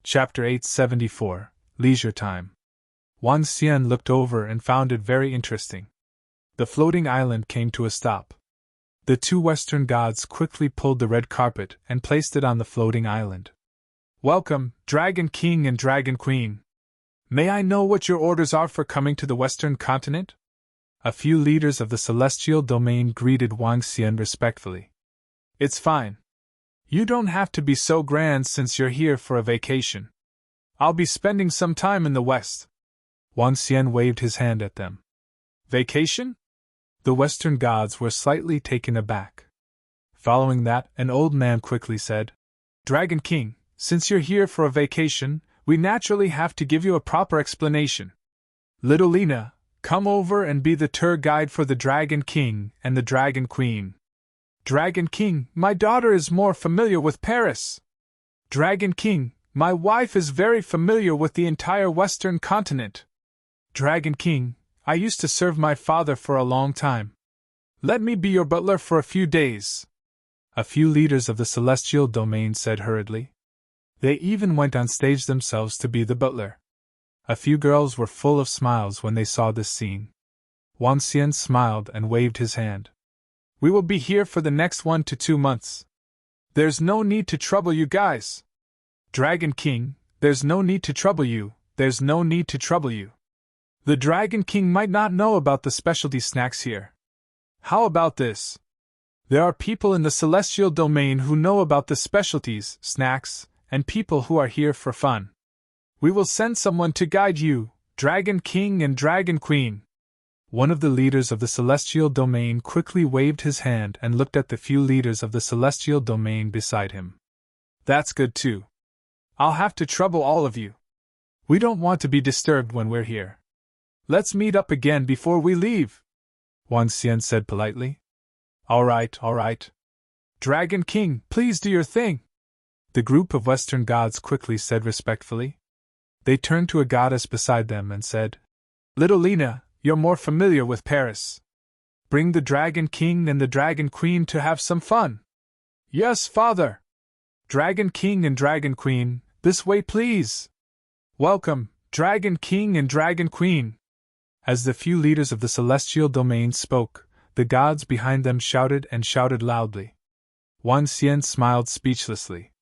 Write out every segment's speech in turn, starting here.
Chapter 874, Leisure Time. Wang Xian looked over and found it very interesting. The floating island came to a stop. The two Western gods quickly pulled the red carpet and placed it on the floating island. Welcome, Dragon King and Dragon Queen. May I know what your orders are for coming to the Western continent? A few leaders of the celestial domain greeted Wang Xian respectfully. It's fine. You don't have to be so grand since you're here for a vacation. I'll be spending some time in the West. Wang Xian waved his hand at them. Vacation? The Western gods were slightly taken aback. Following that, an old man quickly said, Dragon King, since you're here for a vacation, we naturally have to give you a proper explanation. Little Lena, come over and be the tour guide for the Dragon King and the Dragon Queen. Dragon King, my daughter is more familiar with Paris. Dragon King, my wife is very familiar with the entire Western continent. Dragon King, I used to serve my father for a long time. Let me be your butler for a few days. A few leaders of the celestial domain said hurriedly. They even went on stage themselves to be the butler. A few girls were full of smiles when they saw this scene. Wang Xian smiled and waved his hand. We will be here for the next 1 to 2 months. There's no need to trouble you guys. Dragon King, there's no need to trouble you, there's no need to trouble you. The Dragon King might not know about the specialty snacks here. How about this? There are people in the celestial domain who know about the specialties, snacks, and people who are here for fun. We will send someone to guide you, Dragon King and Dragon Queen. One of the leaders of the celestial domain quickly waved his hand and looked at the few leaders of the celestial domain beside him. That's good too. I'll have to trouble all of you. We don't want to be disturbed when we're here. Let's meet up again before we leave, Wang Xian said politely. All right. Dragon King, please do your thing. The group of Western gods quickly said respectfully. They turned to a goddess beside them and said, Little Lena, you're more familiar with Paris. Bring the Dragon King and the Dragon Queen to have some fun. Yes, Father. Dragon King and Dragon Queen, this way please. Welcome, Dragon King and Dragon Queen. As the few leaders of the celestial domain spoke, the gods behind them shouted and shouted loudly. Wang Xian smiled speechlessly.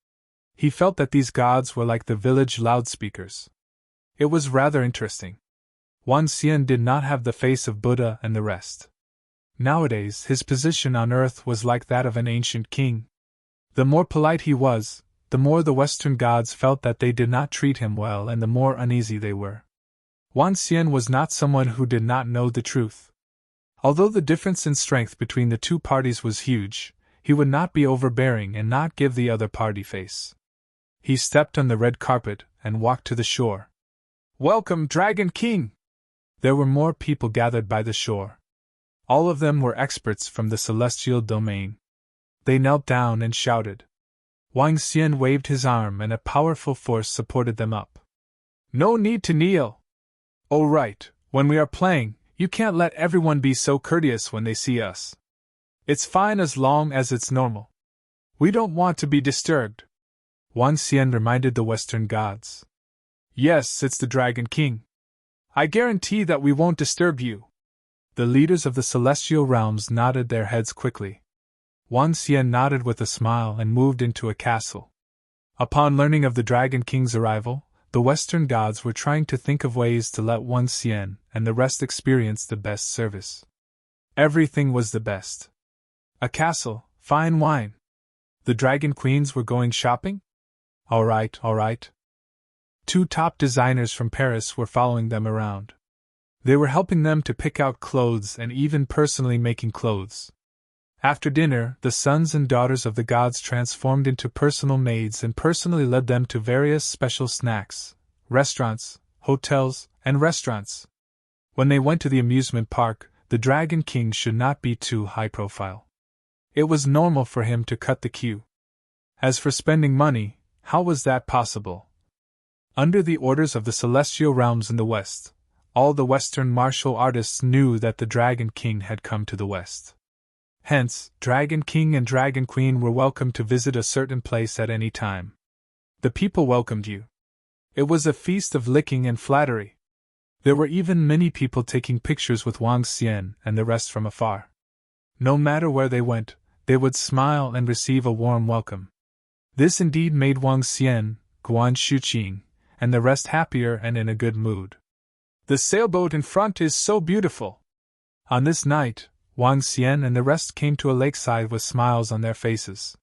He felt that these gods were like the village loudspeakers. It was rather interesting. Wang Xian did not have the face of Buddha and the rest. Nowadays, his position on earth was like that of an ancient king. The more polite he was, the more the Western gods felt that they did not treat him well and the more uneasy they were. Wang Xian was not someone who did not know the truth. Although the difference in strength between the two parties was huge, he would not be overbearing and not give the other party face. He stepped on the red carpet and walked to the shore. Welcome, Dragon King! There were more people gathered by the shore. All of them were experts from the celestial domain. They knelt down and shouted. Wang Xian waved his arm and a powerful force supported them up. No need to kneel. Oh right, when we are playing, you can't let everyone be so courteous when they see us. It's fine as long as it's normal. We don't want to be disturbed. Wang Xian reminded the Western gods. Yes, it's the Dragon King. I guarantee that we won't disturb you. The leaders of the celestial realms nodded their heads quickly. Wang Xian nodded with a smile and moved into a castle. Upon learning of the Dragon King's arrival, the Western gods were trying to think of ways to let Wang Xian and the rest experience the best service. Everything was the best. A castle, fine wine. The Dragon Queens were going shopping? All right. 2 top designers from Paris were following them around. They were helping them to pick out clothes and even personally making clothes. After dinner, the sons and daughters of the gods transformed into personal maids and personally led them to various special snacks, restaurants, hotels, and restaurants. When they went to the amusement park, the Dragon King should not be too high profile. It was normal for him to cut the queue. As for spending money, how was that possible? Under the orders of the celestial realms in the West, all the Western martial artists knew that the Dragon King had come to the West. Hence, Dragon King and Dragon Queen were welcome to visit a certain place at any time. The people welcomed you. It was a feast of licking and flattery. There were even many people taking pictures with Wang Xian and the rest from afar. No matter where they went, they would smile and receive a warm welcome. This indeed made Wang Xian, Guan Shuqing, and the rest happier and in a good mood. The sailboat in front is so beautiful. On this night, Wang Xian and the rest came to a lakeside with smiles on their faces.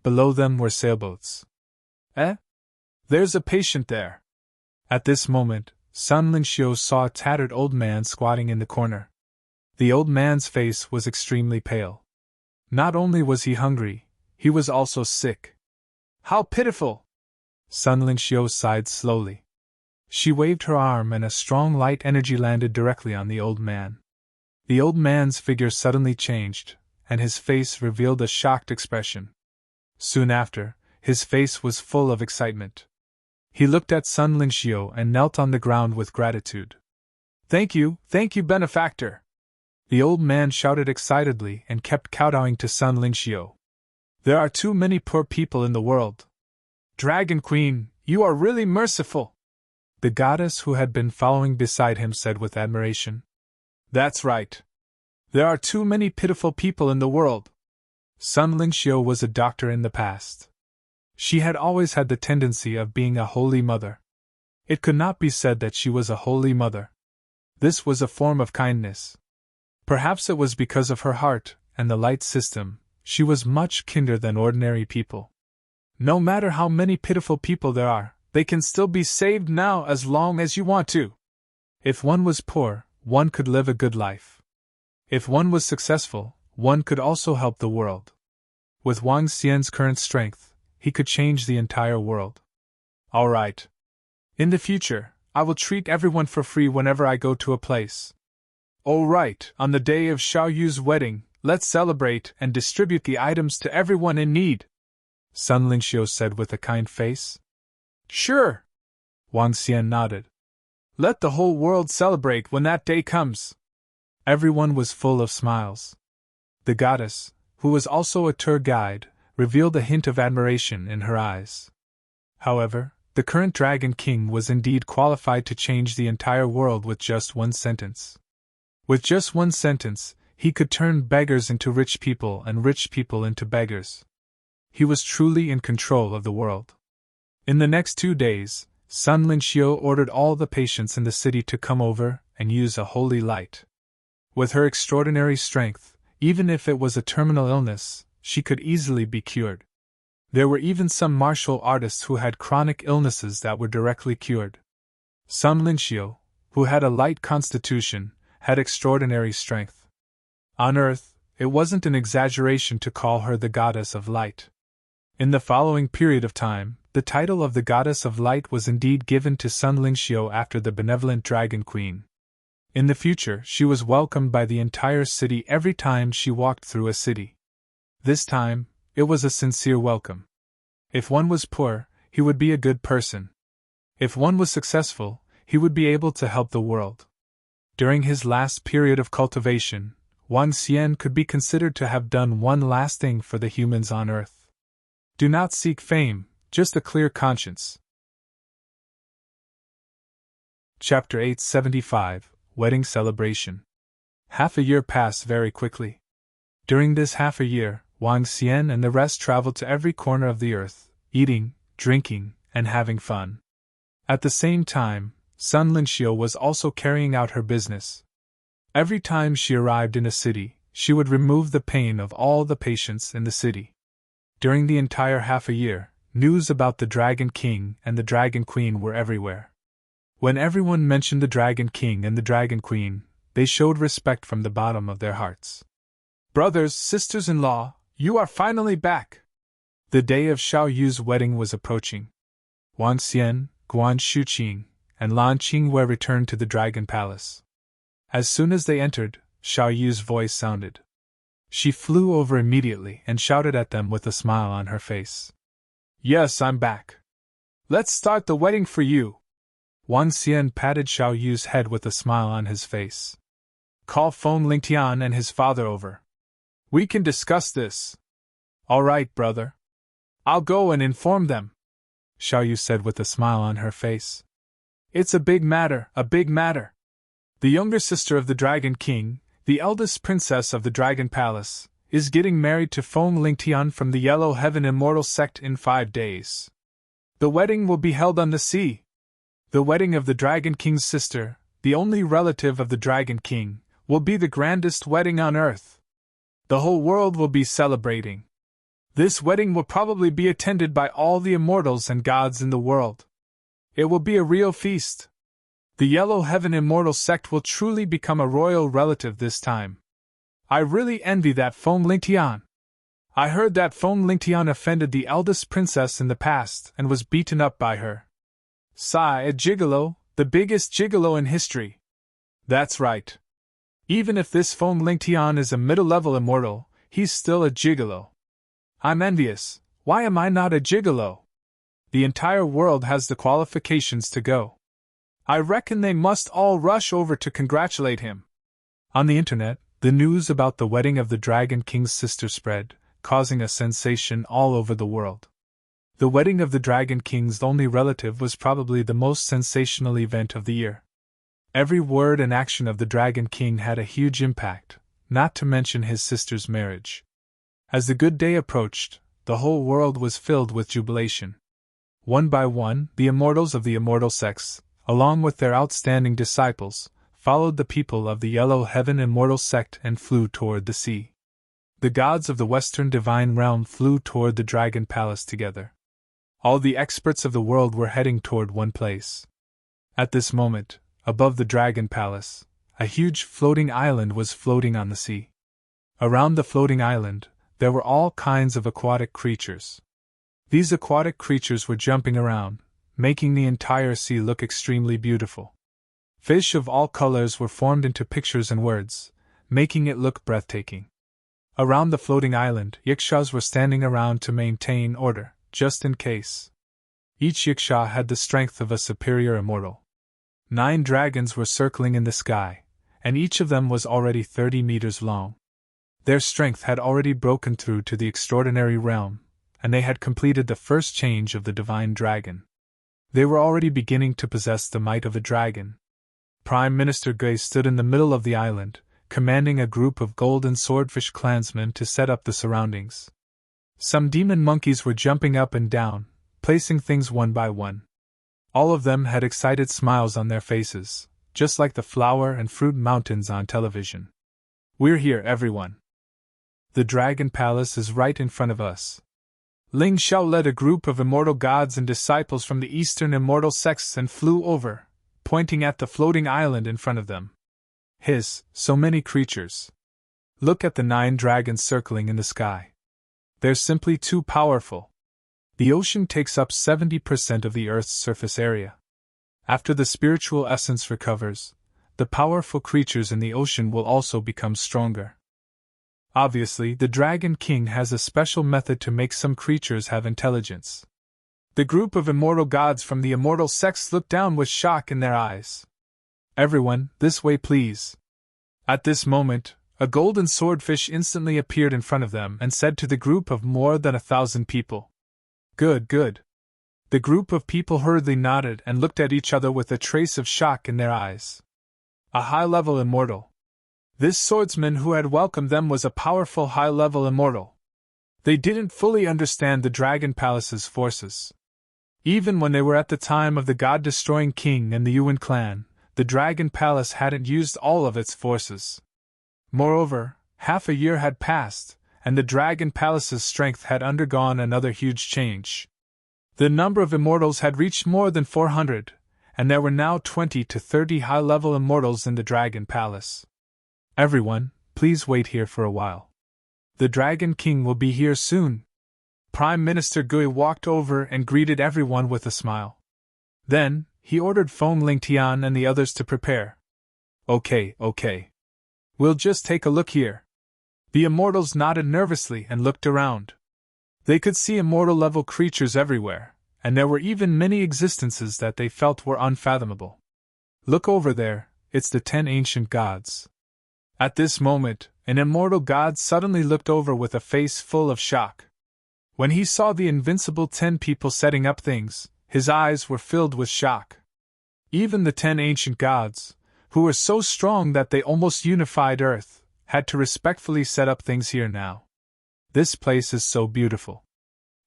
Below them were sailboats. There's a patient there. At this moment, Sun Lingxiu saw a tattered old man squatting in the corner. The old man's face was extremely pale. Not only was he hungry, he was also sick. How pitiful! Sun Lingxiu sighed slowly. She waved her arm and a strong light energy landed directly on the old man. The old man's figure suddenly changed, and his face revealed a shocked expression. Soon after, his face was full of excitement. He looked at Sun Lingxiu and knelt on the ground with gratitude. Thank you, benefactor! The old man shouted excitedly and kept kowtowing to Sun Lingxiu. There are too many poor people in the world. Dragon Queen, you are really merciful! The goddess who had been following beside him said with admiration. That's right. There are too many pitiful people in the world. Sun Lingxiu was a doctor in the past. She had always had the tendency of being a holy mother. It could not be said that she was a holy mother. This was a form of kindness. Perhaps it was because of her heart and the light system, she was much kinder than ordinary people. No matter how many pitiful people there are, they can still be saved now as long as you want to. If one was poor, one could live a good life. If one was successful, one could also help the world. With Wang Xian's current strength, he could change the entire world. All right. In the future, I will treat everyone for free whenever I go to a place. All right, on the day of Xiao Yu's wedding, let's celebrate and distribute the items to everyone in need, Sun Lingxiu said with a kind face. Sure. Wang Xian nodded. Let the whole world celebrate when that day comes. Everyone was full of smiles. The goddess, who was also a tour guide, revealed a hint of admiration in her eyes. However, the current Dragon King was indeed qualified to change the entire world with just one sentence. With just one sentence, he could turn beggars into rich people and rich people into beggars. He was truly in control of the world. In the next 2 days, Sun Lingxiu ordered all the patients in the city to come over and use a holy light. With her extraordinary strength, even if it was a terminal illness, she could easily be cured. There were even some martial artists who had chronic illnesses that were directly cured. Sun Lingxiu, who had a light constitution, had extraordinary strength. On Earth, it wasn't an exaggeration to call her the Goddess of Light. In the following period of time, the title of the Goddess of Light was indeed given to Sun Lingxiu after the benevolent Dragon Queen. In the future, she was welcomed by the entire city every time she walked through a city. This time, it was a sincere welcome. If one was poor, he would be a good person. If one was successful, he would be able to help the world. During his last period of cultivation, Wang Xian could be considered to have done one last thing for the humans on Earth. Do not seek fame, just a clear conscience. Chapter 875, Wedding Celebration. Half a year passed very quickly. During this half a year, Wang Xian and the rest traveled to every corner of the earth, eating, drinking, and having fun. At the same time, Sun Lingxiu was also carrying out her business. Every time she arrived in a city, she would remove the pain of all the patients in the city. During the entire half a year, news about the Dragon King and the Dragon Queen were everywhere. When everyone mentioned the Dragon King and the Dragon Queen, they showed respect from the bottom of their hearts. Brothers, sisters-in-law, you are finally back! The day of Xiao Yu's wedding was approaching. Wang Xian, Guan Shuqing, and Lan Qingwei returned to the Dragon Palace. As soon as they entered, Xiao Yu's voice sounded. She flew over immediately and shouted at them with a smile on her face. Yes, I'm back. Let's start the wedding for you. Wang Xian patted Xiao Yu's head with a smile on his face. Call Feng Lingtian and his father over. We can discuss this. All right, brother. I'll go and inform them. Xiaoyu said with a smile on her face. It's a big matter, a big matter. The younger sister of the Dragon King, the eldest princess of the Dragon Palace, is getting married to Feng Lingtian from the Yellow Heaven Immortal Sect in 5 days. The wedding will be held on the sea. The wedding of the Dragon King's sister, the only relative of the Dragon King, will be the grandest wedding on earth. The whole world will be celebrating. This wedding will probably be attended by all the immortals and gods in the world. It will be a real feast. The Yellow Heaven Immortal Sect will truly become a royal relative this time. I really envy that Feng Lingtian. I heard that Feng Lingtian offended the eldest princess in the past and was beaten up by her. Sigh, a gigolo, the biggest gigolo in history. That's right. Even if this Feng Lingtian is a middle-level immortal, he's still a gigolo. I'm envious. Why am I not a gigolo? The entire world has the qualifications to go. I reckon they must all rush over to congratulate him. On the internet, the news about the wedding of the Dragon King's sister spread, causing a sensation all over the world. The wedding of the Dragon King's only relative was probably the most sensational event of the year. Every word and action of the Dragon King had a huge impact, not to mention his sister's marriage. As the good day approached, the whole world was filled with jubilation. One by one, the immortals of the immortal sects, along with their outstanding disciples, followed the people of the Yellow Heaven Immortal Sect and flew toward the sea. The gods of the Western Divine Realm flew toward the Dragon Palace together. All the experts of the world were heading toward one place. At this moment, above the Dragon Palace, a huge floating island was floating on the sea. Around the floating island, there were all kinds of aquatic creatures. These aquatic creatures were jumping around, making the entire sea look extremely beautiful. Fish of all colors were formed into pictures and words, making it look breathtaking. Around the floating island, yikshaws were standing around to maintain order, just in case. Each yikshaw had the strength of a superior immortal. 9 dragons were circling in the sky, and each of them was already 30 meters long. Their strength had already broken through to the extraordinary realm, and they had completed the first change of the divine dragon. They were already beginning to possess the might of a dragon. Prime Minister Gui stood in the middle of the island, commanding a group of golden swordfish clansmen to set up the surroundings. Some demon monkeys were jumping up and down, placing things one by one. All of them had excited smiles on their faces, just like the flower and fruit mountains on television. We're here, everyone. The Dragon Palace is right in front of us. Ling Xiao led a group of immortal gods and disciples from the eastern immortal sects and flew over, pointing at the floating island in front of them. So many creatures. Look at the 9 dragons circling in the sky. They're simply too powerful. The ocean takes up 70% of the Earth's surface area. After the spiritual essence recovers, the powerful creatures in the ocean will also become stronger. Obviously, the Dragon King has a special method to make some creatures have intelligence. The group of immortal gods from the immortal sects looked down with shock in their eyes. Everyone, this way please. At this moment, a golden swordfish instantly appeared in front of them and said to the group of more than 1,000 people. Good, good. The group of people hurriedly nodded and looked at each other with a trace of shock in their eyes. A high-level immortal. This swordsman who had welcomed them was a powerful high-level immortal. They didn't fully understand the Dragon Palace's forces. Even when they were at the time of the God-destroying king and the Yuan clan, the Dragon Palace hadn't used all of its forces. Moreover, half a year had passed, and the Dragon Palace's strength had undergone another huge change. The number of immortals had reached more than 400, and there were now 20 to 30 high-level immortals in the Dragon Palace. Everyone, please wait here for a while. The Dragon King will be here soon. Prime Minister Gui walked over and greeted everyone with a smile. Then, he ordered Feng Lingtian and the others to prepare. Okay. We'll just take a look here. The immortals nodded nervously and looked around. They could see immortal-level creatures everywhere, and there were even many existences that they felt were unfathomable. Look over there, it's the 10 ancient gods. At this moment, an immortal god suddenly looked over with a face full of shock. When he saw the invincible 10 people setting up things, his eyes were filled with shock. Even the 10 ancient gods, who were so strong that they almost unified Earth, had to respectfully set up things here now. This place is so beautiful.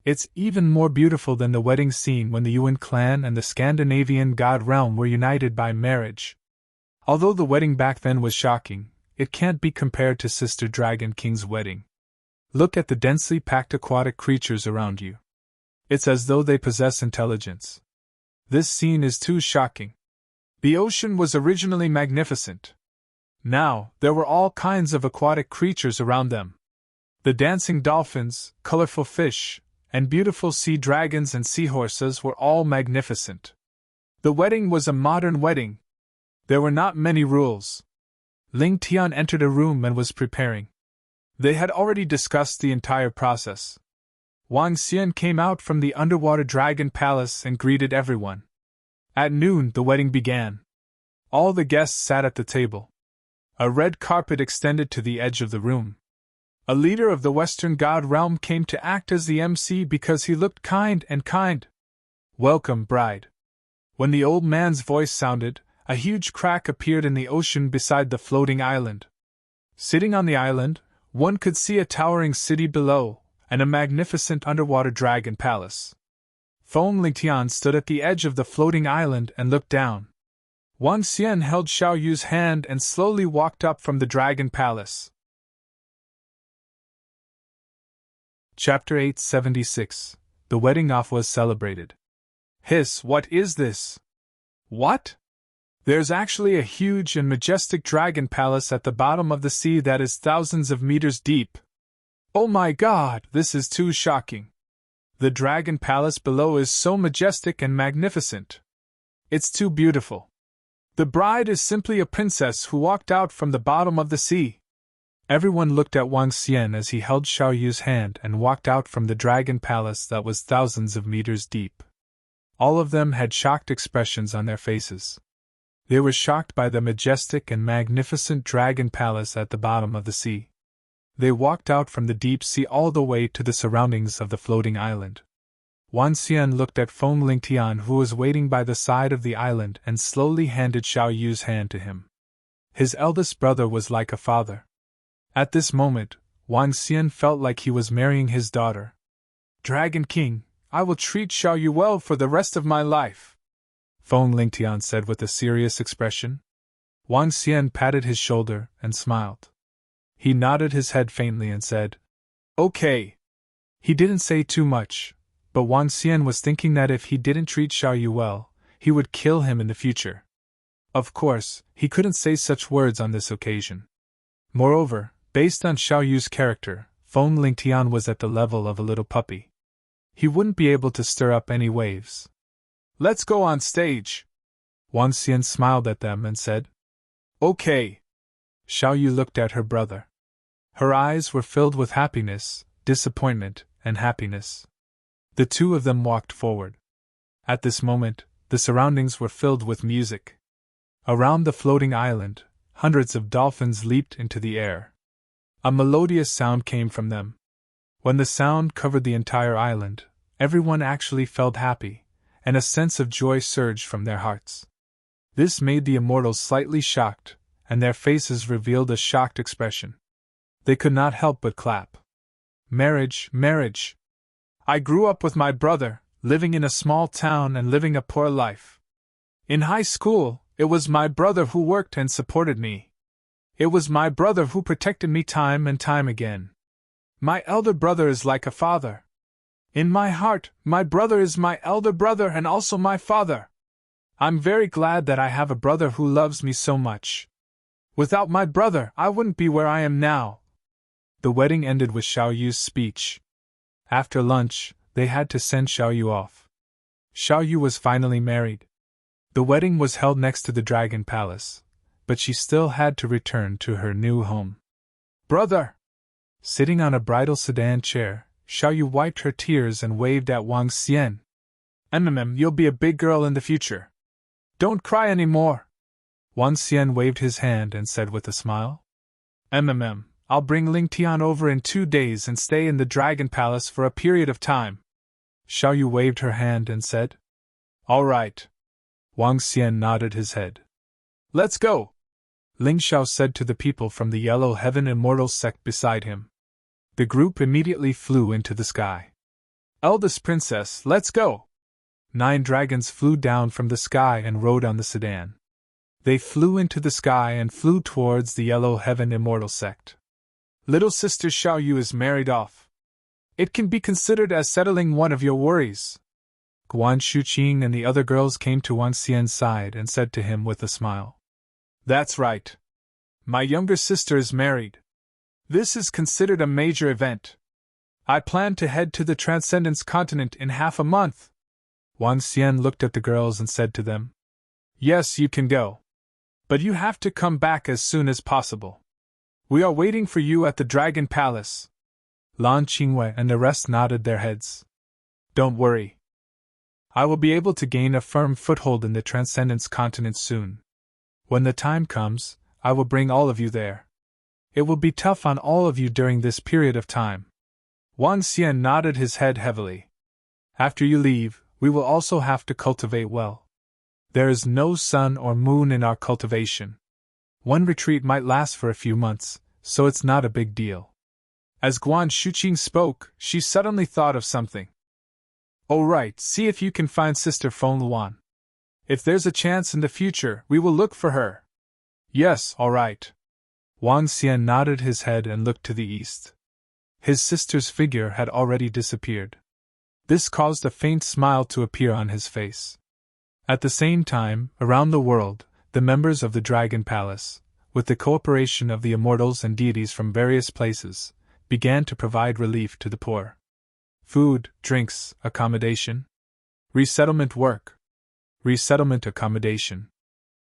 It's even more beautiful than the wedding scene when the Yuan clan and the Scandinavian god realm were united by marriage. Although the wedding back then was shocking, it can't be compared to Sister Dragon King's wedding. Look at the densely packed aquatic creatures around you. It's as though they possess intelligence. This scene is too shocking. The ocean was originally magnificent. Now, there were all kinds of aquatic creatures around them. The dancing dolphins, colorful fish, and beautiful sea dragons and seahorses were all magnificent. The wedding was a modern wedding. There were not many rules. Ling Tian entered a room and was preparing. They had already discussed the entire process. Wang Xian came out from the underwater dragon palace and greeted everyone. At noon, the wedding began. All the guests sat at the table. A red carpet extended to the edge of the room. A leader of the Western God realm came to act as the MC because he looked kind. Welcome, bride. When the old man's voice sounded, a huge crack appeared in the ocean beside the floating island. Sitting on the island, one could see a towering city below, and a magnificent underwater dragon palace. Feng Lingtian stood at the edge of the floating island and looked down. Wang Xian held Xiao Yu's hand and slowly walked up from the dragon palace. Chapter 876. The wedding off was celebrated. Hiss, what is this? What? There's actually a huge and majestic dragon palace at the bottom of the sea that is thousands of meters deep. Oh my god, this is too shocking. The dragon palace below is so majestic and magnificent. It's too beautiful. The bride is simply a princess who walked out from the bottom of the sea. Everyone looked at Wang Xian as he held Xiao Yu's hand and walked out from the dragon palace that was thousands of meters deep. All of them had shocked expressions on their faces. They were shocked by the majestic and magnificent dragon palace at the bottom of the sea. They walked out from the deep sea all the way to the surroundings of the floating island. Wang Xian looked at Feng Lingtian, who was waiting by the side of the island, and slowly handed Xiao Yu's hand to him. His eldest brother was like a father. At this moment, Wang Xian felt like he was marrying his daughter. Dragon King, I will treat Xiao Yu well for the rest of my life, Feng Lingtian said with a serious expression. Wang Xian patted his shoulder and smiled. He nodded his head faintly and said, "Okay." He didn't say too much, but Wang Xian was thinking that if he didn't treat Xiao Yu well, he would kill him in the future. Of course, he couldn't say such words on this occasion. Moreover, based on Xiao Yu's character, Feng Lingtian was at the level of a little puppy. He wouldn't be able to stir up any waves. "Let's go on stage." Wang Xian smiled at them and said, "Okay." Xiao Yu looked at her brother. Her eyes were filled with happiness, disappointment, and happiness. The two of them walked forward. At this moment, the surroundings were filled with music. Around the floating island, hundreds of dolphins leaped into the air. A melodious sound came from them. When the sound covered the entire island, everyone actually felt happy, and a sense of joy surged from their hearts. This made the immortals slightly shocked, and their faces revealed a shocked expression. They could not help but clap. Marriage, marriage. I grew up with my brother, living in a small town and living a poor life. In high school, it was my brother who worked and supported me. It was my brother who protected me time and time again. My elder brother is like a father. In my heart, my brother is my elder brother and also my father. I'm very glad that I have a brother who loves me so much. Without my brother, I wouldn't be where I am now. The wedding ended with Xiao Yu's speech. After lunch, they had to send Xiao Yu off. Xiao Yu was finally married. The wedding was held next to the Dragon Palace, but she still had to return to her new home. Brother! Sitting on a bridal sedan chair, Xiao Yu wiped her tears and waved at Wang Xian. You'll be a big girl in the future. Don't cry anymore. Wang Xian waved his hand and said with a smile. I'll bring Ling Tian over in 2 days and stay in the Dragon Palace for a period of time. Xiao Yu waved her hand and said, All right. Wang Xian nodded his head. Let's go! Ling Xiao said to the people from the Yellow Heaven Immortal sect beside him. The group immediately flew into the sky. Eldest Princess, let's go! 9 dragons flew down from the sky and rode on the sedan. They flew into the sky and flew towards the Yellow Heaven Immortal sect. Little sister Xiao Yu is married off. It can be considered as settling one of your worries. Guan Shuqing and the other girls came to Wang Xian's side and said to him with a smile. That's right. My younger sister is married. This is considered a major event. I plan to head to the Transcendence continent in half a month. Wang Xian looked at the girls and said to them, Yes, you can go. But you have to come back as soon as possible. We are waiting for you at the Dragon Palace. Lan Qingwei and the rest nodded their heads. Don't worry. I will be able to gain a firm foothold in the Transcendence continent soon. When the time comes, I will bring all of you there. It will be tough on all of you during this period of time. Wang Xian nodded his head heavily. After you leave, we will also have to cultivate well. There is no sun or moon in our cultivation. One retreat might last for a few months, so it's not a big deal. As Guan Shuqing spoke, she suddenly thought of something. Oh right, see if you can find Sister Feng Luan. If there's a chance in the future, we will look for her. Yes, all right. Wang Xian nodded his head and looked to the east. His sister's figure had already disappeared. This caused a faint smile to appear on his face. At the same time, around the world, the members of the Dragon Palace, with the cooperation of the immortals and deities from various places, began to provide relief to the poor. Food, drinks, accommodation. Resettlement work. Resettlement accommodation.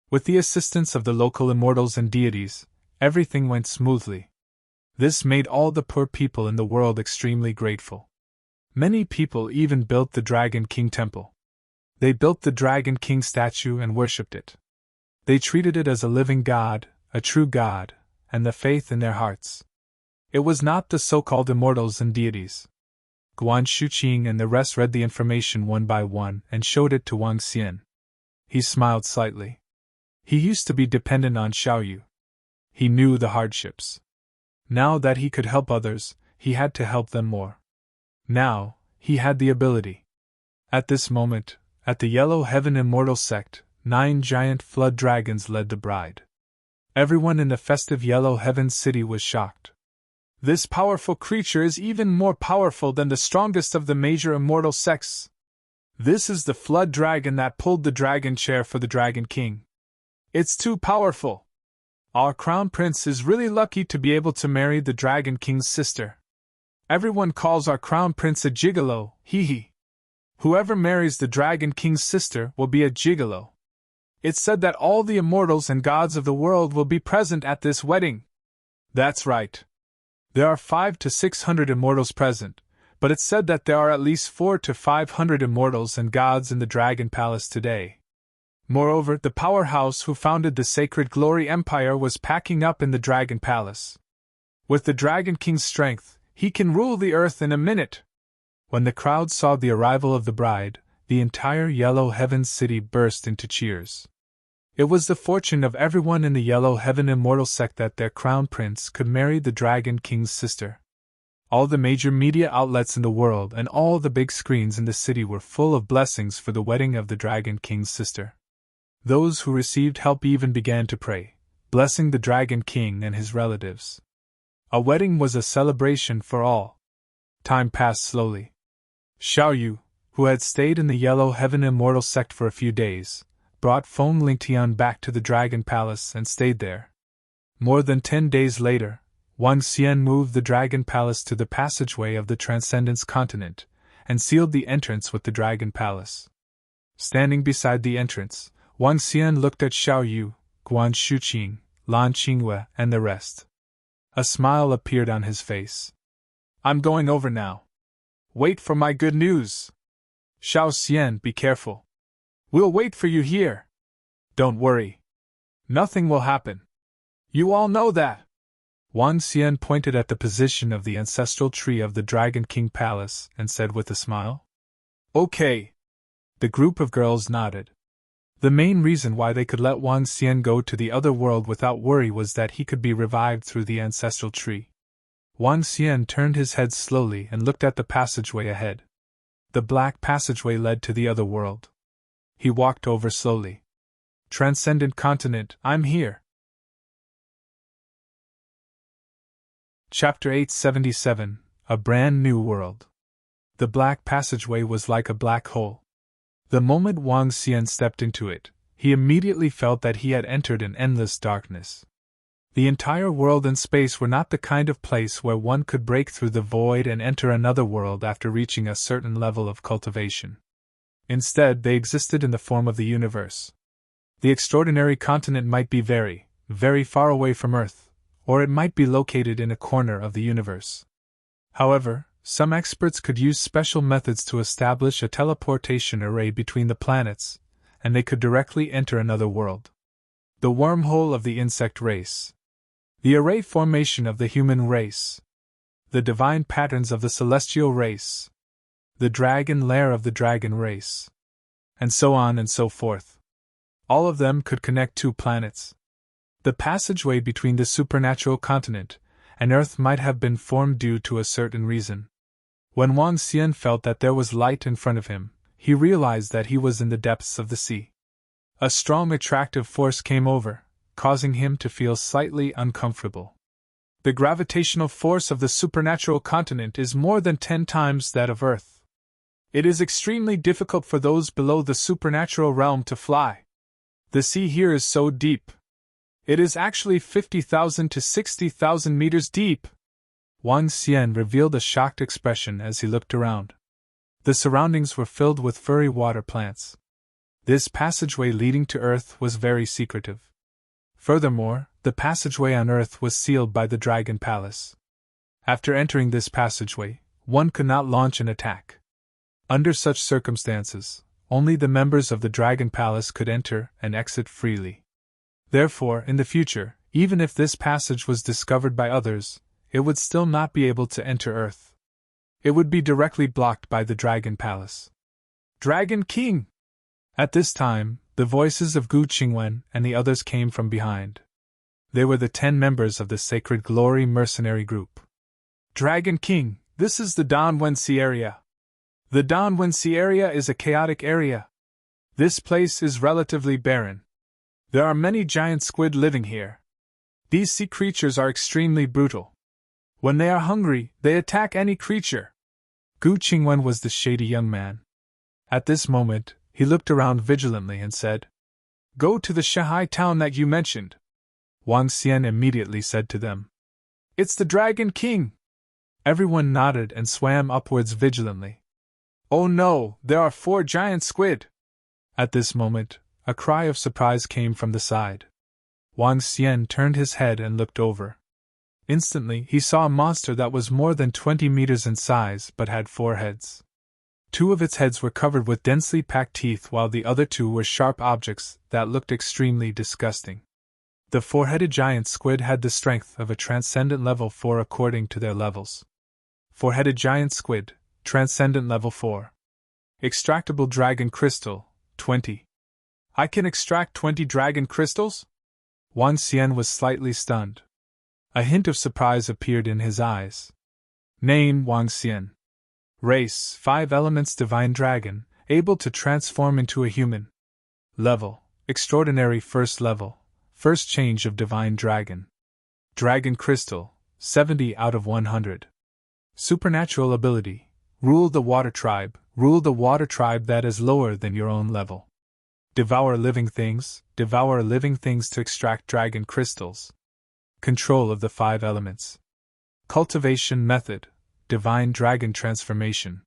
With the assistance of the local immortals and deities, everything went smoothly. This made all the poor people in the world extremely grateful. Many people even built the Dragon King Temple. They built the Dragon King statue and worshipped it. They treated it as a living god, a true god, and the faith in their hearts. It was not the so-called immortals and deities. Guan Shuqing and the rest read the information one by one and showed it to Wang Xian. He smiled slightly. He used to be dependent on Xiao Yu. He knew the hardships. Now that he could help others, he had to help them more. Now, he had the ability. At this moment, at the Yellow Heaven Immortal sect, 9 giant flood dragons led the bride. Everyone in the festive Yellow Heaven city was shocked. This powerful creature is even more powerful than the strongest of the major immortal sects. This is the flood dragon that pulled the dragon chair for the Dragon King. It's too powerful. Our crown prince is really lucky to be able to marry the Dragon King's sister. Everyone calls our crown prince a gigolo, hee hee. Whoever marries the Dragon King's sister will be a gigolo. It's said that all the immortals and gods of the world will be present at this wedding. That's right. There are 500 to 600 immortals present, but it's said that there are at least 400 to 500 immortals and gods in the Dragon Palace today. Moreover, the powerhouse who founded the Sacred Glory Empire was packing up in the Dragon Palace. With the Dragon King's strength, he can rule the earth in a minute. When the crowd saw the arrival of the bride, the entire Yellow Heaven city burst into cheers. It was the fortune of everyone in the Yellow Heaven Immortal sect that their crown prince could marry the Dragon King's sister. All the major media outlets in the world and all the big screens in the city were full of blessings for the wedding of the Dragon King's sister. Those who received help even began to pray, blessing the Dragon King and his relatives. A wedding was a celebration for all. Time passed slowly. Xiao Yu, who had stayed in the Yellow Heaven Immortal sect for a few days, brought Feng Lingtian back to the Dragon Palace and stayed there. More than 10 days later, Wang Xian moved the Dragon Palace to the passageway of the Transcendence continent, and sealed the entrance with the Dragon Palace. Standing beside the entrance, Wang Xian looked at Xiao Yu, Guan Shuqing, Lan Qingwei, and the rest. A smile appeared on his face. I'm going over now. Wait for my good news. Xiao Xian, be careful. We'll wait for you here. Don't worry. Nothing will happen. You all know that. Wang Xian pointed at the position of the ancestral tree of the Dragon King Palace and said with a smile. Okay. The group of girls nodded. The main reason why they could let Wang Xian go to the other world without worry was that he could be revived through the ancestral tree. Wang Xian turned his head slowly and looked at the passageway ahead. The black passageway led to the other world. He walked over slowly. Transcendent Continent, I'm here. Chapter 877, A Brand New World. The black passageway was like a black hole. The moment Wang Xian stepped into it, he immediately felt that he had entered an endless darkness. The entire world and space were not the kind of place where one could break through the void and enter another world after reaching a certain level of cultivation. Instead, they existed in the form of the universe. The extraordinary continent might be very, very far away from Earth, or it might be located in a corner of the universe. However, some experts could use special methods to establish a teleportation array between the planets, and they could directly enter another world. The wormhole of the insect race. The array formation of the human race. The divine patterns of the celestial race. The dragon lair of the dragon race. And so on and so forth. All of them could connect two planets. The passageway between the supernatural continent and Earth might have been formed due to a certain reason. When Wang Xian felt that there was light in front of him, he realized that he was in the depths of the sea. A strong attractive force came over, causing him to feel slightly uncomfortable. The gravitational force of the supernatural continent is more than 10 times that of Earth. It is extremely difficult for those below the supernatural realm to fly. The sea here is so deep. It is actually 50,000 to 60,000 meters deep. Wang Xian revealed a shocked expression as he looked around. The surroundings were filled with furry water plants. This passageway leading to Earth was very secretive. Furthermore, the passageway on Earth was sealed by the Dragon Palace. After entering this passageway, one could not launch an attack. Under such circumstances, only the members of the Dragon Palace could enter and exit freely. Therefore, in the future, even if this passage was discovered by others, it would still not be able to enter Earth. It would be directly blocked by the Dragon Palace. Dragon King! At this time, the voices of Gu Qingwen and the others came from behind. They were the 10 members of the Sacred Glory mercenary group. Dragon King, this is the Danwensi area. The Danwensi area is a chaotic area. This place is relatively barren. There are many giant squid living here. These sea creatures are extremely brutal. When they are hungry, they attack any creature. Gu Qingwen was the shady young man. At this moment, he looked around vigilantly and said, "Go to the Shanghai town that you mentioned." Wang Xian immediately said to them, "It's the Dragon King." Everyone nodded and swam upwards vigilantly. "Oh no, there are 4 giant squid!" At this moment, a cry of surprise came from the side. Wang Xian turned his head and looked over. Instantly, he saw a monster that was more than 20 meters in size but had 4 heads. 2 of its heads were covered with densely packed teeth while the other 2 were sharp objects that looked extremely disgusting. The 4-headed giant squid had the strength of a transcendent level 4 according to their levels. 4-headed giant squid, transcendent level 4. Extractable dragon crystal, 20. I can extract 20 dragon crystals? Wang Xian was slightly stunned. A hint of surprise appeared in his eyes. Name Wang Xian. Race 5 elements divine dragon, able to transform into a human. Level extraordinary first level, first change of divine dragon. Dragon crystal 70 out of 100. Supernatural ability rule the water tribe that is lower than your own level. Devour living things to extract dragon crystals. Control of the 5 elements. Cultivation method, divine dragon transformation.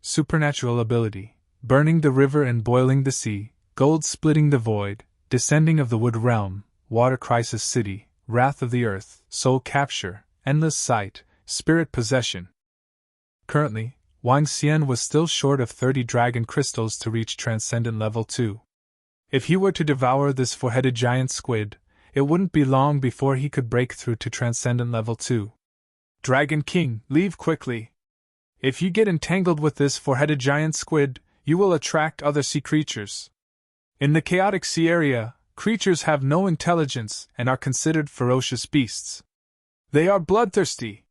Supernatural ability, burning the river and boiling the sea, gold splitting the void, descending of the wood realm, water crisis city, wrath of the earth, soul capture, endless sight, spirit possession. Currently, Wang Xian was still short of 30 dragon crystals to reach transcendent level 2. If he were to devour this 4-headed giant squid, it wouldn't be long before he could break through to Transcendent Level 2. Dragon King, leave quickly. If you get entangled with this four-headed giant squid, you will attract other sea creatures. In the chaotic sea area, creatures have no intelligence and are considered ferocious beasts. They are bloodthirsty.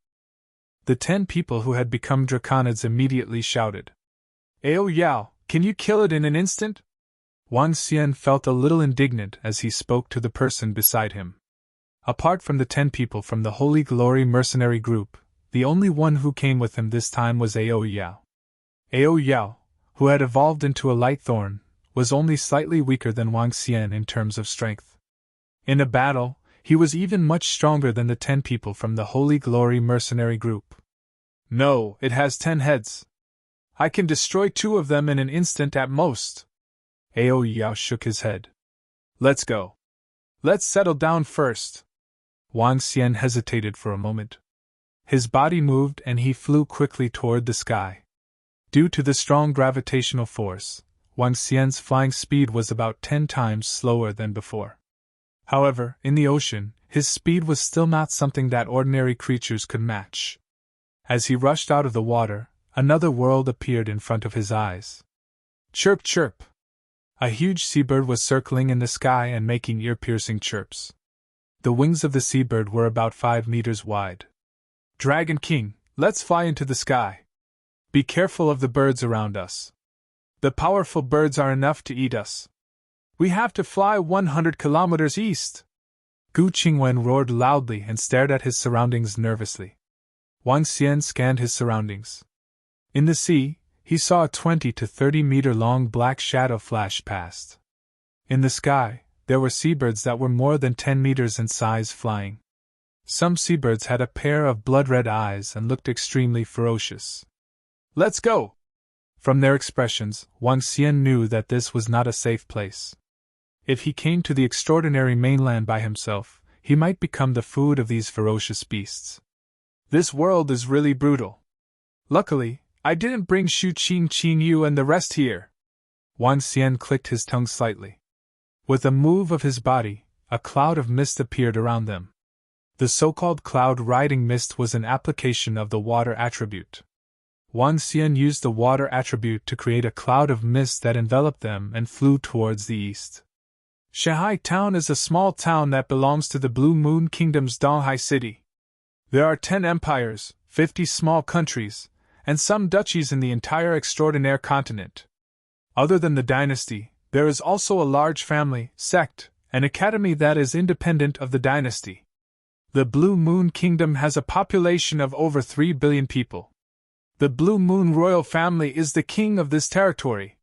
The 10 people who had become draconids immediately shouted. Ao Yao, can you kill it in an instant? Wang Xian felt a little indignant as he spoke to the person beside him. Apart from the 10 people from the Holy Glory mercenary group, the only one who came with him this time was Ao Yao. Ao Yao, who had evolved into a light thorn, was only slightly weaker than Wang Xian in terms of strength. In a battle, he was even much stronger than the 10 people from the Holy Glory mercenary group. No, it has 10 heads. I can destroy 2 of them in an instant at most. Ao Yao shook his head. Let's go. Let's settle down first. Wang Xian hesitated for a moment. His body moved and he flew quickly toward the sky. Due to the strong gravitational force, Wang Xian's flying speed was about 10 times slower than before. However, in the ocean, his speed was still not something that ordinary creatures could match. As he rushed out of the water, another world appeared in front of his eyes. Chirp chirp! A huge seabird was circling in the sky and making ear-piercing chirps. The wings of the seabird were about 5 meters wide. Dragon King, let's fly into the sky. Be careful of the birds around us. The powerful birds are enough to eat us. We have to fly 100 kilometers east. Gu Qingwen roared loudly and stared at his surroundings nervously. Wang Xian scanned his surroundings. In the sea, he saw a 20 to 30 meter long black shadow flash past. In the sky, there were seabirds that were more than 10 meters in size flying. Some seabirds had a pair of blood-red eyes and looked extremely ferocious. Let's go! From their expressions, Wang Xian knew that this was not a safe place. If he came to the extraordinary mainland by himself, he might become the food of these ferocious beasts. This world is really brutal. Luckily, I didn't bring Shu Qing Yu and the rest here. Wang Xian clicked his tongue slightly. With a move of his body, a cloud of mist appeared around them. The so-called cloud-riding mist was an application of the water attribute. Wang Xian used the water attribute to create a cloud of mist that enveloped them and flew towards the east. Shanghai Town is a small town that belongs to the Blue Moon Kingdom's Donghai City. There are 10 empires, 50 small countries, and some duchies in the entire extraordinaire continent. Other than the dynasty, there is also a large family, sect, and academy that is independent of the dynasty. The Blue Moon Kingdom has a population of over 3 billion people. The Blue Moon royal family is the king of this territory.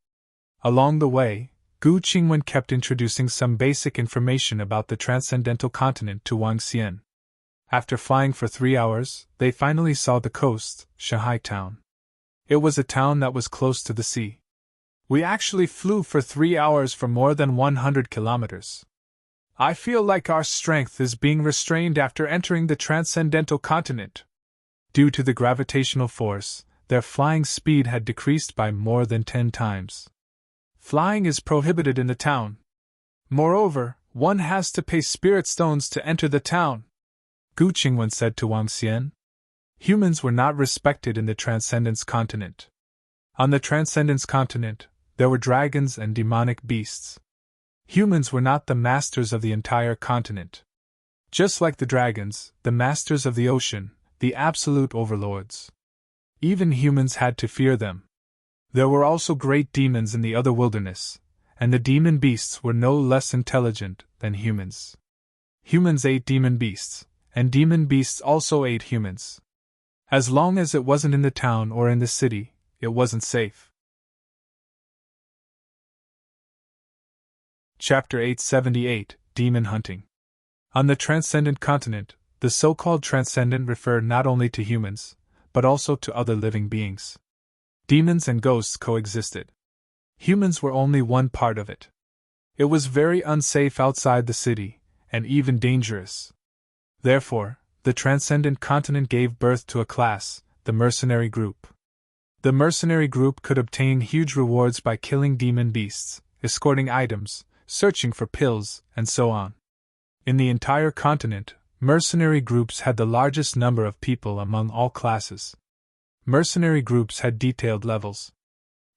Along the way, Gu Qingwen kept introducing some basic information about the transcendental continent to Wang Xian. After flying for 3 hours, they finally saw the coast, Shanghai Town. It was a town that was close to the sea. We actually flew for 3 hours for more than 100 kilometers. I feel like our strength is being restrained after entering the transcendental continent. Due to the gravitational force, their flying speed had decreased by more than 10 times. Flying is prohibited in the town. Moreover, one has to pay spirit stones to enter the town. Gu Qingwen said to Wang Xian. Humans were not respected in the Transcendence continent. On the Transcendence continent, there were dragons and demonic beasts. Humans were not the masters of the entire continent. Just like the dragons, the masters of the ocean, the absolute overlords. Even humans had to fear them. There were also great demons in the other wilderness, and the demon beasts were no less intelligent than humans. Humans ate demon beasts, and demon beasts also ate humans. As long as it wasn't in the town or in the city, it wasn't safe. Chapter 878, Demon Hunting. On the Transcendent Continent, the so-called Transcendent refer not only to humans, but also to other living beings. Demons and ghosts coexisted. Humans were only one part of it. It was very unsafe outside the city, and even dangerous. Therefore, the Transcendent Continent gave birth to a class, the Mercenary Group. The Mercenary Group could obtain huge rewards by killing demon beasts, escorting items, searching for pills, and so on. In the entire continent, mercenary groups had the largest number of people among all classes. Mercenary groups had detailed levels.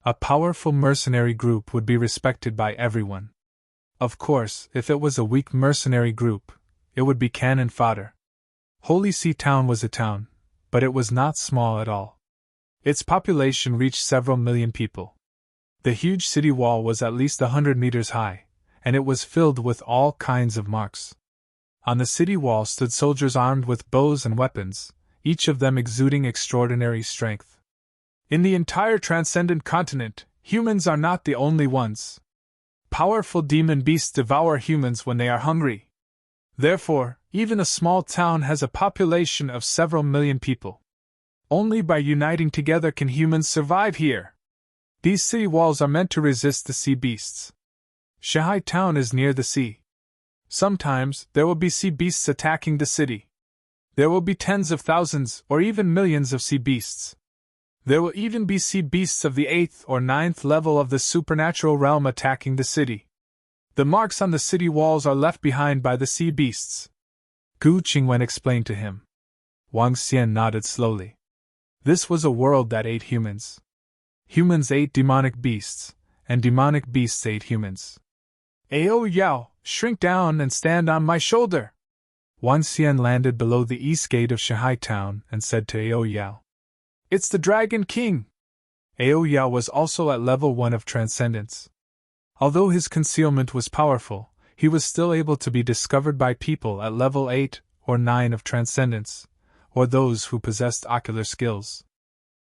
A powerful mercenary group would be respected by everyone. Of course, if it was a weak mercenary group, it would be cannon fodder. Holy See Town was a town, but it was not small at all. Its population reached several million people. The huge city wall was at least 100 meters high, and it was filled with all kinds of marks. On the city wall stood soldiers armed with bows and weapons, each of them exuding extraordinary strength. In the entire transcendent continent, humans are not the only ones. Powerful demon beasts devour humans when they are hungry. Therefore, even a small town has a population of several million people. Only by uniting together can humans survive here. These city walls are meant to resist the sea beasts. Shanghai Town is near the sea. Sometimes, there will be sea beasts attacking the city. There will be tens of thousands or even millions of sea beasts. There will even be sea beasts of the 8th or 9th level of the supernatural realm attacking the city. The marks on the city walls are left behind by the sea beasts. Gu Qingwen explained to him. Wang Xian nodded slowly. This was a world that ate humans. Humans ate demonic beasts, and demonic beasts ate humans. Ao Yao, shrink down and stand on my shoulder. Wang Xian landed below the east gate of Shanghai Town and said to Ao Yao. It's the Dragon King! Ao Yao was also at level 1 of Transcendence. Although his concealment was powerful, he was still able to be discovered by people at level 8 or 9 of Transcendence, or those who possessed ocular skills.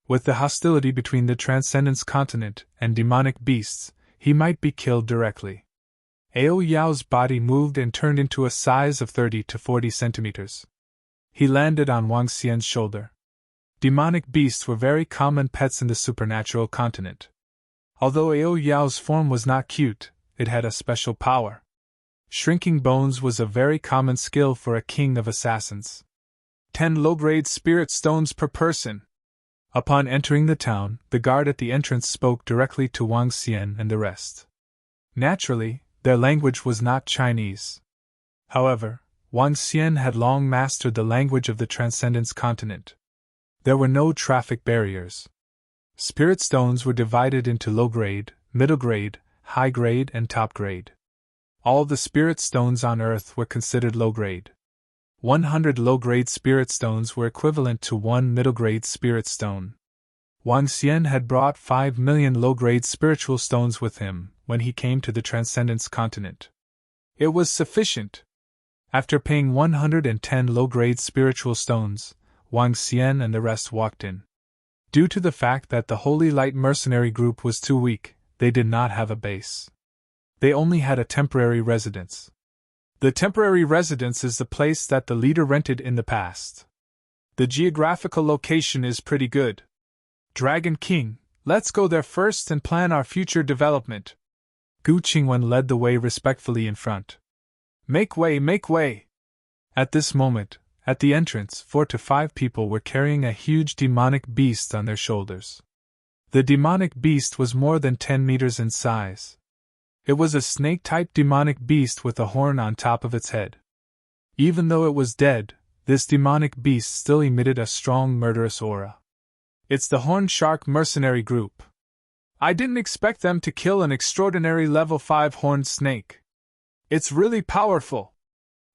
With the hostility between the Transcendence continent and demonic beasts, he might be killed directly. Ao Yao's body moved and turned into a size of 30 to 40 centimeters. He landed on Wang Xian's shoulder. Demonic beasts were very common pets in the supernatural continent. Although Ao Yao's form was not cute, it had a special power. Shrinking bones was a very common skill for a king of assassins. 10 low-grade spirit stones per person. Upon entering the town, the guard at the entrance spoke directly to Wang Xian and the rest. Naturally, their language was not Chinese. However, Wang Xian had long mastered the language of the Transcendence continent. There were no traffic barriers. Spirit stones were divided into low grade, middle grade, high grade, and top grade. All the spirit stones on Earth were considered low grade. 100 low-grade spirit stones were equivalent to 1 middle-grade spirit stone. Wang Xian had brought 5 million low-grade spiritual stones with him when he came to the Transcendence continent. It was sufficient. After paying 110 low-grade spiritual stones, Wang Xian and the rest walked in. Due to the fact that the Holy Light mercenary group was too weak, they did not have a base. They only had a temporary residence. The temporary residence is the place that the leader rented in the past. The geographical location is pretty good. Dragon King, let's go there first and plan our future development. Gu Qingwen led the way respectfully in front. Make way, make way! At this moment, at the entrance, 4 to 5 people were carrying a huge demonic beast on their shoulders. The demonic beast was more than 10 meters in size. It was a snake-type demonic beast with a horn on top of its head. Even though it was dead, this demonic beast still emitted a strong murderous aura. It's the Horned Shark mercenary group. I didn't expect them to kill an extraordinary level 5 horned snake. It's really powerful.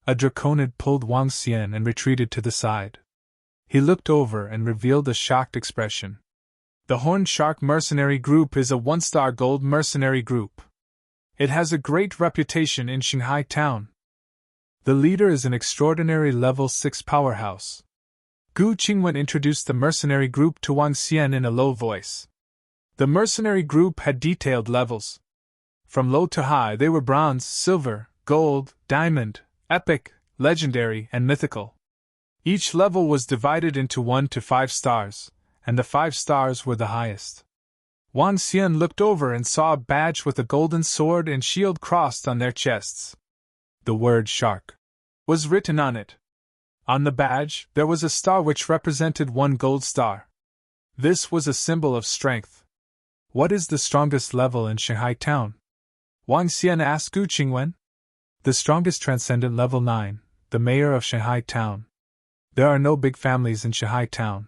A draconid pulled Wang Xian and retreated to the side. He looked over and revealed a shocked expression. The Horned Shark mercenary group is a 1-star gold mercenary group. It has a great reputation in Shanghai Town. The leader is an extraordinary level 6 powerhouse. Gu Qingwen introduced the mercenary group to Wang Xian in a low voice. The mercenary group had detailed levels. From low to high they were bronze, silver, gold, diamond, epic, legendary, and mythical. Each level was divided into 1 to 5 stars, and the 5 stars were the highest. Wang Xian looked over and saw a badge with a golden sword and shield crossed on their chests. The word shark was written on it. On the badge, there was a star which represented 1 gold star. This was a symbol of strength. What is the strongest level in Shanghai Town? Wang Xian asked Gu Qingwen. The strongest transcendent level 9, the mayor of Shanghai Town. There are no big families in Shanghai Town.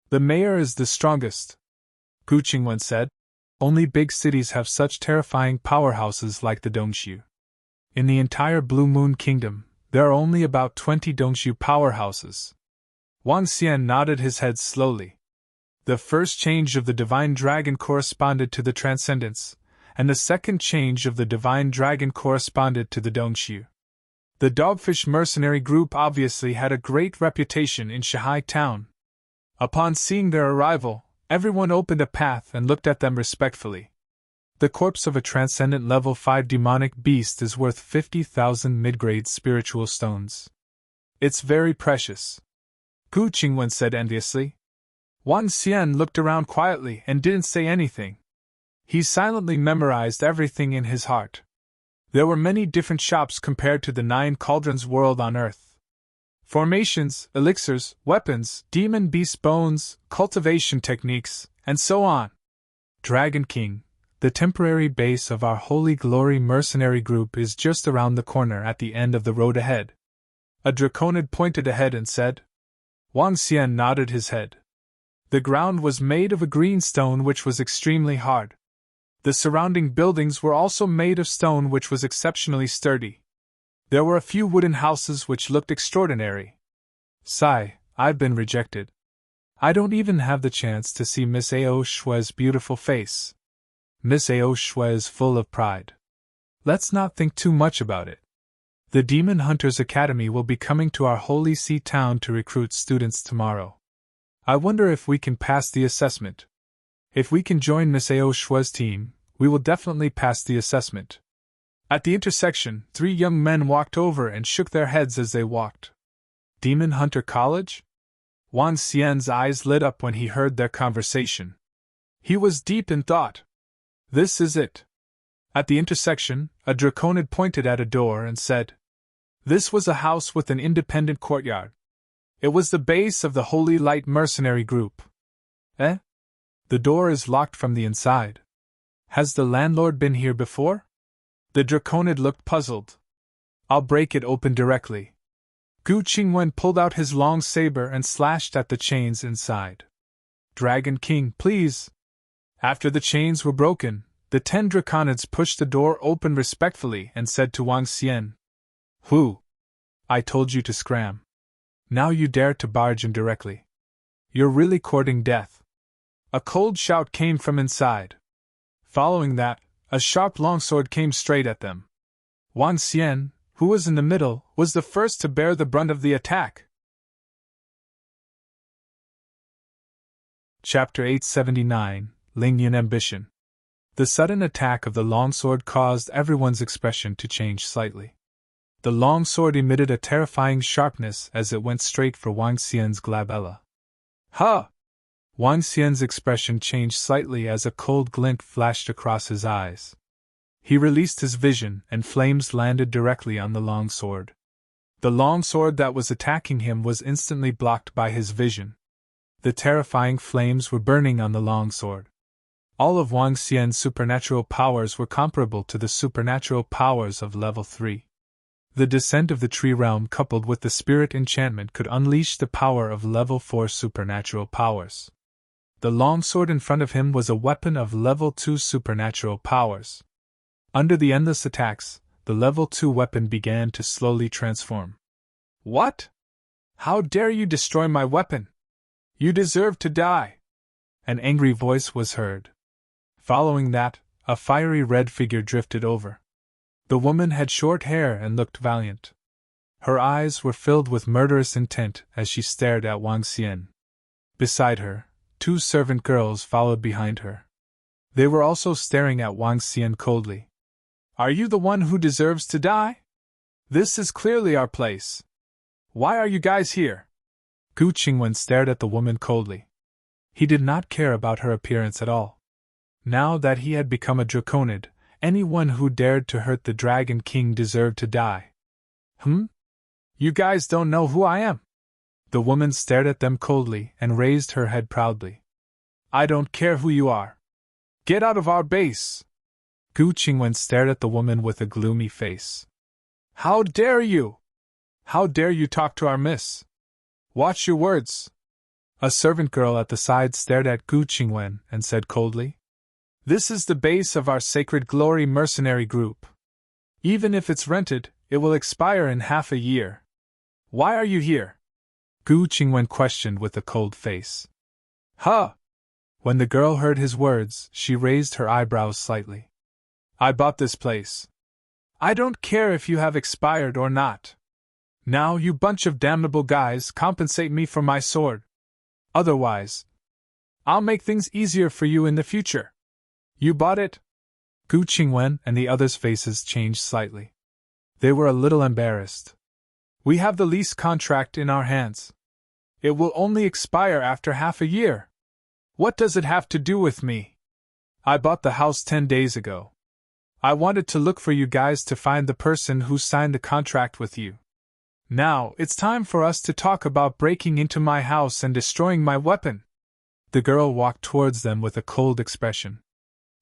The mayor is the strongest, Gu Qingwen said. Only big cities have such terrifying powerhouses like the Dongshu. In the entire Blue Moon Kingdom, there are only about 20 Dongshu powerhouses. Wang Xian nodded his head slowly. The first change of the Divine Dragon corresponded to the Transcendence, and the second change of the Divine Dragon corresponded to the Dongshu. The Dogfish Mercenary Group obviously had a great reputation in Shanghai Town. Upon seeing their arrival, everyone opened a path and looked at them respectfully. The corpse of a transcendent level 5 demonic beast is worth 50,000 mid-grade spiritual stones. It's very precious, Gu Qingwen said enviously. Wang Xian looked around quietly and didn't say anything. He silently memorized everything in his heart. There were many different shops compared to the 9 cauldrons world on Earth. Formations, elixirs, weapons, demon beast bones, cultivation techniques, and so on. Dragon King, the temporary base of our Holy Glory mercenary group, is just around the corner at the end of the road ahead. A Draconid pointed ahead and said. Wang Xian nodded his head. The ground was made of a green stone which was extremely hard. The surrounding buildings were also made of stone which was exceptionally sturdy. There were a few wooden houses which looked extraordinary. Sigh, I've been rejected. I don't even have the chance to see Miss Ao Shue's beautiful face. Miss Ao Shue is full of pride. Let's not think too much about it. The Demon Hunters Academy will be coming to our Holy See town to recruit students tomorrow. I wonder if we can pass the assessment. If we can join Miss Ao Shue's team, we will definitely pass the assessment. At the intersection, 3 young men walked over and shook their heads as they walked. Demon Hunter College? Wang Xian's eyes lit up when he heard their conversation. He was deep in thought. This is it. At the intersection, a Draconid pointed at a door and said. This was a house with an independent courtyard. It was the base of the Holy Light Mercenary Group. Eh? The door is locked from the inside. Has the landlord been here before? The Draconid looked puzzled. I'll break it open directly. Gu Qingwen pulled out his long saber and slashed at the chains inside. Dragon King, please. After the chains were broken, the 10 Draconids pushed the door open respectfully and said to Wang Xian. Who? I told you to scram. Now you dare to barge in directly. You're really courting death. A cold shout came from inside. Following that, a sharp longsword came straight at them. Wang Xian, who was in the middle, was the first to bear the brunt of the attack. Chapter 879, Lingyan Ambition. The sudden attack of the longsword caused everyone's expression to change slightly. The longsword emitted a terrifying sharpness as it went straight for Wang Xian's glabella. Ha! Wang Xian's expression changed slightly as a cold glint flashed across his eyes. He released his vision, and flames landed directly on the longsword. The longsword that was attacking him was instantly blocked by his vision. The terrifying flames were burning on the longsword. All of Wang Xian's supernatural powers were comparable to the supernatural powers of level 3. The descent of the tree realm coupled with the spirit enchantment could unleash the power of level 4 supernatural powers. The longsword in front of him was a weapon of level 2 supernatural powers. Under the endless attacks, the level 2 weapon began to slowly transform. What? How dare you destroy my weapon? You deserve to die! An angry voice was heard. Following that, a fiery red figure drifted over. The woman had short hair and looked valiant. Her eyes were filled with murderous intent as she stared at Wang Xian. Beside her, 2 servant girls followed behind her. They were also staring at Wang Xian coldly. Are you the one who deserves to die? This is clearly our place. Why are you guys here? Gu Qingwen stared at the woman coldly. He did not care about her appearance at all. Now that he had become a Draconid, anyone who dared to hurt the Dragon King deserved to die. You guys don't know who I am? The woman stared at them coldly and raised her head proudly. I don't care who you are. Get out of our base! Gu Qingwen stared at the woman with a gloomy face. How dare you? How dare you talk to our miss? Watch your words. A servant girl at the side stared at Gu Qingwen and said coldly, This is the base of our Sacred Glory mercenary group. Even if it's rented, it will expire in half a year. Why are you here? Gu Qingwen questioned with a cold face. Huh! When the girl heard his words, she raised her eyebrows slightly. I bought this place. I don't care if you have expired or not. Now, you bunch of damnable guys, compensate me for my sword. Otherwise, I'll make things easier for you in the future. You bought it? Gu Qingwen and the others' faces changed slightly. They were a little embarrassed. We have the lease contract in our hands. It will only expire after half a year. What does it have to do with me? I bought the house 10 days ago. I wanted to look for you guys to find the person who signed the contract with you. Now, it's time for us to talk about breaking into my house and destroying my weapon. The girl walked towards them with a cold expression.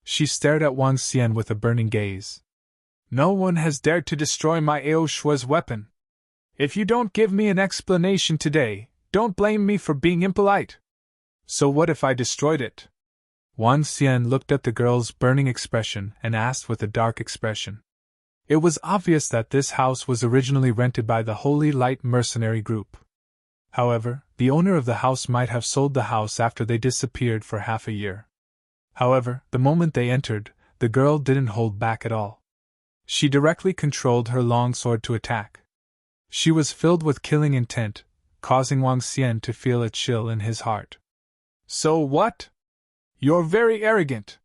She stared at Wang Xian with a burning gaze. No one has dared to destroy my Ao Shua's weapon. If you don't give me an explanation today, don't blame me for being impolite. So what if I destroyed it? Wang Xian looked at the girl's burning expression and asked with a dark expression. It was obvious that this house was originally rented by the Holy Light Mercenary Group. However, the owner of the house might have sold the house after they disappeared for half a year. However, the moment they entered, the girl didn't hold back at all. She directly controlled her long sword to attack. She was filled with killing intent, causing Wang Xian to feel a chill in his heart. So what? You're very arrogant.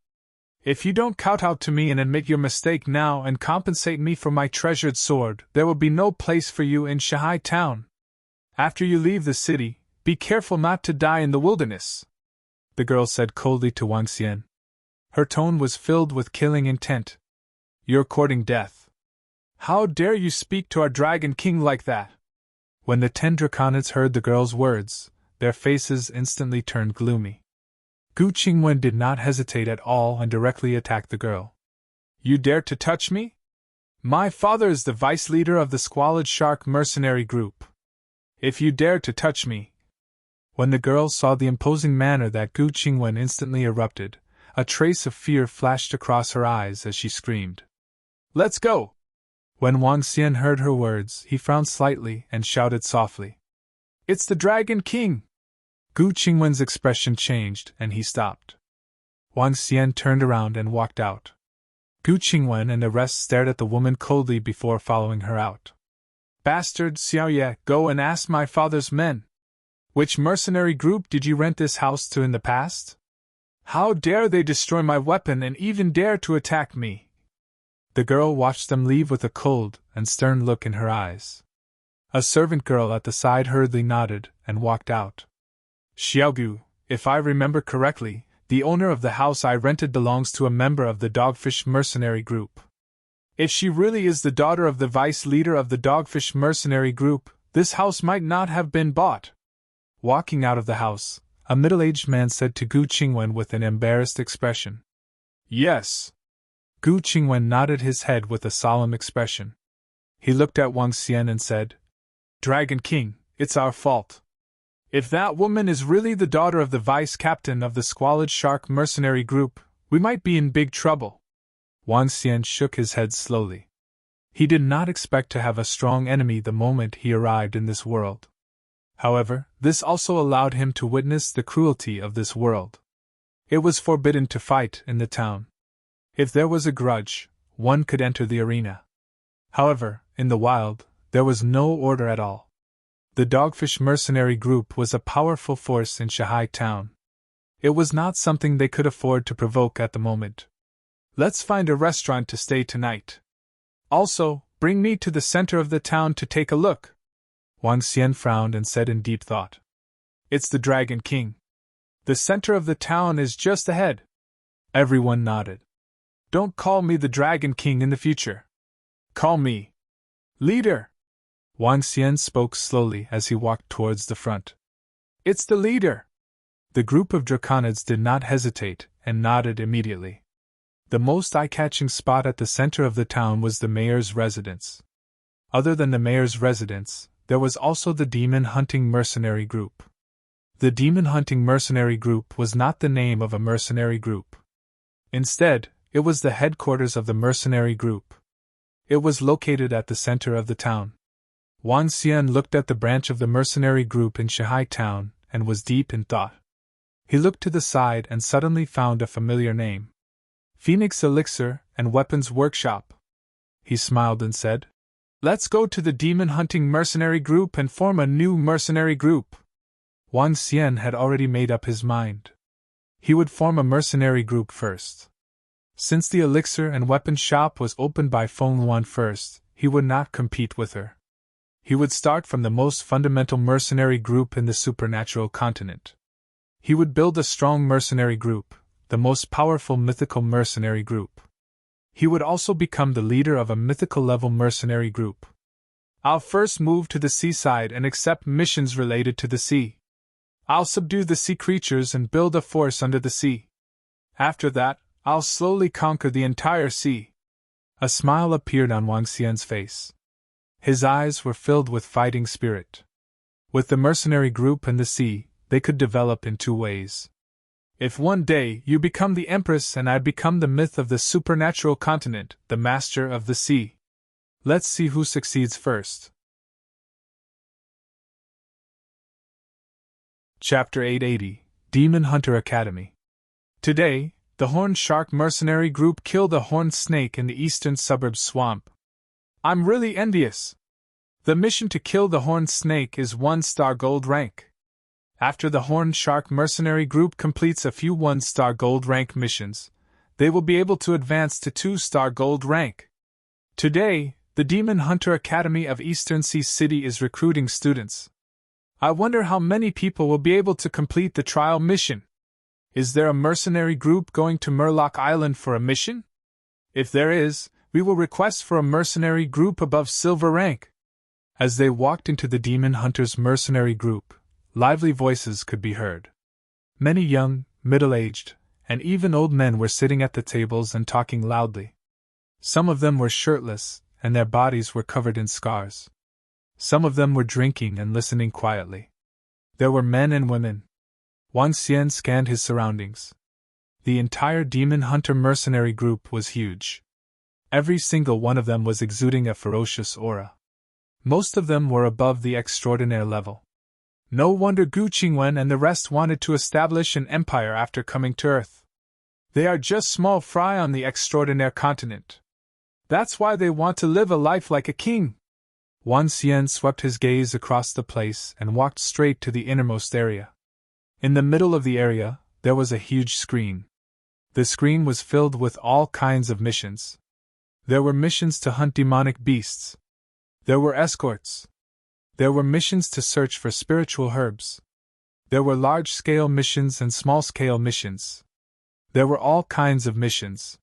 If you don't kowtow to me and admit your mistake now and compensate me for my treasured sword, there will be no place for you in Shanghai town. After you leave the city, be careful not to die in the wilderness, the girl said coldly to Wang Xian. Her tone was filled with killing intent. You're courting death. How dare you speak to our Dragon King like that? When the 10 Draconids heard the girl's words, their faces instantly turned gloomy. Gu Qingwen did not hesitate at all and directly attacked the girl. You dare to touch me? My father is the vice leader of the Squalid Shark mercenary group. If you dare to touch me... When the girl saw the imposing manner that Gu Qingwen instantly erupted, a trace of fear flashed across her eyes as she screamed. Let's go! When Wang Xian heard her words, he frowned slightly and shouted softly. It's the Dragon King! Gu Qingwen's expression changed and he stopped. Wang Xian turned around and walked out. Gu Qingwen and the rest stared at the woman coldly before following her out. Bastard Xiaoye, go and ask my father's men. Which mercenary group did you rent this house to in the past? How dare they destroy my weapon and even dare to attack me? The girl watched them leave with a cold and stern look in her eyes. A servant girl at the side hurriedly nodded and walked out. Xiaogu, if I remember correctly, the owner of the house I rented belongs to a member of the Dogfish Mercenary Group. If she really is the daughter of the vice leader of the Dogfish Mercenary Group, this house might not have been bought. Walking out of the house, a middle-aged man said to Gu Qingwen with an embarrassed expression. Yes. Gu Qingwen nodded his head with a solemn expression. He looked at Wang Xian and said, Dragon King, it's our fault. If that woman is really the daughter of the vice-captain of the Squalid Shark mercenary group, we might be in big trouble. Wang Xian shook his head slowly. He did not expect to have a strong enemy the moment he arrived in this world. However, this also allowed him to witness the cruelty of this world. It was forbidden to fight in the town. If there was a grudge, one could enter the arena. However, in the wild, there was no order at all. The Dogfish Mercenary Group was a powerful force in Shanghai town. It was not something they could afford to provoke at the moment. Let's find a restaurant to stay tonight. Also, bring me to the center of the town to take a look. Wang Xian frowned and said in deep thought. It's the Dragon King. The center of the town is just ahead. Everyone nodded. Don't call me the Dragon King in the future. Call me Leader. Wang Xian spoke slowly as he walked towards the front. It's the leader. The group of Draconids did not hesitate and nodded immediately. The most eye-catching spot at the center of the town was the mayor's residence. Other than the mayor's residence, there was also the demon-hunting mercenary group. The demon-hunting mercenary group was not the name of a mercenary group. Instead, it was the headquarters of the mercenary group. It was located at the center of the town. Wan Xian looked at the branch of the mercenary group in Shihai Town and was deep in thought. He looked to the side and suddenly found a familiar name. Phoenix Elixir and Weapons Workshop. He smiled and said, "Let's go to the demon-hunting mercenary group and form a new mercenary group." Wan Xian had already made up his mind. He would form a mercenary group first. Since the elixir and weapon shop was opened by Feng Wan first, he would not compete with her. He would start from the most fundamental mercenary group in the supernatural continent. He would build a strong mercenary group, the most powerful mythical mercenary group. He would also become the leader of a mythical level mercenary group. "I'll first move to the seaside and accept missions related to the sea. I'll subdue the sea creatures and build a force under the sea. After that, I'll slowly conquer the entire sea." A smile appeared on Wang Xian's face. His eyes were filled with fighting spirit. With the mercenary group and the sea, they could develop in two ways. If one day you become the Empress and I become the myth of the supernatural continent, the master of the sea. Let's see who succeeds first. Chapter 880, Demon Hunter Academy. Today, the Horned Shark mercenary group killed a horned snake in the eastern suburbs swamp. I'm really envious. The mission to kill the horned snake is 1-star gold rank. After the Horned Shark mercenary group completes a few 1-star gold rank missions, they will be able to advance to 2-star gold rank. Today, the Demon Hunter Academy of Eastern Sea City is recruiting students. I wonder how many people will be able to complete the trial mission. Is there a mercenary group going to Murloc Island for a mission? If there is, we will request for a mercenary group above silver rank. As they walked into the Demon Hunters mercenary group, lively voices could be heard. Many young, middle-aged, and even old men were sitting at the tables and talking loudly. Some of them were shirtless, and their bodies were covered in scars. Some of them were drinking and listening quietly. There were men and women. Wan Xian scanned his surroundings. The entire Demon Hunter mercenary group was huge. Every single one of them was exuding a ferocious aura. Most of them were above the extraordinaire level. No wonder Gu Qingwen and the rest wanted to establish an empire after coming to Earth. They are just small fry on the extraordinaire continent. That's why they want to live a life like a king. Wan Xian swept his gaze across the place and walked straight to the innermost area. In the middle of the area, there was a huge screen. The screen was filled with all kinds of missions. There were missions to hunt demonic beasts. There were escorts. There were missions to search for spiritual herbs. There were large-scale missions and small-scale missions. There were all kinds of missions.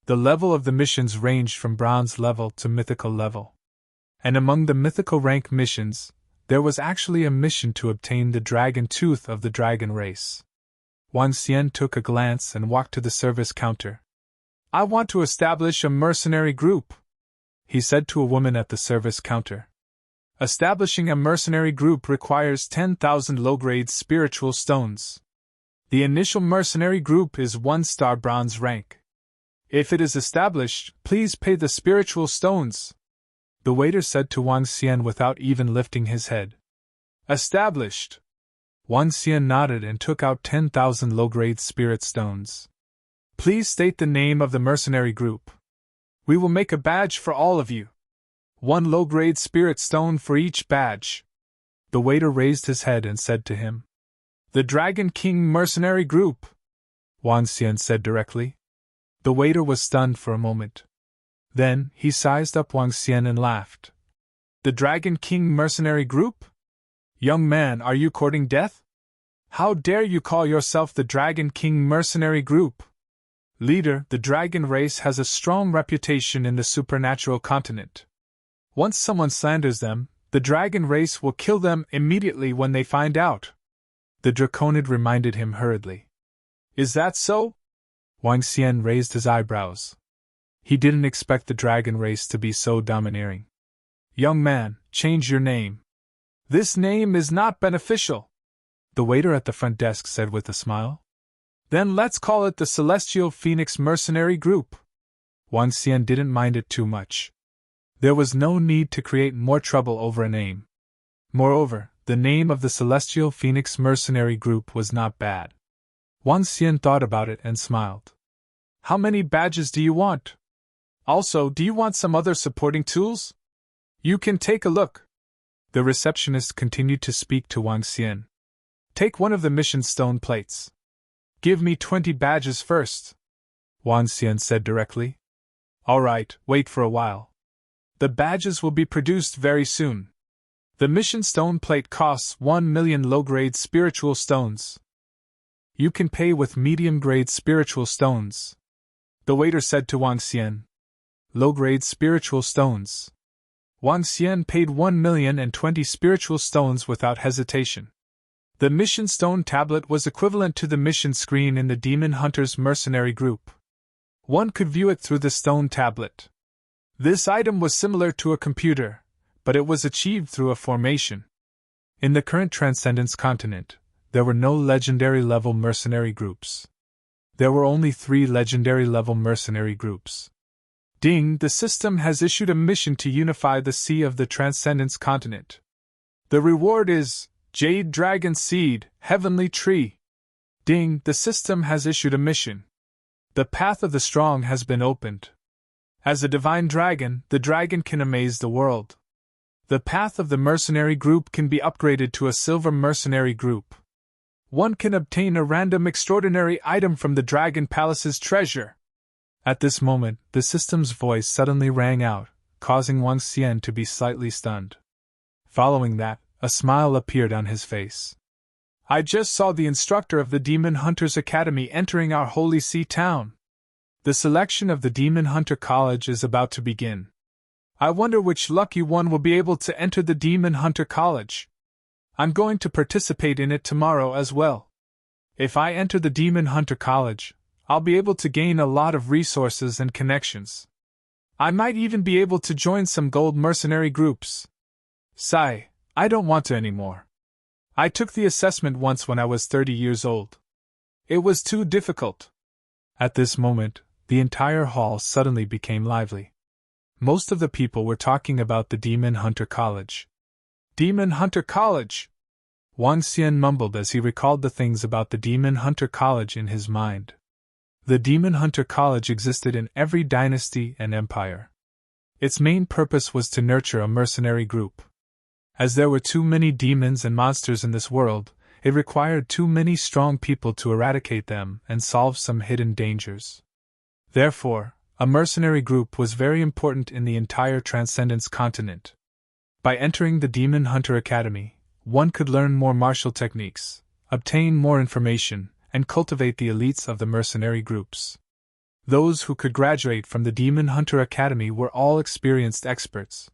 The level of the missions ranged from bronze level to mythical level. And among the mythical rank missions, there was actually a mission to obtain the dragon tooth of the dragon race. Wan Xian took a glance and walked to the service counter. "I want to establish a mercenary group," he said to a woman at the service counter. Establishing a mercenary group requires 10,000 low-grade spiritual stones. The initial mercenary group is 1-star bronze rank. If it is established, please pay the spiritual stones, the waiter said to Wan Xian without even lifting his head. Established. Wan Xian nodded and took out 10,000 low-grade spirit stones. Please state the name of the mercenary group. We will make a badge for all of you. 1 low-grade spirit stone for each badge. The waiter raised his head and said to him, "The Dragon King Mercenary Group," Wan Xian said directly. The waiter was stunned for a moment. Then, he sized up Wang Xian and laughed. "The Dragon King Mercenary Group? Young man, are you courting death? How dare you call yourself the Dragon King Mercenary Group? Leader, the dragon race has a strong reputation in the supernatural continent. Once someone slanders them, the dragon race will kill them immediately when they find out." The Draconid reminded him hurriedly. "Is that so?" Wang Xian raised his eyebrows. He didn't expect the dragon race to be so domineering. Young man, change your name. This name is not beneficial, the waiter at the front desk said with a smile. Then let's call it the Celestial Phoenix Mercenary Group. Wang Xian didn't mind it too much. There was no need to create more trouble over a name. Moreover, the name of the Celestial Phoenix Mercenary Group was not bad. Wang Xian thought about it and smiled. How many badges do you want? Also, do you want some other supporting tools? You can take a look. The receptionist continued to speak to Wang Xian. Take one of the mission stone plates. Give me 20 badges first, Wang Xian said directly. All right, wait for a while. The badges will be produced very soon. The mission stone plate costs 1 million low-grade spiritual stones. You can pay with medium-grade spiritual stones, the waiter said to Wang Xian. Low-grade spiritual stones. Wang Xian paid 1,020,000 spiritual stones without hesitation. The mission stone tablet was equivalent to the mission screen in the Demon Hunters Mercenary Group. One could view it through the stone tablet. This item was similar to a computer, but it was achieved through a formation. In the current Transcendence continent, there were no legendary-level mercenary groups. There were only 3 legendary-level mercenary groups. Ding, the system has issued a mission to unify the Sea of the Transcendence continent. The reward is Jade Dragon Seed, Heavenly Tree. Ding, the system has issued a mission. The path of the strong has been opened. As a divine dragon, the dragon can amaze the world. The path of the mercenary group can be upgraded to a silver mercenary group. One can obtain a random extraordinary item from the Dragon Palace's treasure. At this moment, the system's voice suddenly rang out, causing Wang Xian to be slightly stunned. Following that, a smile appeared on his face. I just saw the instructor of the Demon Hunters Academy entering our Holy See town. The selection of the Demon Hunter College is about to begin. I wonder which lucky one will be able to enter the Demon Hunter College. I'm going to participate in it tomorrow as well. If I enter the Demon Hunter College, I'll be able to gain a lot of resources and connections. I might even be able to join some gold mercenary groups. Sigh, I don't want to anymore. I took the assessment once when I was 30 years old. It was too difficult. At this moment, the entire hall suddenly became lively. Most of the people were talking about the Demon Hunter College. Demon Hunter College! Wang Xian mumbled as he recalled the things about the Demon Hunter College in his mind. The Demon Hunter College existed in every dynasty and empire. Its main purpose was to nurture a mercenary group. As there were too many demons and monsters in this world, it required too many strong people to eradicate them and solve some hidden dangers. Therefore, a mercenary group was very important in the entire Transcendence continent. By entering the Demon Hunter Academy, one could learn more martial techniques, obtain more information, and cultivate the elites of the mercenary groups. Those who could graduate from the Demon Hunter Academy were all experienced experts.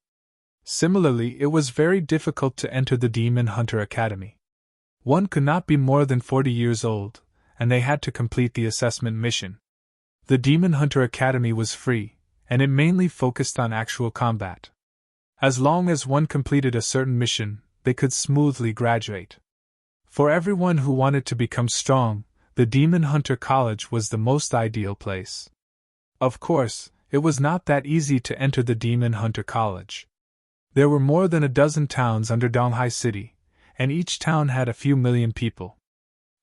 Similarly, it was very difficult to enter the Demon Hunter Academy. One could not be more than 40 years old, and they had to complete the assessment mission. The Demon Hunter Academy was free, and it mainly focused on actual combat. As long as one completed a certain mission, they could smoothly graduate. For everyone who wanted to become strong, the Demon Hunter College was the most ideal place. Of course, it was not that easy to enter the Demon Hunter College. There were more than a dozen towns under Donghai City, and each town had a few million people.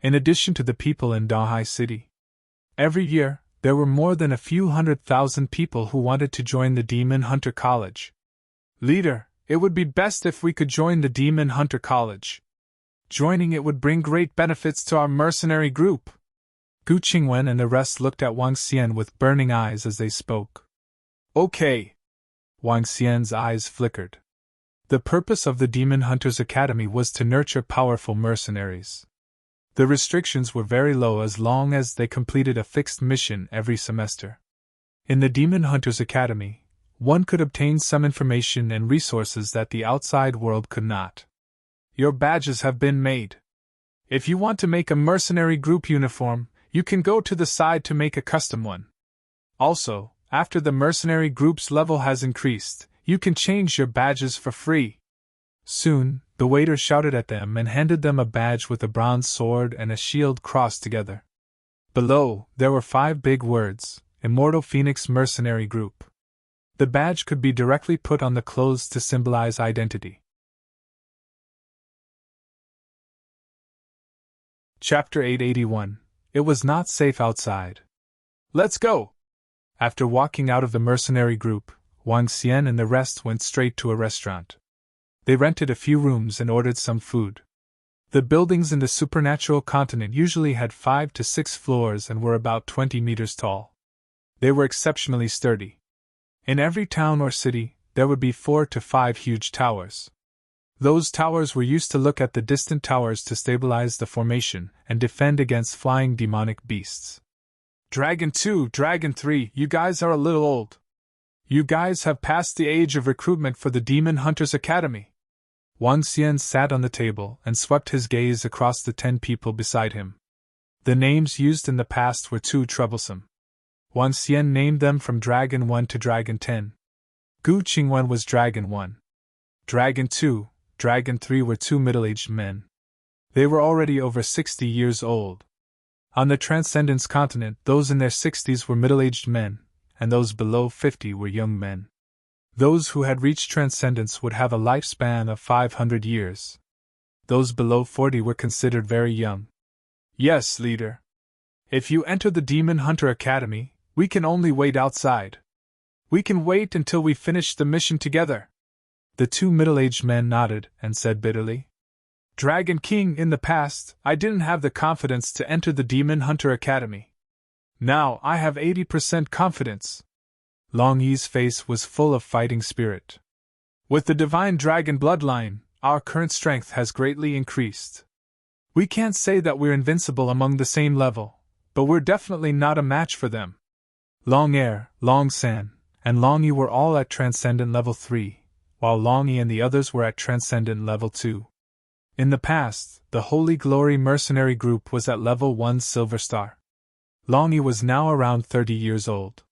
In addition to the people in Donghai City, every year, there were more than a few 100,000 people who wanted to join the Demon Hunter College. Leader, it would be best if we could join the Demon Hunter College. Joining it would bring great benefits to our mercenary group. Gu Qingwen and the rest looked at Wang Xian with burning eyes as they spoke. Okay. Wang Xian's eyes flickered. The purpose of the Demon Hunters Academy was to nurture powerful mercenaries. The restrictions were very low as long as they completed a fixed mission every semester. In the Demon Hunters Academy, one could obtain some information and resources that the outside world could not. Your badges have been made. If you want to make a mercenary group uniform, you can go to the side to make a custom one. Also, after the mercenary group's level has increased, You can change your badges for free. Soon, the waiter shouted at them and handed them a badge with a bronze sword and a shield crossed together. Below, there were 5 big words, Immortal Phoenix Mercenary Group. The badge could be directly put on the clothes to symbolize identity. Chapter 881. It was not safe outside. Let's go! After walking out of the mercenary group, Wang Xian and the rest went straight to a restaurant. They rented a few rooms and ordered some food. The buildings in the supernatural continent usually had 5 to 6 floors and were about 20 meters tall. They were exceptionally sturdy. In every town or city, there would be 4 to 5 huge towers. Those towers were used to look at the distant towers to stabilize the formation and defend against flying demonic beasts. Dragon 2, Dragon 3, you guys are a little old. You guys have passed the age of recruitment for the Demon Hunters Academy. Wang Xian sat on the table and swept his gaze across the 10 people beside him. The names used in the past were too troublesome. Wang Xian named them from Dragon 1 to Dragon 10. Gu Qingwen was Dragon 1. Dragon 2, Dragon 3 were 2 middle-aged men. They were already over 60 years old. On the Transcendence continent, those in their 60s were middle-aged men, and those below 50 were young men. Those who had reached Transcendence would have a lifespan of 500 years. Those below 40 were considered very young. Yes, leader. If you enter the Demon Hunter Academy, we can only wait outside. We can wait until we finish the mission together. The 2 middle-aged men nodded and said bitterly, Dragon King, in the past, I didn't have the confidence to enter the Demon Hunter Academy. Now I have 80% confidence. Long Yi's face was full of fighting spirit. With the Divine Dragon bloodline, our current strength has greatly increased. We can't say that we're invincible among the same level, but we're definitely not a match for them. Long Air, Long San, and Long Yi were all at Transcendent Level 3, while Long Yi and the others were at Transcendent Level 2. In the past, the Holy Glory Mercenary Group was at Level 1 Silver Star. Long Yi was now around 30 years old.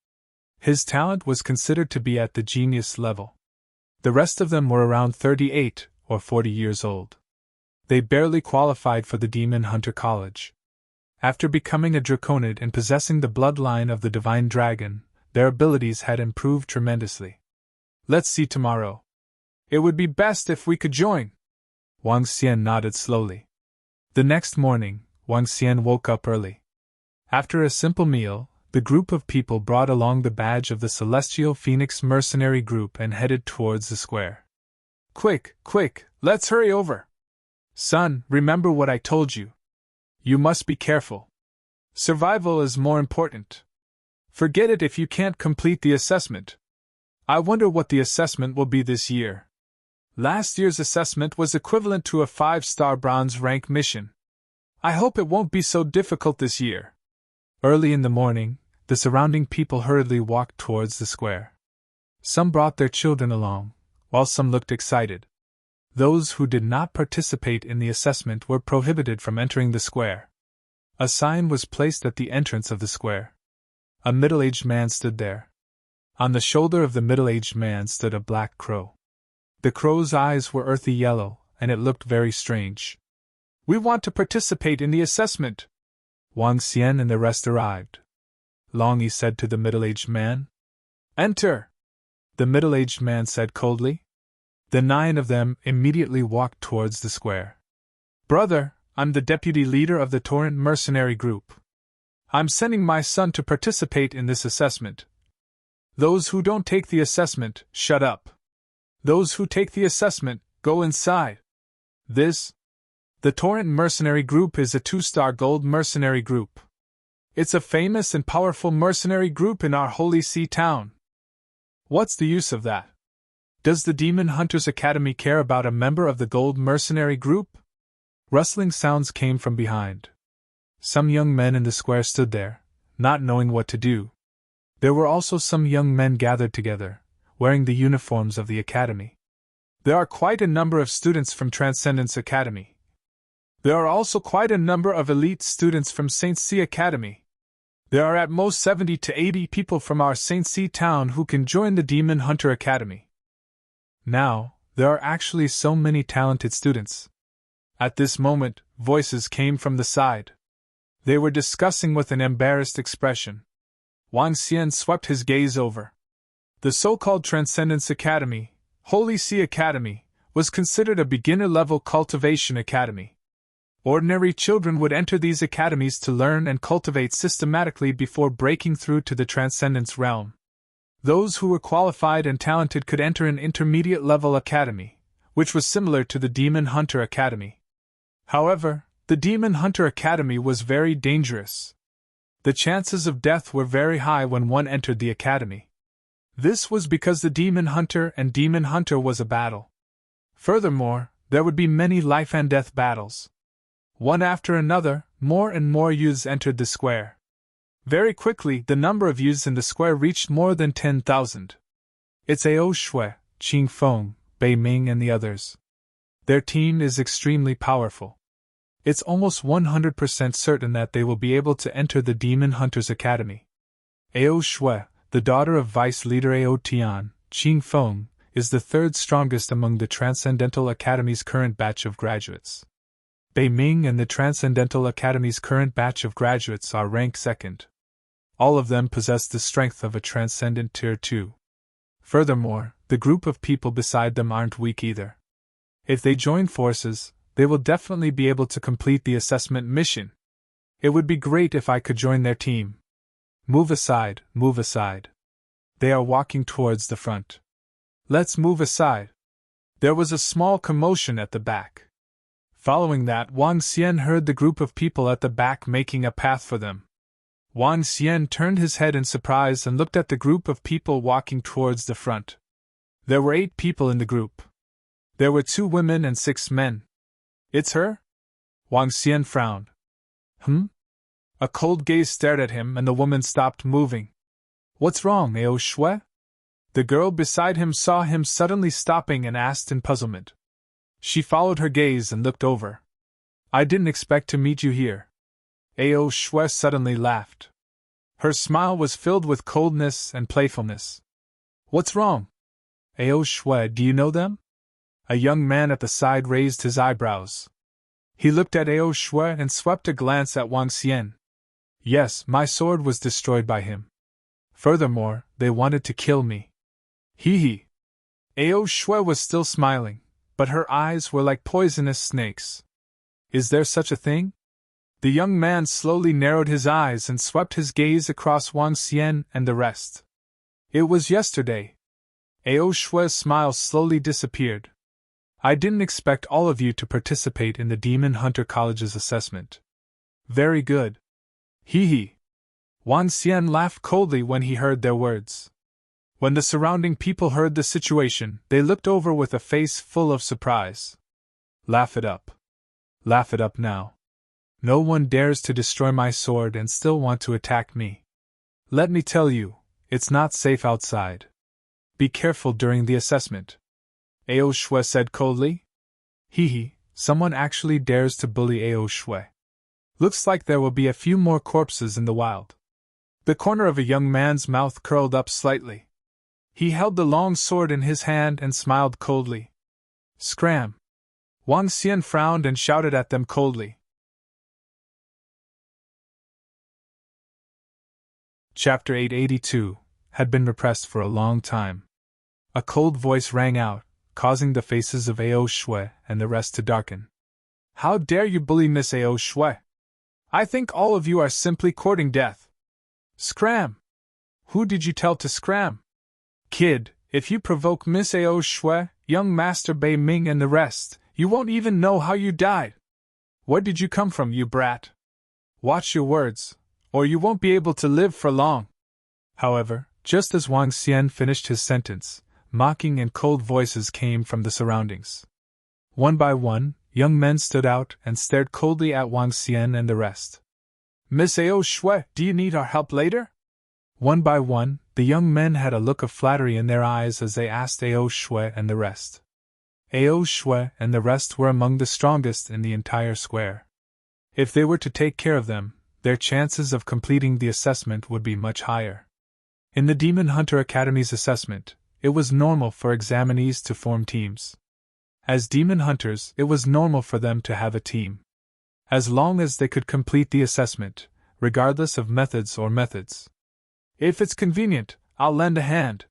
His talent was considered to be at the genius level. The rest of them were around 38 or 40 years old. They barely qualified for the Demon Hunter College. After becoming a Draconid and possessing the bloodline of the Divine Dragon, their abilities had improved tremendously. Let's see tomorrow. It would be best if we could join. Wang Xian nodded slowly. The next morning, Wang Xian woke up early. After a simple meal, the group of people brought along the badge of the Celestial Phoenix Mercenary Group and headed towards the square. Quick, quick, let's hurry over. Son, remember what I told you. You must be careful. Survival is more important. Forget it if you can't complete the assessment. I wonder what the assessment will be this year. Last year's assessment was equivalent to a 5-star bronze rank mission. I hope it won't be so difficult this year. Early in the morning, the surrounding people hurriedly walked towards the square. Some brought their children along, while some looked excited. Those who did not participate in the assessment were prohibited from entering the square. A sign was placed at the entrance of the square. A middle-aged man stood there. On the shoulder of the middle-aged man stood a black crow. The crow's eyes were earthy yellow, and it looked very strange. We want to participate in the assessment. Wang Xian and the rest arrived. Long Yi said to the middle-aged man. Enter! The middle-aged man said coldly. The 9 of them immediately walked towards the square. Brother, I'm the deputy leader of the Torrent Mercenary Group. I'm sending my son to participate in this assessment. Those who don't take the assessment, shut up. Those who take the assessment, go inside. The Torrent Mercenary Group is a 2-star gold mercenary group. It's a famous and powerful mercenary group in our Holy See town. What's the use of that? Does the Demon Hunters Academy care about a member of the Gold Mercenary Group? Rustling sounds came from behind. Some young men in the square stood there, not knowing what to do. There were also some young men gathered together, wearing the uniforms of the academy. There are quite a number of students from Transcendence Academy. There are also quite a number of elite students from St. C Academy. There are at most 70 to 80 people from our St. C town who can join the Demon Hunter Academy. Now, there are actually so many talented students. At this moment, voices came from the side. They were discussing with an embarrassed expression. Wang Xian swept his gaze over. The so-called Transcendence Academy, Holy See Academy, was considered a beginner-level cultivation academy. Ordinary children would enter these academies to learn and cultivate systematically before breaking through to the Transcendence realm. Those who were qualified and talented could enter an intermediate-level academy, which was similar to the Demon Hunter Academy. However, the Demon Hunter Academy was very dangerous. The chances of death were very high when one entered the academy. This was because the Demon Hunter and Demon Hunter was a battle. Furthermore, there would be many life and death battles. One after another, more and more youths entered the square. Very quickly, the number of youths in the square reached more than 10,000. It's Ao Shui, Qing Feng, Bei Ming and the others. Their team is extremely powerful. It's almost 100% certain that they will be able to enter the Demon Hunters Academy. Ao Shui, the daughter of Vice Leader Ao Tian, Qing Feng, is the third strongest among the Transcendental Academy's current batch of graduates. Bei Ming and the Transcendental Academy's current batch of graduates are ranked second. All of them possess the strength of a Transcendent Tier 2. Furthermore, the group of people beside them aren't weak either. If they join forces, they will definitely be able to complete the assessment mission. It would be great if I could join their team. Move aside, move aside. They are walking towards the front. Let's move aside. There was a small commotion at the back. Following that, Wang Xian heard the group of people at the back making a path for them. Wang Xian turned his head in surprise and looked at the group of people walking towards the front. There were 8 people in the group. There were 2 women and 6 men. It's her? Wang Xian frowned. A cold gaze stared at him and the woman stopped moving. What's wrong, Ao Shui? The girl beside him saw him suddenly stopping and asked in puzzlement. She followed her gaze and looked over. I didn't expect to meet you here. Ao Shui suddenly laughed. Her smile was filled with coldness and playfulness. What's wrong? Ao Shui, do you know them? A young man at the side raised his eyebrows. He looked at Ao Shui and swept a glance at Wang Xian. Yes, my sword was destroyed by him. Furthermore, they wanted to kill me. Hee. Ao Shui was still smiling, but her eyes were like poisonous snakes. Is there such a thing? The young man slowly narrowed his eyes and swept his gaze across Wang Xian and the rest. It was yesterday. Ao Shui's smile slowly disappeared. I didn't expect all of you to participate in the Demon Hunter College's assessment. Very good. Hee. Wang Xian laughed coldly when he heard their words. When the surrounding people heard the situation, they looked over with a face full of surprise. Laugh it up. Laugh it up now. No one dares to destroy my sword and still want to attack me. Let me tell you, it's not safe outside. Be careful during the assessment. Ao Shui said coldly. Hee, someone actually dares to bully Ao Shui. Looks like there will be a few more corpses in the wild. The corner of a young man's mouth curled up slightly. He held the long sword in his hand and smiled coldly. Scram! Wang Xian frowned and shouted at them coldly. Chapter 882 had been repressed for a long time. A cold voice rang out, causing the faces of Ao Shui and the rest to darken. How dare you bully Miss Ao Shui? I think all of you are simply courting death. Scram! Who did you tell to scram? Kid, if you provoke Miss Ao Shui, young Master Bei Ming and the rest, you won't even know how you died. Where did you come from, you brat? Watch your words, or you won't be able to live for long. However, just as Wang Xian finished his sentence, mocking and cold voices came from the surroundings. One by one, young men stood out and stared coldly at Wang Xian and the rest. Miss Ao Shui, do you need our help later? One by one, the young men had a look of flattery in their eyes as they asked Ao Shui and the rest. Ao Shui and the rest were among the strongest in the entire square. If they were to take care of them, their chances of completing the assessment would be much higher. In the Demon Hunter Academy's assessment, it was normal for examinees to form teams. As demon hunters, it was normal for them to have a team. As long as they could complete the assessment, regardless of methods or methods. If it's convenient, I'll lend a hand.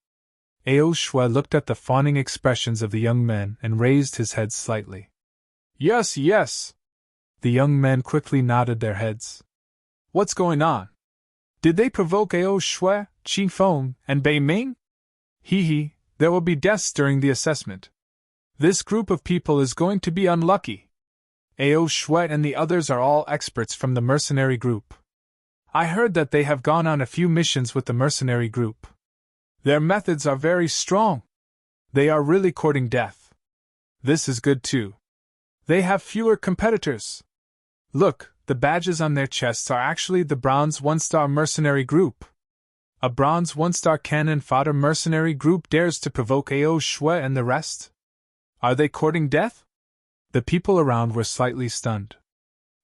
Ao Shui looked at the fawning expressions of the young men and raised his head slightly. Yes, yes. The young men quickly nodded their heads. What's going on? Did they provoke Ao Shui, Qi Feng, and Bei Ming? Hee, there will be deaths during the assessment. This group of people is going to be unlucky. Ao Shui and the others are all experts from the mercenary group. I heard that they have gone on a few missions with the mercenary group. Their methods are very strong. They are really courting death. This is good too. They have fewer competitors. Look, the badges on their chests are actually the Bronze 1-Star Mercenary Group. A Bronze 1-Star Cannon Fodder Mercenary Group dares to provoke Ao Shui and the rest? Are they courting death? The people around were slightly stunned.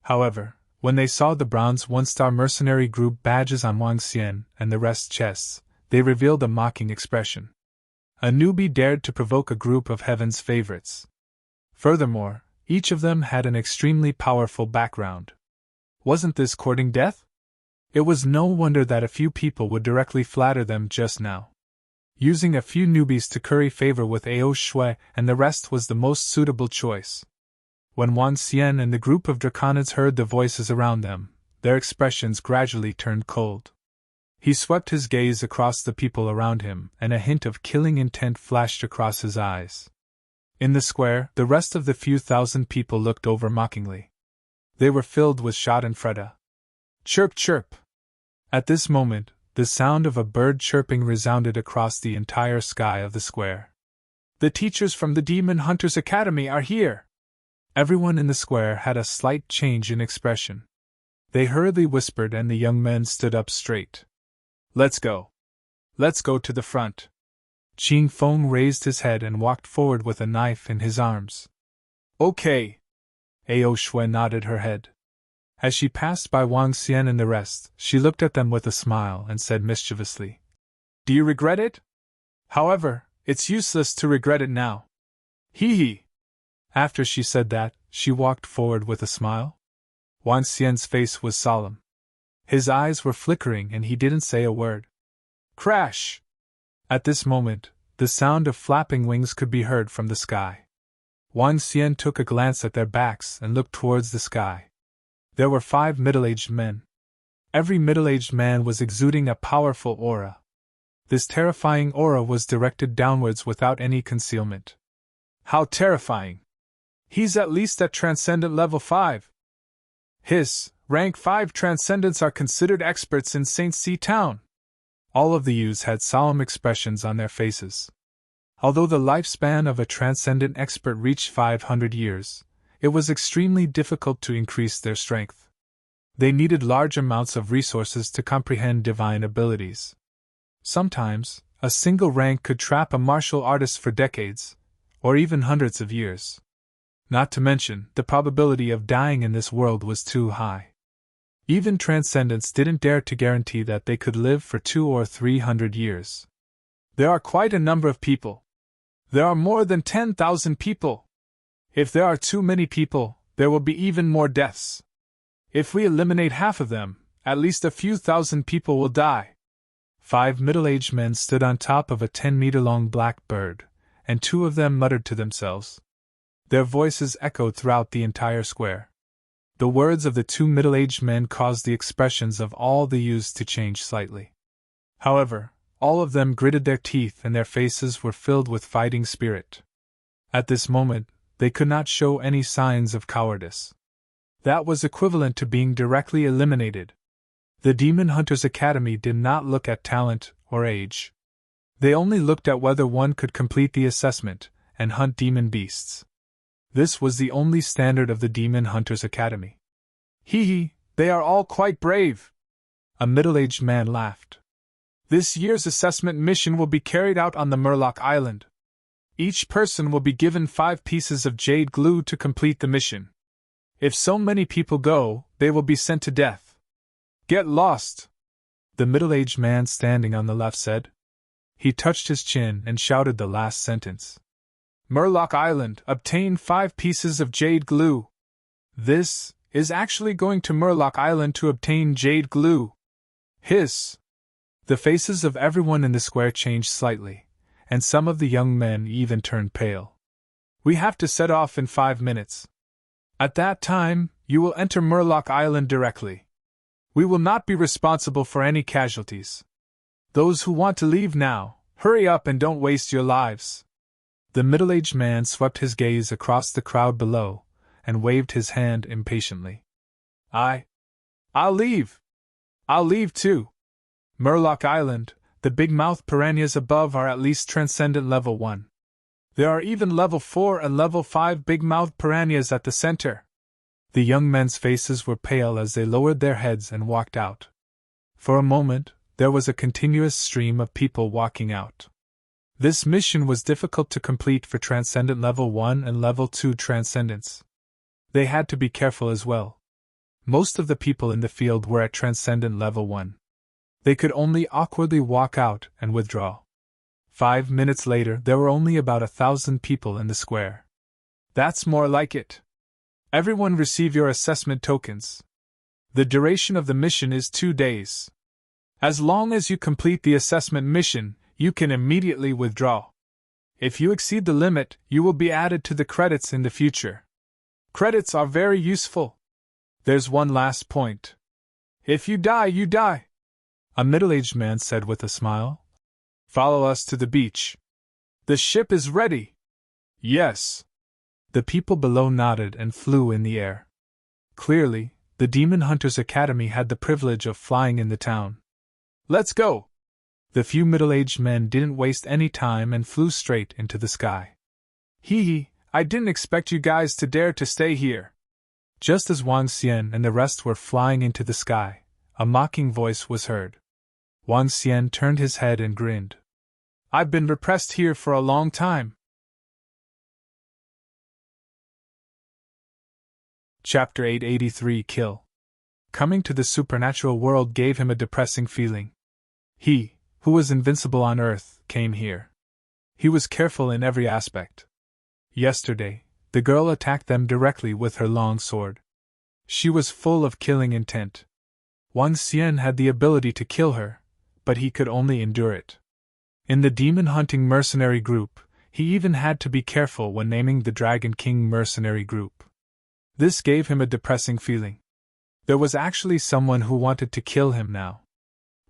However, when they saw the Bronze 1-Star Mercenary Group badges on Wang Xian and the rest's chests, they revealed a mocking expression. A newbie dared to provoke a group of heaven's favorites. Furthermore, each of them had an extremely powerful background. Wasn't this courting death? It was no wonder that a few people would directly flatter them just now. Using a few newbies to curry favor with Ao Shui and the rest was the most suitable choice. When Wang Xian and the group of Draconids heard the voices around them, their expressions gradually turned cold. He swept his gaze across the people around him, and a hint of killing intent flashed across his eyes. In the square, the rest of the few thousand people looked over mockingly. They were filled with schadenfreude. Chirp, chirp! At this moment, the sound of a bird chirping resounded across the entire sky of the square. The teachers from the Demon Hunters Academy are here! Everyone in the square had a slight change in expression. They hurriedly whispered and the young men stood up straight. Let's go. Let's go to the front. Qi Feng raised his head and walked forward with a knife in his arms. Okay. Ao Shui nodded her head. As she passed by Wang Xian and the rest, she looked at them with a smile and said mischievously, Do you regret it? However, it's useless to regret it now. Hee. After she said that, she walked forward with a smile. Wang Xian's face was solemn. His eyes were flickering and he didn't say a word. Crash! At this moment, the sound of flapping wings could be heard from the sky. Wang Xian took a glance at their backs and looked towards the sky. There were 5 middle-aged men. Every middle-aged man was exuding a powerful aura. This terrifying aura was directed downwards without any concealment. How terrifying! He's at least at Transcendent Level 5. Rank 5 Transcendents are considered experts in St. C Town. All of the youths had solemn expressions on their faces. Although the lifespan of a Transcendent expert reached 500 years, it was extremely difficult to increase their strength. They needed large amounts of resources to comprehend divine abilities. Sometimes, a single rank could trap a martial artist for decades, or even hundreds of years. Not to mention, the probability of dying in this world was too high. Even Transcendents didn't dare to guarantee that they could live for 200 or 300 years. There are quite a number of people. There are more than 10,000 people. If there are too many people, there will be even more deaths. If we eliminate half of them, at least a few thousand people will die. 5 middle-aged men stood on top of a 10-meter-long black bird, and 2 of them muttered to themselves. Their voices echoed throughout the entire square. The words of the 2 middle-aged men caused the expressions of all the youths to change slightly. However, all of them gritted their teeth and their faces were filled with fighting spirit. At this moment, they could not show any signs of cowardice. That was equivalent to being directly eliminated. The Demon Hunters Academy did not look at talent or age. They only looked at whether one could complete the assessment and hunt demon beasts. This was the only standard of the Demon Hunters Academy. They are all quite brave. A middle-aged man laughed. This year's assessment mission will be carried out on the Murloc Island. Each person will be given 5 pieces of jade glue to complete the mission. If so many people go, they will be sent to death. Get lost, the middle-aged man standing on the left said. He touched his chin and shouted the last sentence. Murloc Island, obtain 5 pieces of jade glue. This is actually going to Murloc Island to obtain jade glue. Hiss! The faces of everyone in the square changed slightly, and some of the young men even turned pale. We have to set off in 5 minutes. At that time, you will enter Murloc Island directly. We will not be responsible for any casualties. Those who want to leave now, hurry up and don't waste your lives. The middle-aged man swept his gaze across the crowd below and waved his hand impatiently. I'll leave. I'll leave too. Murloc Island, the big-mouthed piranhas above are at least transcendent level 1. There are even level 4 and level 5 big-mouthed piranhas at the center. The young men's faces were pale as they lowered their heads and walked out. For a moment, there was a continuous stream of people walking out. This mission was difficult to complete for Transcendent Level 1 and Level 2 Transcendents. They had to be careful as well. Most of the people in the field were at Transcendent Level 1. They could only awkwardly walk out and withdraw. 5 minutes later, there were only about 1,000 people in the square. That's more like it. Everyone receive your assessment tokens. The duration of the mission is 2 days. As long as you complete the assessment mission, you can immediately withdraw. If you exceed the limit, you will be added to the credits in the future. Credits are very useful. There's one last point. If you die, you die. A middle-aged man said with a smile. Follow us to the beach. The ship is ready. Yes. The people below nodded and flew in the air. Clearly, the Demon Hunters Academy had the privilege of flying in the town. Let's go. The few middle-aged men didn't waste any time and flew straight into the sky. Hee, I didn't expect you guys to dare to stay here. Just as Wang Xian and the rest were flying into the sky, a mocking voice was heard. Wang Xian turned his head and grinned. I've been repressed here for a long time. Chapter 883 Kill. Coming to the supernatural world gave him a depressing feeling. He, who was invincible on Earth, came here. He was careful in every aspect. Yesterday, the girl attacked them directly with her long sword. She was full of killing intent. Wang Xian had the ability to kill her, but he could only endure it. In the demon-hunting mercenary group, he even had to be careful when naming the Dragon King mercenary group. This gave him a depressing feeling. There was actually someone who wanted to kill him now.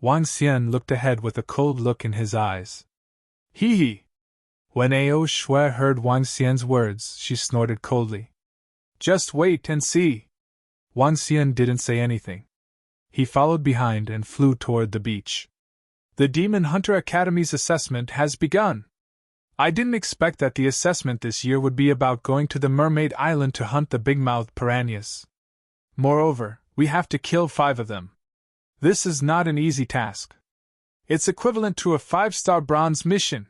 Wang Xian looked ahead with a cold look in his eyes. Hee. When Ao Shui heard Wang Xian's words, she snorted coldly. Just wait and see. Wang Xian didn't say anything. He followed behind and flew toward the beach. The Demon Hunter Academy's assessment has begun. I didn't expect that the assessment this year would be about going to the Mermaid Island to hunt the big-mouthed piranhas. Moreover, we have to kill 5 of them. This is not an easy task. It's equivalent to a 5-star bronze mission.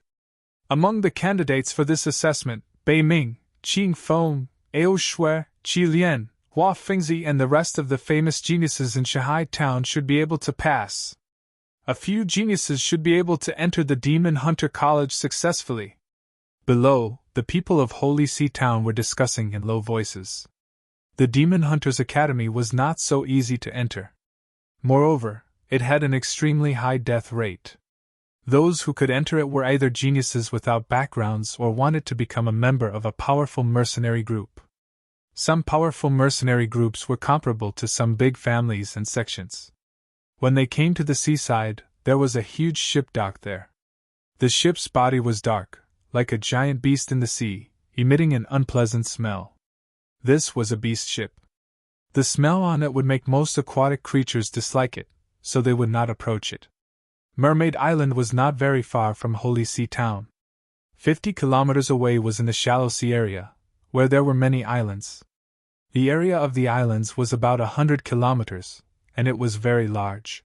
Among the candidates for this assessment, Bei Ming, Qing Feng, Ao Shui, Qi Lian, Hua Fengzi and the rest of the famous geniuses in Shihai Town should be able to pass. A few geniuses should be able to enter the Demon Hunter College successfully. Below, the people of Holy Sea Town were discussing in low voices. The Demon Hunters Academy was not so easy to enter. Moreover, it had an extremely high death rate. Those who could enter it were either geniuses without backgrounds or wanted to become a member of a powerful mercenary group. Some powerful mercenary groups were comparable to some big families and sections. When they came to the seaside, there was a huge ship docked there. The ship's body was dark, like a giant beast in the sea, emitting an unpleasant smell. This was a beast ship. The smell on it would make most aquatic creatures dislike it, so they would not approach it. Mermaid Island was not very far from Holy Sea Town. 50 kilometers away was in the shallow sea area, where there were many islands. The area of the islands was about 100 kilometers, and it was very large.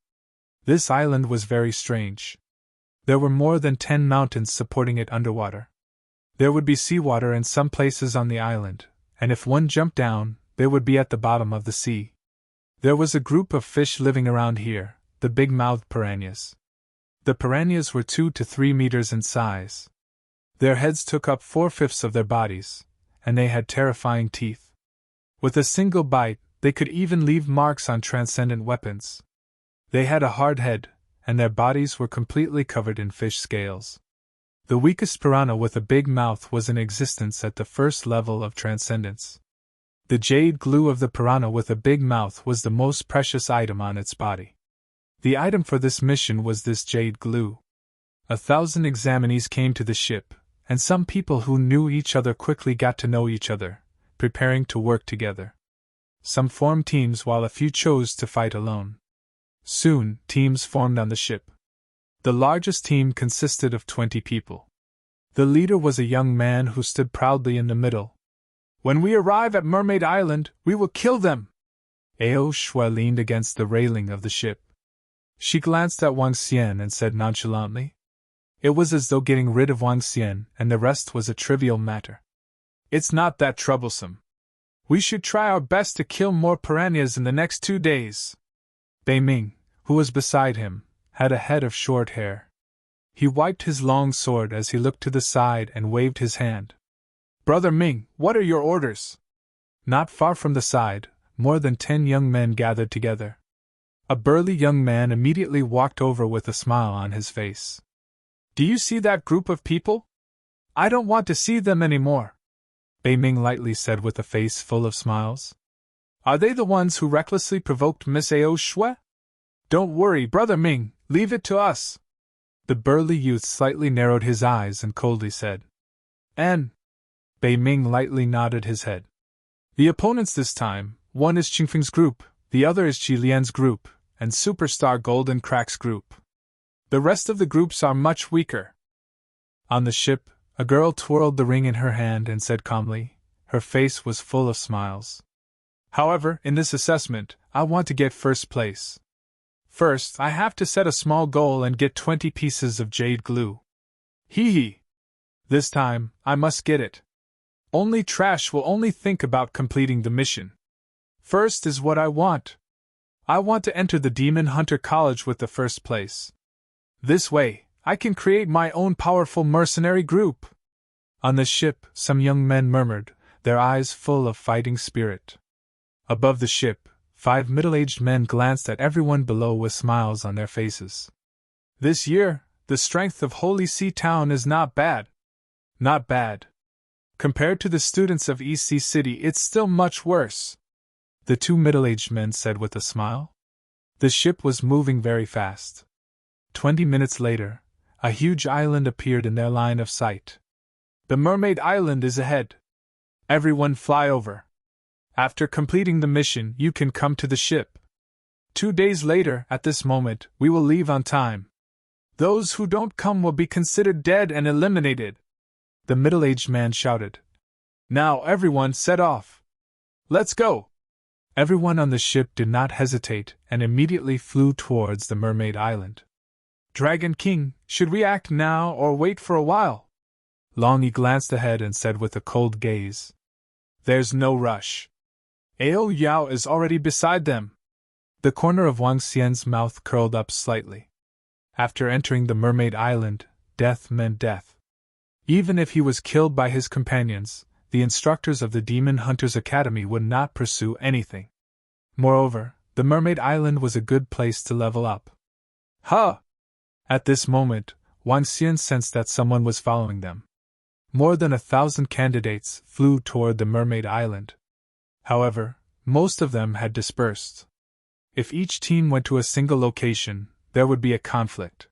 This island was very strange. There were more than 10 mountains supporting it underwater. There would be seawater in some places on the island, and if one jumped down, they would be at the bottom of the sea. There was a group of fish living around here, the big-mouthed piranhas. The piranhas were 2 to 3 meters in size. Their heads took up 4/5 of their bodies, and they had terrifying teeth. With a single bite, they could even leave marks on transcendent weapons. They had a hard head, and their bodies were completely covered in fish scales. The weakest piranha with a big mouth was in existence at the first level of transcendence. The jade glue of the piranha with a big mouth was the most precious item on its body. The item for this mission was this jade glue. 1,000 examinees came to the ship, and some people who knew each other quickly got to know each other, preparing to work together. Some formed teams while a few chose to fight alone. Soon, teams formed on the ship. The largest team consisted of 20 people. The leader was a young man who stood proudly in the middle. "When we arrive at Mermaid Island, we will kill them!" Ao Shui leaned against the railing of the ship. She glanced at Wang Xian and said nonchalantly. It was as though getting rid of Wang Xian and the rest was a trivial matter. "It's not that troublesome. We should try our best to kill more piranhas in the next 2 days." Bei Ming, who was beside him, had a head of short hair. He wiped his long sword as he looked to the side and waved his hand. "Brother Ming, what are your orders?" Not far from the side, more than 10 young men gathered together. A burly young man immediately walked over with a smile on his face. "Do you see that group of people? I don't want to see them anymore," Bei Ming lightly said with a face full of smiles. "Are they the ones who recklessly provoked Miss Ao Shui? Don't worry, Brother Ming, leave it to us." The burly youth slightly narrowed his eyes and coldly said, "And?" Bei Ming lightly nodded his head. "The opponents this time, one is Qingfeng's group, the other is Qi Lian's group, and Superstar Golden Crack's group. The rest of the groups are much weaker." On the ship, a girl twirled the ring in her hand and said calmly, her face was full of smiles. "However, in this assessment, I want to get first place. First, I have to set a small goal and get 20 pieces of jade glue. Hee hee! This time, I must get it. Only trash will only think about completing the mission. First is what I want. I want to enter the Demon Hunter College with the first place. This way, I can create my own powerful mercenary group." On the ship, some young men murmured, their eyes full of fighting spirit. Above the ship, 5 middle-aged men glanced at everyone below with smiles on their faces. "This year, the strength of Holy Sea Town is not bad. Not bad. Compared to the students of East Sea City, it's still much worse," the 2 middle-aged men said with a smile. The ship was moving very fast. 20 minutes later, a huge island appeared in their line of sight. "The Mermaid Island is ahead. Everyone fly over. After completing the mission, you can come to the ship. 2 days later, at this moment, we will leave on time. Those who don't come will be considered dead and eliminated," the middle-aged man shouted. "Now everyone set off. Let's go!" Everyone on the ship did not hesitate and immediately flew towards the Mermaid Island. "Dragon King, should we act now or wait for a while?" Long Yi glanced ahead and said with a cold gaze. "There's no rush. Ao Yao is already beside them." The corner of Wang Xian's mouth curled up slightly. After entering the Mermaid Island, death meant death. Even if he was killed by his companions, the instructors of the Demon Hunters Academy would not pursue anything. Moreover, the Mermaid Island was a good place to level up. "Huh!" At this moment, Wang Xian sensed that someone was following them. More than 1,000 candidates flew toward the Mermaid Island. However, most of them had dispersed. If each team went to a single location, there would be a conflict.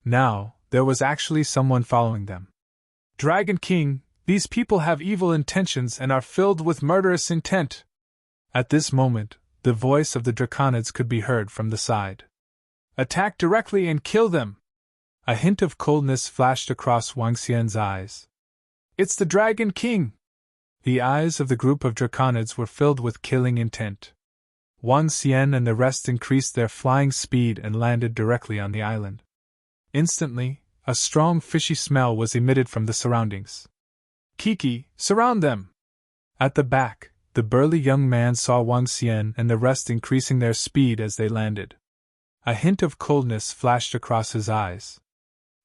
Now, there was actually someone following them. "Dragon King, these people have evil intentions and are filled with murderous intent." At this moment, the voice of the Draconids could be heard from the side. "Attack directly and kill them!" A hint of coldness flashed across Wang Xian's eyes. "It's the Dragon King!" The eyes of the group of Draconids were filled with killing intent. Wang Xian and the rest increased their flying speed and landed directly on the island. Instantly, a strong fishy smell was emitted from the surroundings. "Kiki, surround them!" At the back, the burly young man saw Wang Xian and the rest increasing their speed as they landed. A hint of coldness flashed across his eyes.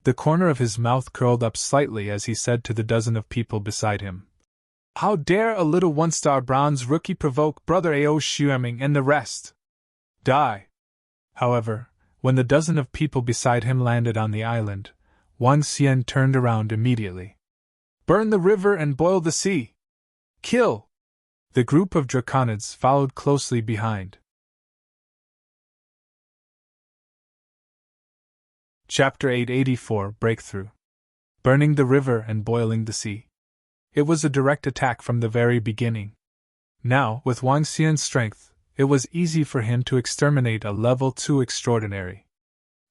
The corner of his mouth curled up slightly as he said to the dozen of people beside him, "How dare a little one-star bronze rookie provoke Brother Ao Shueming and the rest? Die!" However, when the dozen of people beside him landed on the island, Wang Xian turned around immediately. "Burn the river and boil the sea! Kill!" The group of draconids followed closely behind. Chapter 884 Breakthrough. Burning the river and boiling the sea. It was a direct attack from the very beginning. Now, with Wang Xian's strength, it was easy for him to exterminate a level 2 extraordinary.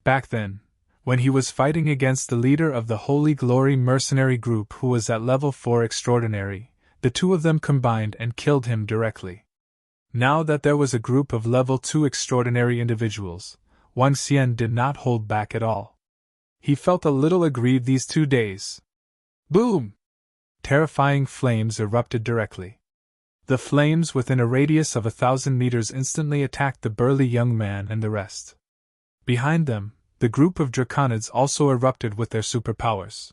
Back then, when he was fighting against the leader of the Holy Glory mercenary group who was at level 4 extraordinary, the two of them combined and killed him directly. Now that there was a group of level 2 extraordinary individuals, Wang Xian did not hold back at all. He felt a little aggrieved these 2 days. Boom! Terrifying flames erupted directly. The flames within a radius of 1,000 meters instantly attacked the burly young man and the rest. Behind them, the group of draconids also erupted with their superpowers.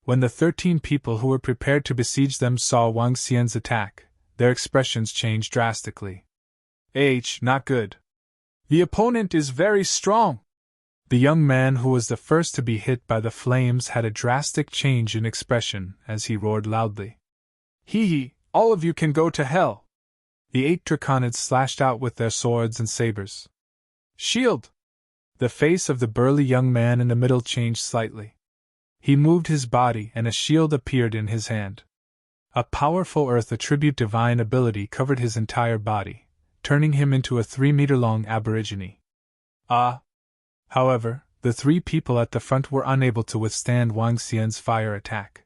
When the 13 people who were prepared to besiege them saw Wang Xian's attack, their expressions changed drastically. Not good. The opponent is very strong. The young man who was the first to be hit by the flames had a drastic change in expression as he roared loudly. Hee, all of you can go to hell. The 8 draconids slashed out with their swords and sabers. Shield! The face of the burly young man in the middle changed slightly. He moved his body and a shield appeared in his hand. A powerful earth attribute divine ability covered his entire body, turning him into a 3-meter-long aborigine. However, the 3 people at the front were unable to withstand Wang Xian's fire attack.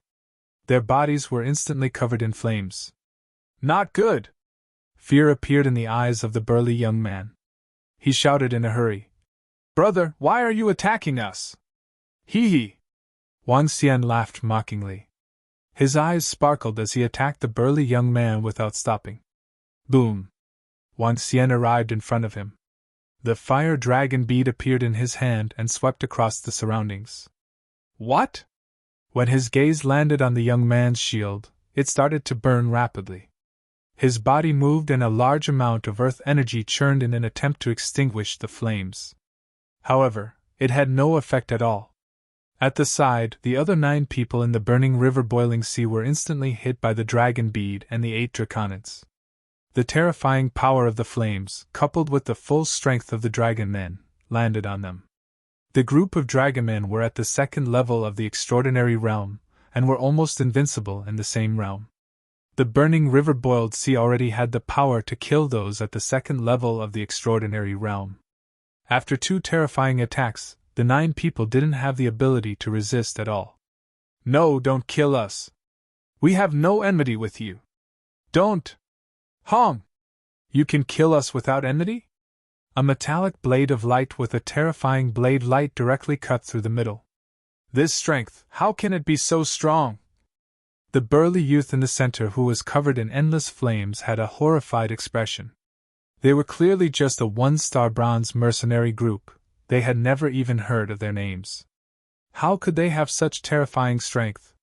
Their bodies were instantly covered in flames. Not good! Fear appeared in the eyes of the burly young man. He shouted in a hurry, "Brother, why are you attacking us?" Hee! Wang Xian laughed mockingly. His eyes sparkled as he attacked the burly young man without stopping. Boom! Wang Xian arrived in front of him. The fire dragon bead appeared in his hand and swept across the surroundings. What? When his gaze landed on the young man's shield, it started to burn rapidly. His body moved and a large amount of earth energy churned in an attempt to extinguish the flames. However, it had no effect at all. At the side, the other 9 people in the burning river boiling sea were instantly hit by the dragon bead and the 8 draconids. The terrifying power of the flames, coupled with the full strength of the dragon men, landed on them. The group of dragon men were at the 2nd level of the extraordinary realm, and were almost invincible in the same realm. The burning river boiled sea already had the power to kill those at the 2nd level of the extraordinary realm. After 2 terrifying attacks, the 9 people didn't have the ability to resist at all. No, don't kill us. We have no enmity with you. Don't. Hong! You can kill us without enmity? A metallic blade of light with a terrifying blade light directly cut through the middle. This strength, how can it be so strong? The burly youth in the center who was covered in endless flames had a horrified expression. They were clearly just a 1-star bronze mercenary group, they had never even heard of their names. How could they have such terrifying strength?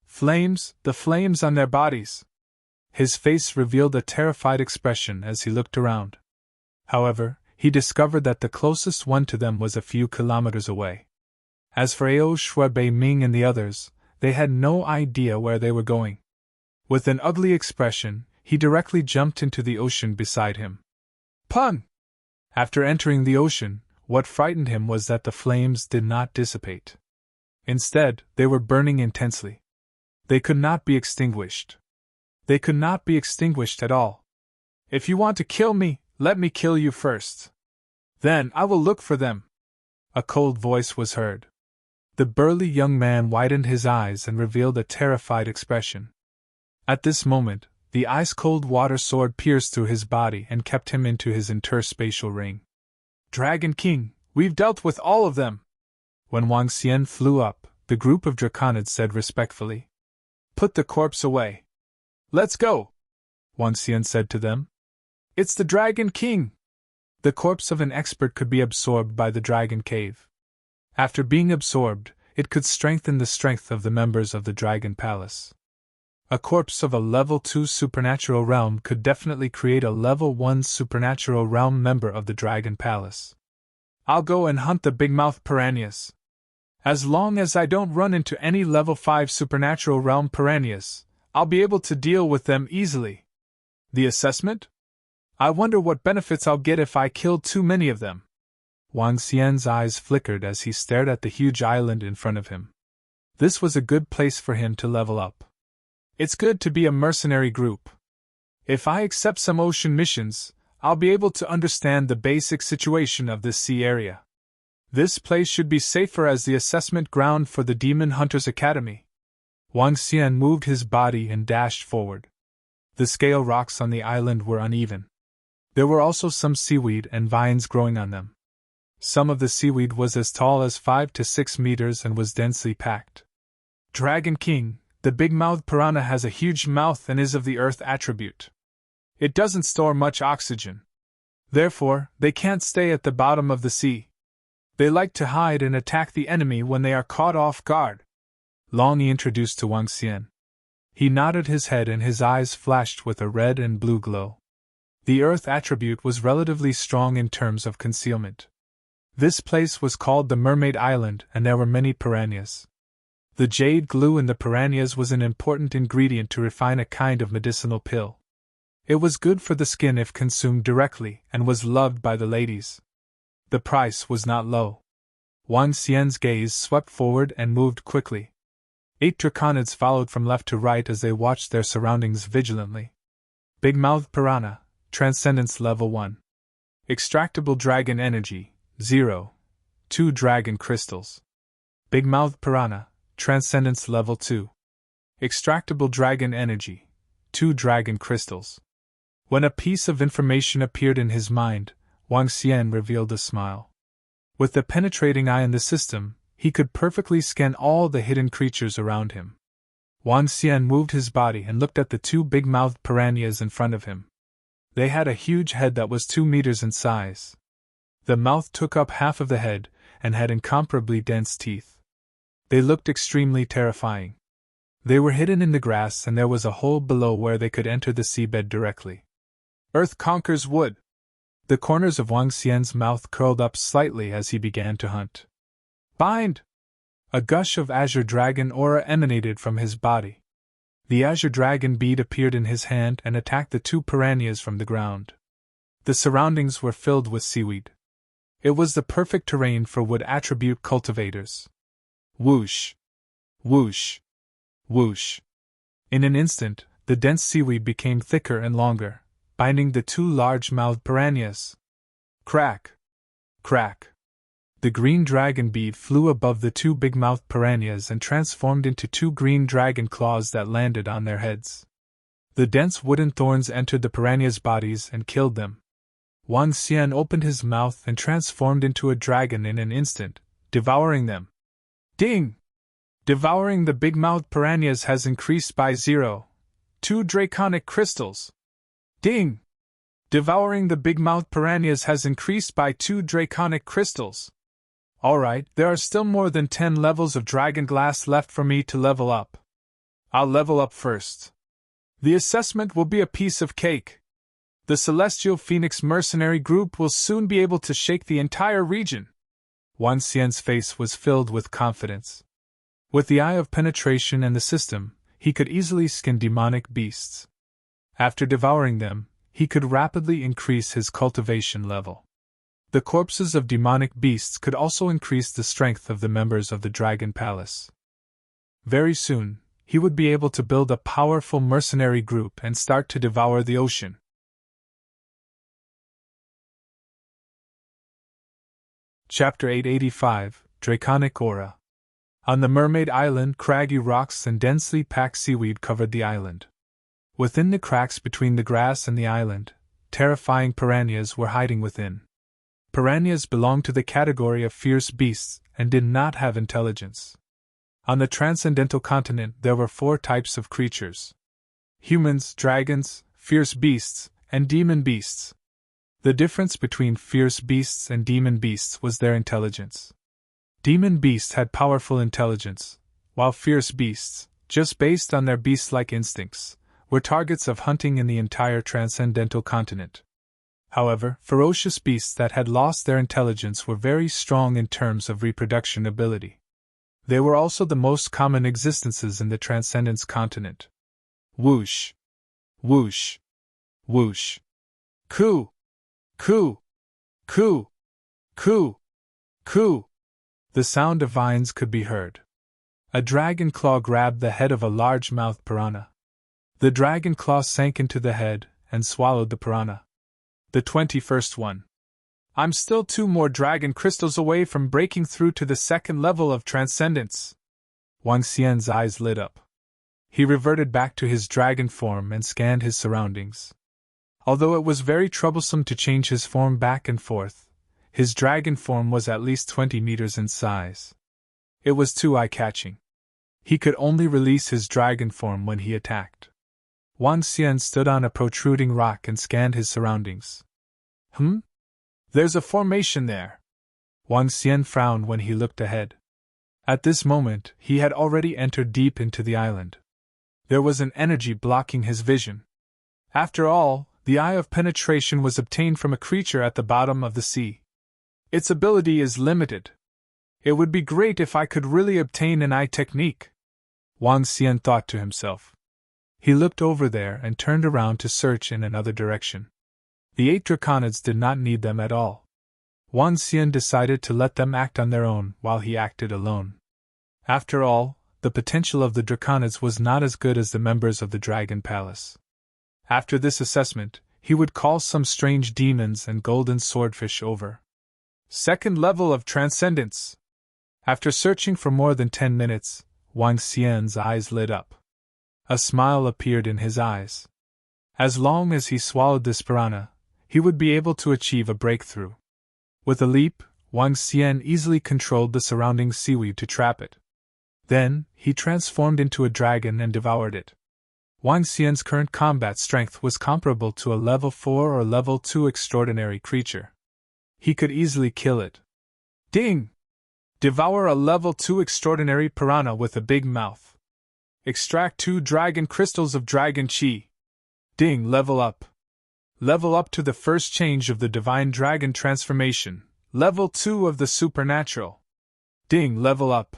Flames, the flames on their bodies! His face revealed a terrified expression as he looked around. However, he discovered that the closest one to them was a few kilometers away. As for Ao Shui Ming and the others, they had no idea where they were going. With an ugly expression, he directly jumped into the ocean beside him. Pun! After entering the ocean, what frightened him was that the flames did not dissipate. Instead, they were burning intensely. They could not be extinguished. They could not be extinguished at all. If you want to kill me, let me kill you first. Then I will look for them. A cold voice was heard. The burly young man widened his eyes and revealed a terrified expression. At this moment, the ice-cold water sword pierced through his body and kept him into his interspatial ring. Dragon King, we've dealt with all of them. When Wang Xian flew up, the group of draconids said respectfully, "Put the corpse away." "Let's go," Wang Xian said to them. "It's the Dragon King." The corpse of an expert could be absorbed by the dragon cave. After being absorbed, it could strengthen the strength of the members of the dragon palace. A corpse of a level 2 supernatural realm could definitely create a level 1 supernatural realm member of the dragon palace. I'll go and hunt the big-mouthed piranhas. As long as I don't run into any level 5 supernatural realm piranhas, I'll be able to deal with them easily. The assessment? I wonder what benefits I'll get if I kill too many of them. Wang Xian's eyes flickered as he stared at the huge island in front of him. This was a good place for him to level up. It's good to be a mercenary group. If I accept some ocean missions, I'll be able to understand the basic situation of this sea area. This place should be safer as the assessment ground for the Demon Hunters Academy. Wang Xian moved his body and dashed forward. The scale rocks on the island were uneven. There were also some seaweed and vines growing on them. Some of the seaweed was as tall as 5 to 6 meters and was densely packed. Dragon King, the big-mouthed piranha has a huge mouth and is of the earth attribute. It doesn't store much oxygen. Therefore, they can't stay at the bottom of the sea. They like to hide and attack the enemy when they are caught off guard. Long Yi introduced to Wang Xian. He nodded his head and his eyes flashed with a red and blue glow. The earth attribute was relatively strong in terms of concealment. This place was called the Mermaid Island and there were many piranhas. The jade glue in the piranhas was an important ingredient to refine a kind of medicinal pill. It was good for the skin if consumed directly and was loved by the ladies. The price was not low. Wang Xian's gaze swept forward and moved quickly. 8 draconids followed from left to right as they watched their surroundings vigilantly. Big-mouthed piranha, Transcendence Level 1. Extractable Dragon Energy, 0. 2 Dragon Crystals. Big-mouthed piranha, Transcendence Level 2. Extractable Dragon Energy, 2 Dragon Crystals. When a piece of information appeared in his mind, Wang Xian revealed a smile. With the penetrating eye in the system, he could perfectly scan all the hidden creatures around him. Wang Xian moved his body and looked at the 2 big-mouthed piranhas in front of him. They had a huge head that was 2 meters in size. The mouth took up half of the head and had incomparably dense teeth. They looked extremely terrifying. They were hidden in the grass and there was a hole below where they could enter the seabed directly. Earth conquers wood. The corners of Wang Xian's mouth curled up slightly as he began to hunt. Bind! A gush of azure dragon aura emanated from his body. The azure dragon bead appeared in his hand and attacked the 2 piranhas from the ground. The surroundings were filled with seaweed. It was the perfect terrain for wood attribute cultivators. Whoosh! Whoosh! Whoosh! In an instant, the dense seaweed became thicker and longer, binding the 2 large-mouthed piranhas. Crack! Crack! The green dragon bead flew above the 2 big-mouthed piranhas and transformed into 2 green dragon claws that landed on their heads. The dense wooden thorns entered the piranhas' bodies and killed them. Wang Xian opened his mouth and transformed into a dragon in an instant, devouring them. Ding! Devouring the big-mouthed piranhas has increased by 0. 2 draconic crystals. Ding! Devouring the big-mouthed piranhas has increased by 2 draconic crystals. Alright, there are still more than 10 levels of dragon glass left for me to level up. I'll level up first. The assessment will be a piece of cake. The Celestial Phoenix mercenary group will soon be able to shake the entire region. Wang Xian's face was filled with confidence. With the eye of penetration and the system, he could easily skin demonic beasts. After devouring them, he could rapidly increase his cultivation level. The corpses of demonic beasts could also increase the strength of the members of the Dragon Palace. Very soon, he would be able to build a powerful mercenary group and start to devour the ocean. Chapter 885, Draconic Aura. On the Mermaid Island, craggy rocks and densely packed seaweed covered the island. Within the cracks between the grass and the island, terrifying piranhas were hiding within. Piranhas belonged to the category of fierce beasts and did not have intelligence. On the transcendental continent there were 4 types of creatures: humans, dragons, fierce beasts, and demon beasts. The difference between fierce beasts and demon beasts was their intelligence. Demon beasts had powerful intelligence, while fierce beasts, just based on their beast-like instincts, were targets of hunting in the entire transcendental continent. However, ferocious beasts that had lost their intelligence were very strong in terms of reproduction ability. They were also the most common existences in the Transcendence continent. Whoosh! Whoosh! Whoosh! Coo! Coo! Coo! Coo! Coo! The sound of vines could be heard. A dragon claw grabbed the head of a large-mouthed piranha. The dragon claw sank into the head and swallowed the piranha. The 21st one. I'm still 2 more dragon crystals away from breaking through to the 2nd level of transcendence. Wang Xian's eyes lit up. He reverted back to his dragon form and scanned his surroundings. Although it was very troublesome to change his form back and forth, his dragon form was at least 20 meters in size. It was too eye-catching. He could only release his dragon form when he attacked. Wang Xian stood on a protruding rock and scanned his surroundings. There's a formation there. Wang Xian frowned when he looked ahead. At this moment, he had already entered deep into the island. There was an energy blocking his vision. After all, the Eye of Penetration was obtained from a creature at the bottom of the sea. Its ability is limited. It would be great if I could really obtain an eye technique, Wang Xian thought to himself. He looked over there and turned around to search in another direction. The 8 draconids did not need them at all. Wang Xian decided to let them act on their own while he acted alone. After all, the potential of the draconids was not as good as the members of the Dragon Palace. After this assessment, he would call some strange demons and golden swordfish over. 2nd level of transcendence. After searching for more than 10 minutes, Wang Xian's eyes lit up. A smile appeared in his eyes. As long as he swallowed this piranha, he would be able to achieve a breakthrough. With a leap, Wang Xian easily controlled the surrounding seaweed to trap it. Then, he transformed into a dragon and devoured it. Wang Xian's current combat strength was comparable to a level 4 or level 2 extraordinary creature. He could easily kill it. Ding! Devour a level 2 extraordinary piranha with a big mouth. Extract 2 dragon crystals of dragon chi. Ding! Level up. Level up to the first change of the divine dragon transformation. Level 2 of the supernatural. Ding! Level up.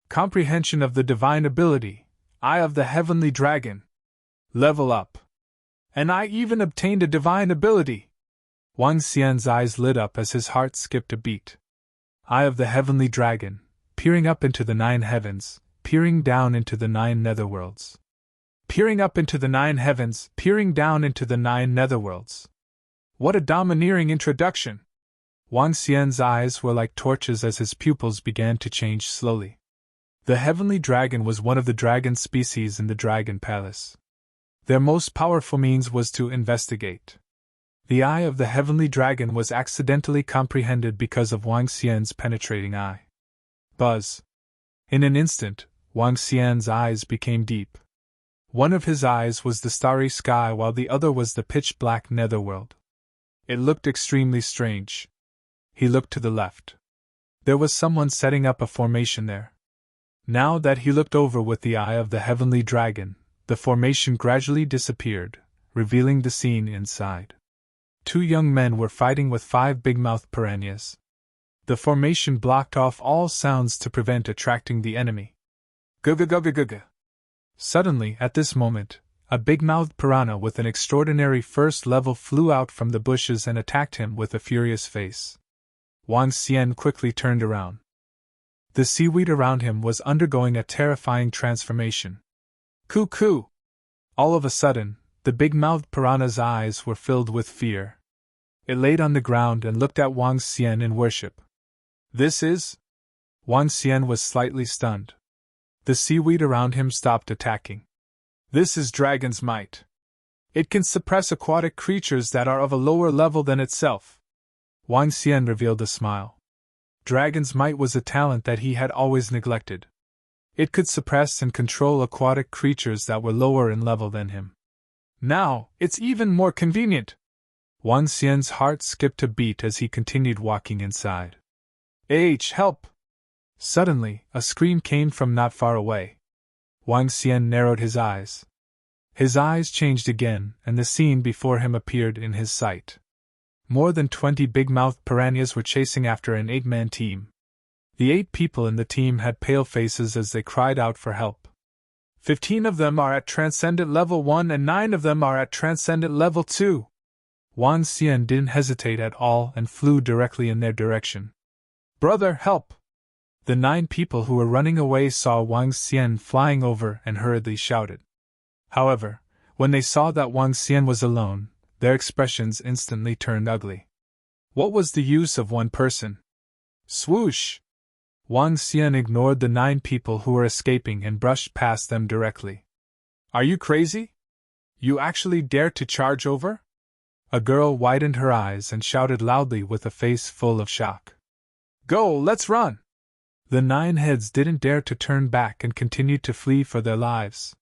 Comprehension of the divine ability. Eye of the heavenly dragon. Level up. And I even obtained a divine ability. Wang Xian's eyes lit up as his heart skipped a beat. Eye of the heavenly dragon, peering up into the 9 heavens, peering down into the 9 netherworlds. Peering up into the 9 heavens, peering down into the 9 netherworlds. What a domineering introduction! Wang Xian's eyes were like torches as his pupils began to change slowly. The heavenly dragon was one of the dragon species in the Dragon Palace. Their most powerful means was to investigate. The eye of the heavenly dragon was accidentally comprehended because of Wang Xian's penetrating eye. Buzz. In an instant, Wang Xian's eyes became deep. One of his eyes was the starry sky while the other was the pitch-black netherworld. It looked extremely strange. He looked to the left. There was someone setting up a formation there. Now that he looked over with the eye of the heavenly dragon, the formation gradually disappeared, revealing the scene inside. 2 young men were fighting with 5 big-mouthed piranhas. The formation blocked off all sounds to prevent attracting the enemy. Gugga. Suddenly, at this moment, a big-mouthed piranha with an extraordinary first level flew out from the bushes and attacked him with a furious face. Wang Xian quickly turned around. The seaweed around him was undergoing a terrifying transformation. Coo! All of a sudden, the big-mouthed piranha's eyes were filled with fear. It laid on the ground and looked at Wang Xian in worship. This is? Wang Xian was slightly stunned. The seaweed around him stopped attacking. This is Dragon's Might. It can suppress aquatic creatures that are of a lower level than itself. Wang Xian revealed a smile. Dragon's Might was a talent that he had always neglected. It could suppress and control aquatic creatures that were lower in level than him. Now, it's even more convenient. Wang Xian's heart skipped a beat as he continued walking inside. Help! Suddenly, a scream came from not far away. Wang Xian narrowed his eyes. His eyes changed again, and the scene before him appeared in his sight. More than 20 big-mouthed piranhas were chasing after an 8-man team. The 8 people in the team had pale faces as they cried out for help. 15 of them are at Transcendent Level 1 and 9 of them are at Transcendent Level 2. Wang Xian didn't hesitate at all and flew directly in their direction. Brother, help! The 9 people who were running away saw Wang Xian flying over and hurriedly shouted. However, when they saw that Wang Xian was alone, their expressions instantly turned ugly. What was the use of one person? Swoosh! Wang Xian ignored the 9 people who were escaping and brushed past them directly. Are you crazy? You actually dare to charge over? A girl widened her eyes and shouted loudly with a face full of shock. Go, let's run! The 9 heads didn't dare to turn back and continued to flee for their lives.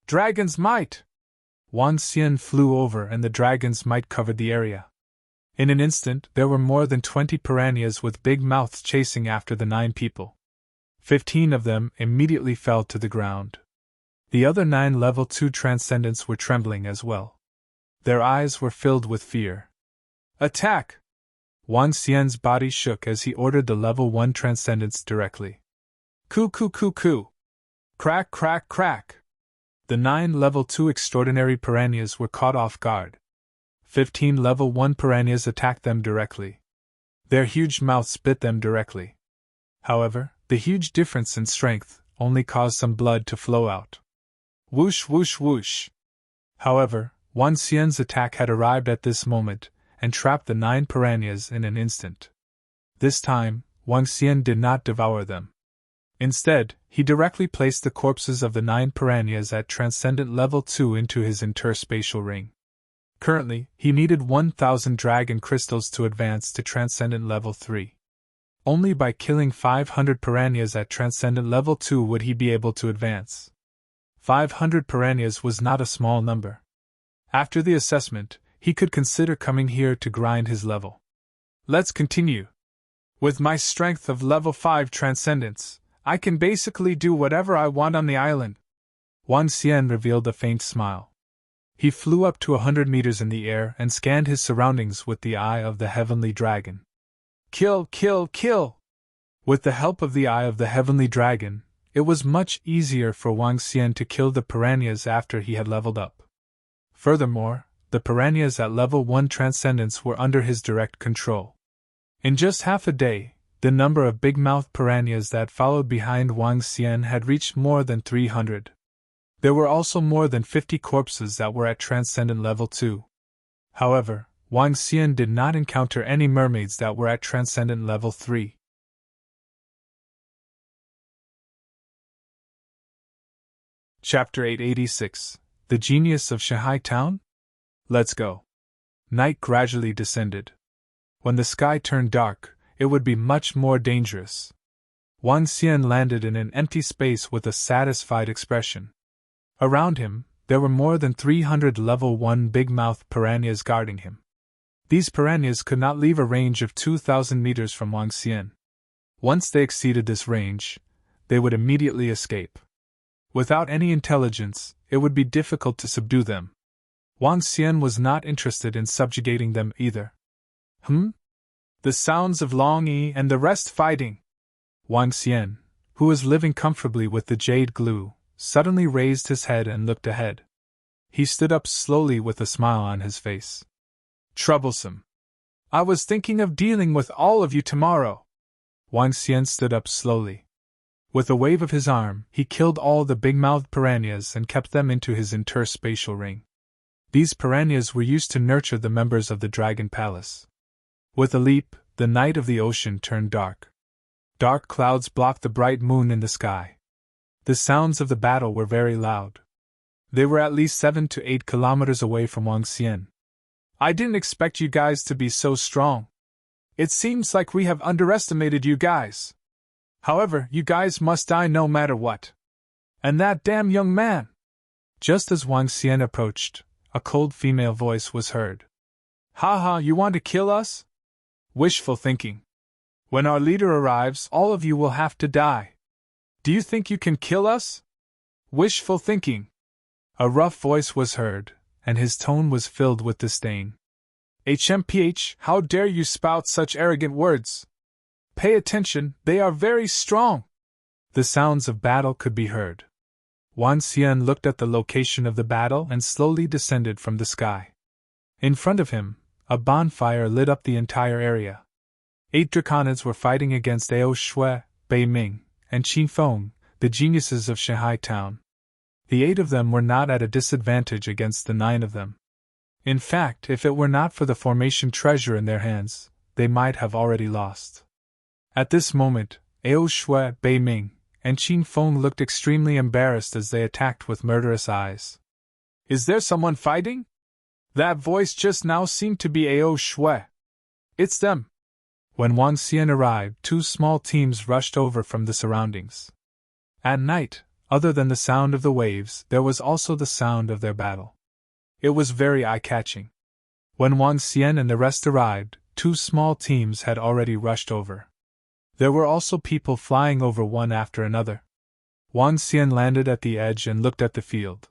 Dragon's might! Wang Xian flew over and the dragon's might covered the area. In an instant, there were more than 20 piranhas with big mouths chasing after the 9 people. 15 of them immediately fell to the ground. The other 9 level 2 transcendents were trembling as well. Their eyes were filled with fear. Attack! Wang Xian's body shook as he ordered the level 1 transcendents directly. Coo coo coo coo! Crack crack crack! The 9 level 2 extraordinary piranhas were caught off guard. 15 level 1 piranhas attacked them directly. Their huge mouths bit them directly. However, the huge difference in strength only caused some blood to flow out. Whoosh whoosh whoosh! However, Wang Xian's attack had arrived at this moment, and trapped the 9 piranhas in an instant. This time, Wang Xian did not devour them. Instead, he directly placed the corpses of the 9 piranhas at Transcendent Level 2 into his interspatial ring. Currently, he needed 1,000 dragon crystals to advance to Transcendent Level 3. Only by killing 500 piranhas at Transcendent Level 2 would he be able to advance. 500 piranhas was not a small number. After the assessment, he could consider coming here to grind his level. Let's continue. With my strength of level 5 transcendence, I can basically do whatever I want on the island. Wang Xian revealed a faint smile. He flew up to 100 meters in the air and scanned his surroundings with the eye of the heavenly dragon. Kill, kill, kill! With the help of the eye of the heavenly dragon, it was much easier for Wang Xian to kill the piranhas after he had leveled up. Furthermore, the piranhas at level 1 transcendence were under his direct control. In just half a day, the number of big-mouthed piranhas that followed behind Wang Xian had reached more than 300. There were also more than 50 corpses that were at Transcendent Level 2. However, Wang Xian did not encounter any mermaids that were at Transcendent Level 3. Chapter 886: The Genius of Shanghai Town? Let's go. Night gradually descended. When the sky turned dark, it would be much more dangerous. Wang Xian landed in an empty space with a satisfied expression. Around him, there were more than 300 level 1 big-mouthed piranhas guarding him. These piranhas could not leave a range of 2,000 meters from Wang Xian. Once they exceeded this range, they would immediately escape. Without any intelligence, it would be difficult to subdue them. Wang Xian was not interested in subjugating them either. The sounds of Long Yi and the rest fighting! Wang Xian, who was living comfortably with the jade glue, suddenly raised his head and looked ahead. He stood up slowly with a smile on his face. Troublesome. I was thinking of dealing with all of you tomorrow. Wang Xian stood up slowly. With a wave of his arm, he killed all the big-mouthed piranhas and kept them into his interspatial ring. These piranhas were used to nurture the members of the Dragon Palace. With a leap, the night of the ocean turned dark. Dark clouds blocked the bright moon in the sky. The sounds of the battle were very loud. They were at least 7 to 8 kilometers away from Wang Xian. I didn't expect you guys to be so strong. It seems like we have underestimated you guys. However, you guys must die no matter what. And that damn young man! Just as Wang Xian approached, a cold female voice was heard. Ha ha, you want to kill us? Wishful thinking. When our leader arrives, all of you will have to die. Do you think you can kill us? Wishful thinking. A rough voice was heard, and his tone was filled with disdain. HMPH, how dare you spout such arrogant words? Pay attention, they are very strong. The sounds of battle could be heard. Wang Xian looked at the location of the battle and slowly descended from the sky. In front of him, a bonfire lit up the entire area. 8 draconids were fighting against Ao Shui, Bei Ming, and Qin Feng, the geniuses of Shanghai town. The 8 of them were not at a disadvantage against the 9 of them. In fact, if it were not for the formation treasure in their hands, they might have already lost. At this moment, Ao Shui, Bei Ming, and Qin Feng looked extremely embarrassed as they attacked with murderous eyes. Is there someone fighting? That voice just now seemed to be Ao Shui. It's them. When Wang Xian arrived, 2 small teams rushed over from the surroundings. At night, other than the sound of the waves, there was also the sound of their battle. It was very eye-catching. When Wang Xian and the rest arrived, 2 small teams had already rushed over. There were also people flying over one after another. Wang Xian landed at the edge and looked at the field.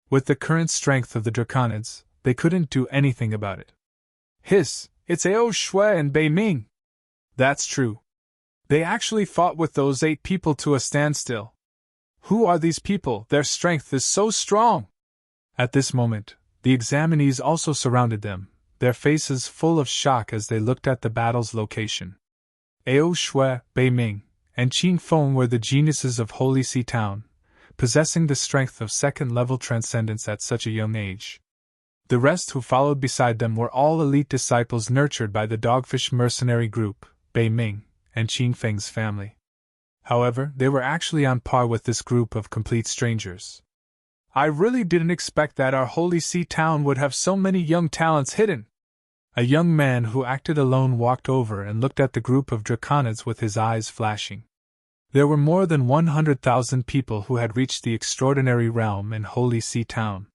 With the current strength of the draconids, they couldn't do anything about it. Hiss, it's Ao Shui and Bei Ming. That's true. They actually fought with those 8 people to a standstill. Who are these people? Their strength is so strong. At this moment, the examinees also surrounded them, their faces full of shock as they looked at the battle's location. Ao Shui, Bei Ming, and Qin Feng were the geniuses of Holy See Town, possessing the strength of second-level transcendence at such a young age. The rest who followed beside them were all elite disciples nurtured by the Dogfish mercenary group, Bei Ming, and Qin Feng's family. However, they were actually on par with this group of complete strangers. I really didn't expect that our Holy See Town would have so many young talents hidden. A young man who acted alone walked over and looked at the group of draconids with his eyes flashing. There were more than 100,000 people who had reached the extraordinary realm in Holy See Town.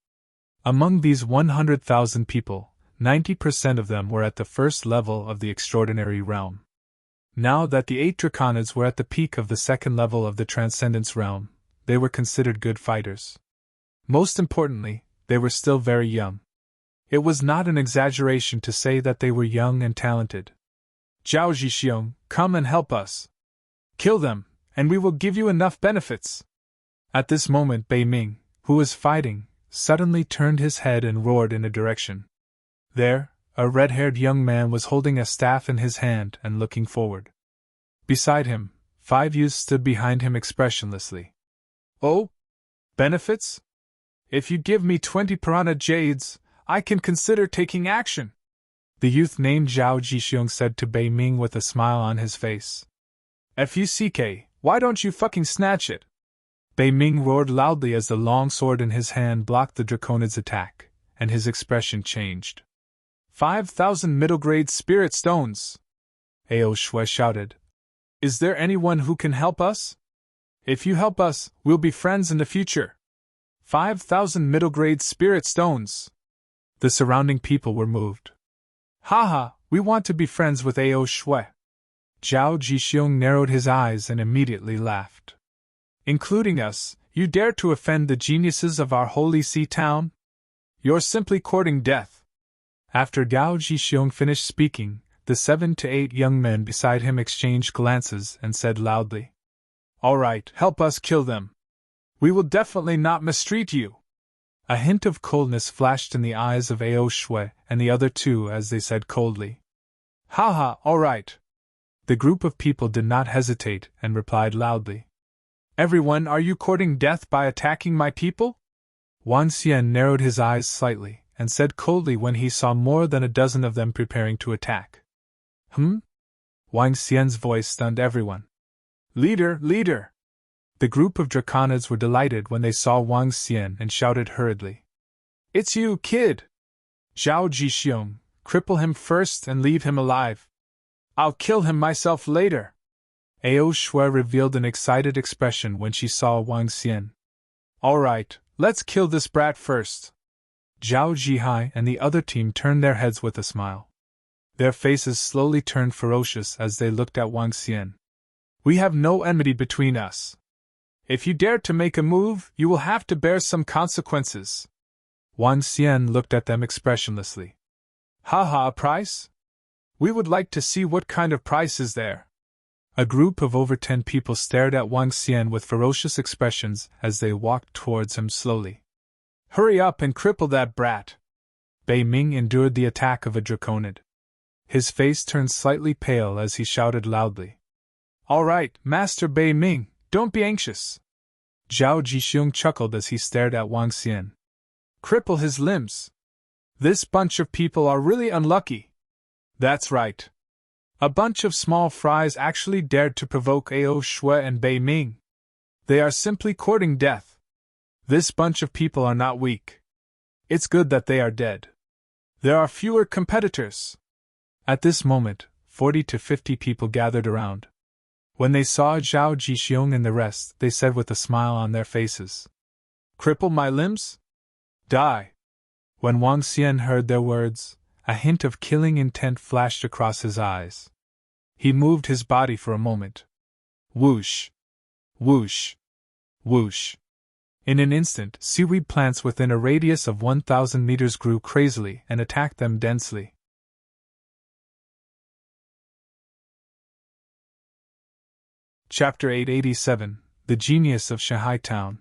Among these 100,000 people, 90% of them were at the first level of the extraordinary realm. Now that the 8 draconids were at the peak of the second level of the transcendence realm, they were considered good fighters. Most importantly, they were still very young. It was not an exaggeration to say that they were young and talented. Zhao Zhixiong, come and help us. Kill them, and we will give you enough benefits. At this moment Bei Ming, who was fighting, suddenly turned his head and roared in a direction. There, a red-haired young man was holding a staff in his hand and looking forward. Beside him, 5 youths stood behind him expressionlessly. Oh? Benefits? If you give me 20 piranha jades, I can consider taking action. The youth named Zhao Zhixiong said to Bei Ming with a smile on his face. FUCK, why don't you fucking snatch it? Bei Ming roared loudly as the long sword in his hand blocked the draconid's attack, and his expression changed. 5,000 middle-grade spirit stones! Ao Shui shouted. Is there anyone who can help us? If you help us, we'll be friends in the future. 5,000 middle-grade spirit stones! The surrounding people were moved. Haha, we want to be friends with Ao Shui. Zhao Zhixiong narrowed his eyes and immediately laughed. Including us, you dare to offend the geniuses of our Holy See Town? You're simply courting death. After Zhao Zhixiong finished speaking, the 7 to 8 young men beside him exchanged glances and said loudly, All right, help us kill them. We will definitely not mistreat you. A hint of coldness flashed in the eyes of Ao Shui and the other 2 as they said coldly, Haha, all right. The group of people did not hesitate and replied loudly, Everyone, are you courting death by attacking my people? Wang Xian narrowed his eyes slightly and said coldly when he saw more than a dozen of them preparing to attack. Wang Xian's voice stunned everyone. Leader, leader! The group of draconids were delighted when they saw Wang Xian and shouted hurriedly. It's you, kid! Zhao Zhixiong, cripple him first and leave him alive. I'll kill him myself later. Ao Shui revealed an excited expression when she saw Wang Xian. All right, let's kill this brat first. Zhao Jihai and the other team turned their heads with a smile. Their faces slowly turned ferocious as they looked at Wang Xian. We have no enmity between us. If you dare to make a move, you will have to bear some consequences. Wang Xian looked at them expressionlessly. Haha, a price? We would like to see what kind of price is there. A group of over 10 people stared at Wang Xian with ferocious expressions as they walked towards him slowly. Hurry up and cripple that brat! Bei Ming endured the attack of a draconid. His face turned slightly pale as he shouted loudly. All right, Master Bei Ming, don't be anxious. Zhao Jixiong chuckled as he stared at Wang Xian. Cripple his limbs. This bunch of people are really unlucky. That's right. A bunch of small fries actually dared to provoke Ao Shui and Bei Ming. They are simply courting death. This bunch of people are not weak. It's good that they are dead. There are fewer competitors. At this moment, 40 to 50 people gathered around. When they saw Zhao Jixiong and the rest, they said with a smile on their faces, Cripple my limbs? Die! When Wang Xian heard their words, a hint of killing intent flashed across his eyes. He moved his body for a moment. Whoosh! Whoosh! Whoosh! In an instant, seaweed plants within a radius of 1,000 meters grew crazily and attacked them densely. Chapter 887, The Genius of Shanghai Town.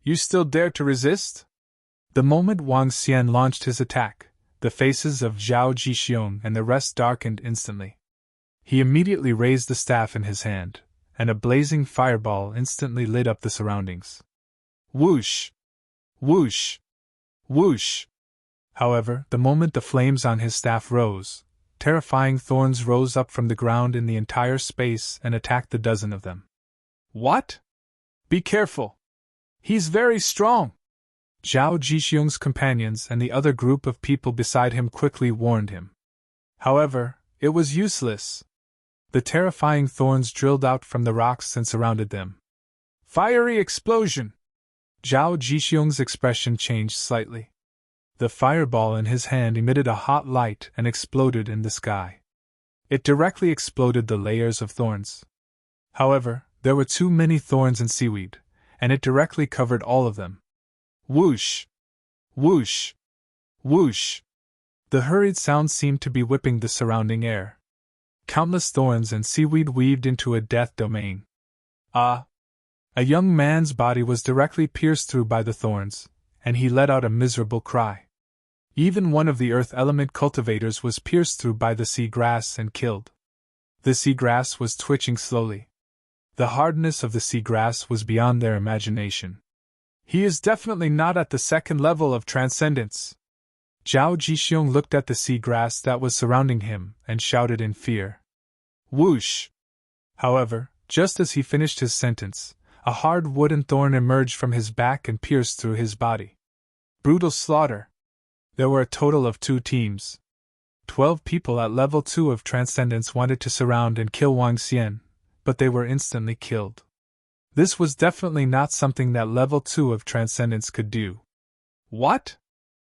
You still dare to resist? The moment Wang Xian launched his attack, the faces of Zhao Jixiong and the rest darkened instantly. He immediately raised the staff in his hand, and a blazing fireball instantly lit up the surroundings. Whoosh! Whoosh! Whoosh! However, the moment the flames on his staff rose, terrifying thorns rose up from the ground in the entire space and attacked the dozen of them. What? Be careful! He's very strong! Zhao Jixiong's companions and the other group of people beside him quickly warned him. However, it was useless. The terrifying thorns drilled out from the rocks and surrounded them. Fiery explosion! Zhao Jixiong's expression changed slightly. The fireball in his hand emitted a hot light and exploded in the sky. It directly exploded the layers of thorns. However, there were too many thorns and seaweed, and it directly covered all of them. Whoosh! Whoosh! Whoosh! The hurried sound seemed to be whipping the surrounding air. Countless thorns and seaweed weaved into a death domain. Ah! A young man's body was directly pierced through by the thorns, and he let out a miserable cry. Even one of the earth element cultivators was pierced through by the sea grass and killed. The sea grass was twitching slowly. The hardness of the sea grass was beyond their imagination. He is definitely not at the second level of transcendence. Zhao Jixiong looked at the sea grass that was surrounding him and shouted in fear. Whoosh! However, just as he finished his sentence, a hard wooden thorn emerged from his back and pierced through his body. Brutal slaughter! There were a total of 2 teams. 12 people at level 2 of Transcendence wanted to surround and kill Wang Xian, but they were instantly killed. This was definitely not something that level 2 of Transcendence could do. What?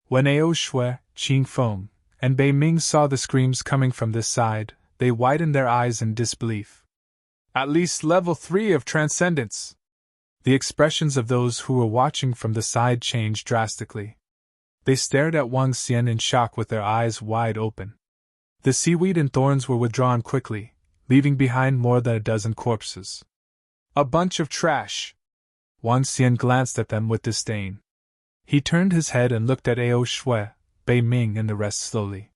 When Ao Shui, Qing Feng, and Bei Ming saw the screams coming from this side, they widened their eyes in disbelief. At least level 3 of Transcendence! The expressions of those who were watching from the side changed drastically. They stared at Wang Xian in shock with their eyes wide open. The seaweed and thorns were withdrawn quickly, leaving behind more than a dozen corpses. A bunch of trash! Wang Xian glanced at them with disdain. He turned his head and looked at Ao Shui, Bei Ming and the rest slowly.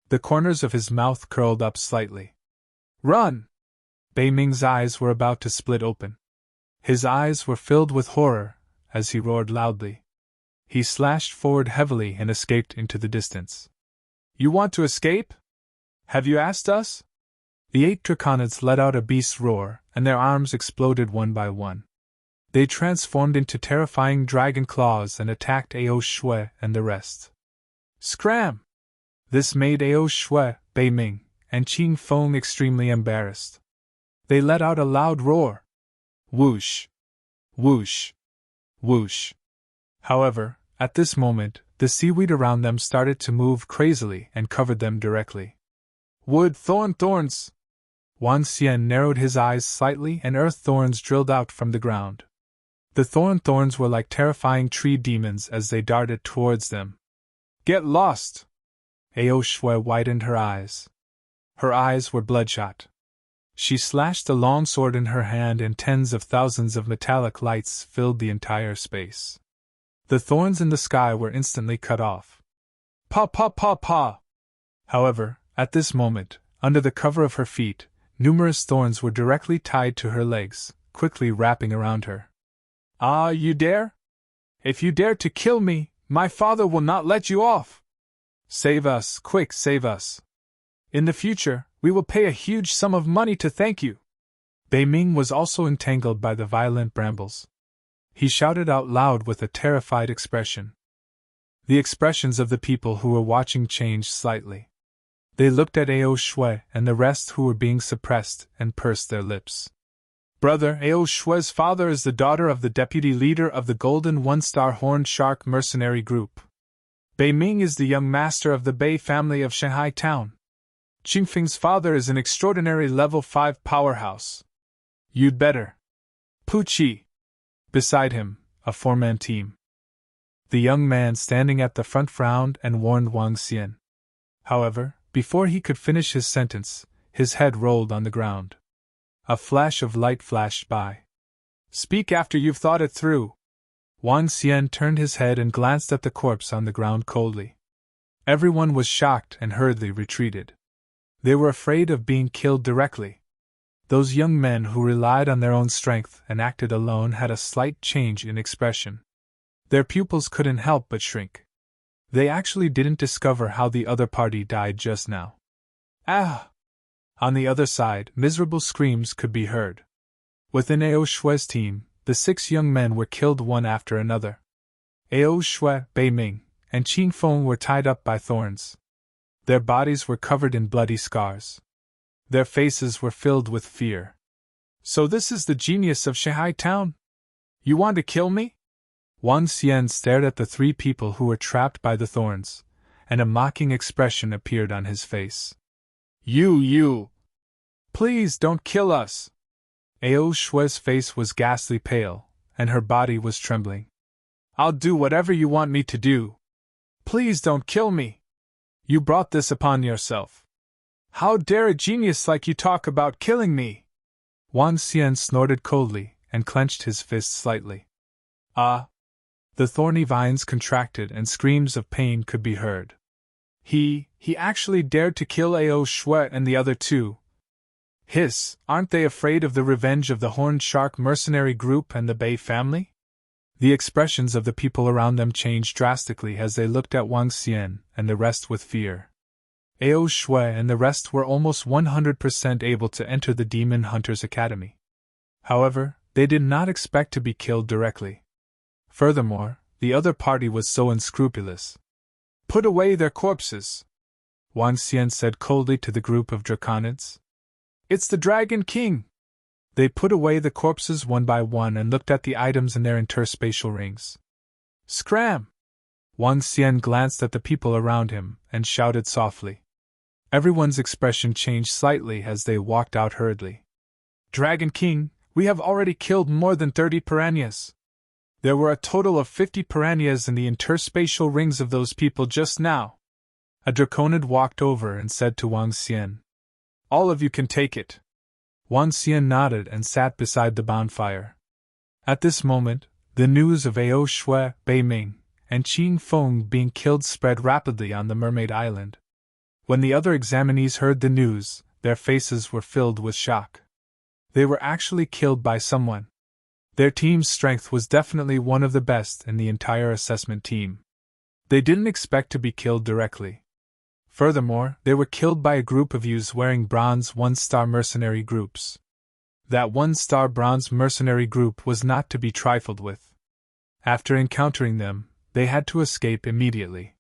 The corners of his mouth curled up slightly. Run! Bei Ming's eyes were about to split open. His eyes were filled with horror as he roared loudly. He slashed forward heavily and escaped into the distance. You want to escape? Have you asked us? The 8 draconids let out a beast's roar, and their arms exploded one by one. They transformed into terrifying dragon claws and attacked Ao Shui and the rest. Scram! This made Ao Shui, Bei Ming, and Qing Feng extremely embarrassed. They let out a loud roar. Whoosh! Whoosh! Whoosh! However, at this moment, The seaweed around them started to move crazily and covered them directly. Wood thorns! Wan Xian narrowed his eyes slightly and earth thorns drilled out from the ground. The thorns were like terrifying tree demons as they darted towards them. Get lost! Ao Shui widened her eyes. Her eyes were bloodshot. She slashed the long sword in her hand and tens of thousands of metallic lights filled the entire space. The thorns in the sky were instantly cut off. Pa pa pa pa! However, at this moment, under the cover of her feet, numerous thorns were directly tied to her legs, quickly wrapping around her. Ah, you dare? If you dare to kill me, my father will not let you off! Save us, quick, save us! In the future, we will pay a huge sum of money to thank you! Bei Ming was also entangled by the violent brambles. He shouted out loud with a terrified expression. The expressions of the people who were watching changed slightly. They looked at Ao Shui and the rest who were being suppressed and pursed their lips. Brother, Ao Shui's father is the daughter of the deputy leader of the Golden One-Star Horned Shark mercenary group. Bei Ming is the young master of the Bei family of Shanghai Town. Qingfeng's father is an extraordinary level 5 powerhouse. You'd better. Pu Qi. Beside him, a four-man team. The young man standing at the front frowned and warned Wang Xian. However, before he could finish his sentence, his head rolled on the ground. A flash of light flashed by. Speak after you've thought it through. Wang Xian turned his head and glanced at the corpse on the ground coldly. Everyone was shocked and hurriedly retreated. They were afraid of being killed directly. Those young men who relied on their own strength and acted alone had a slight change in expression. Their pupils couldn't help but shrink. They actually didn't discover how the other party died just now. Ah! On the other side, miserable screams could be heard. Within Ao Shui's team, the 6 young men were killed one after another. Ao Shui, Bei Ming, and Qing Feng were tied up by thorns. Their bodies were covered in bloody scars. Their faces were filled with fear. So this is the genius of Shanghai Town? You want to kill me? Wang Xian stared at the 3 people who were trapped by the thorns, and a mocking expression appeared on his face. You! Please don't kill us! Ao Shui's face was ghastly pale, and her body was trembling. I'll do whatever you want me to do. Please don't kill me! You brought this upon yourself. How dare a genius like you talk about killing me? Wang Xian snorted coldly and clenched his fist slightly. Ah! The thorny vines contracted and screams of pain could be heard. He actually dared to kill Ao Shui and the other 2. Hiss, aren't they afraid of the revenge of the Horned Shark mercenary group and the Bei family? The expressions of the people around them changed drastically as they looked at Wang Xian and the rest with fear. Ao Shui and the rest were almost 100% able to enter the Demon Hunters Academy. However, they did not expect to be killed directly. Furthermore, the other party was so unscrupulous. Put away their corpses, Wang Xian said coldly to the group of draconids. It's the Dragon King! They put away the corpses one by one and looked at the items in their interspatial rings. Scram! Wang Xian glanced at the people around him and shouted softly. Everyone's expression changed slightly as they walked out hurriedly. Dragon King, we have already killed more than 30 piranhas. There were a total of 50 piranhas in the interspatial rings of those people just now. A draconid walked over and said to Wang Xian. All of you can take it. Wang Xian nodded and sat beside the bonfire. At this moment, the news of Ao Shui, Bei Ming, and Qing Feng being killed spread rapidly on the Mermaid Island. When the other examinees heard the news, their faces were filled with shock. They were actually killed by someone. Their team's strength was definitely one of the best in the entire assessment team. They didn't expect to be killed directly. Furthermore, they were killed by a group of youths wearing bronze 1-star mercenary groups. That 1-star bronze mercenary group was not to be trifled with. After encountering them, they had to escape immediately.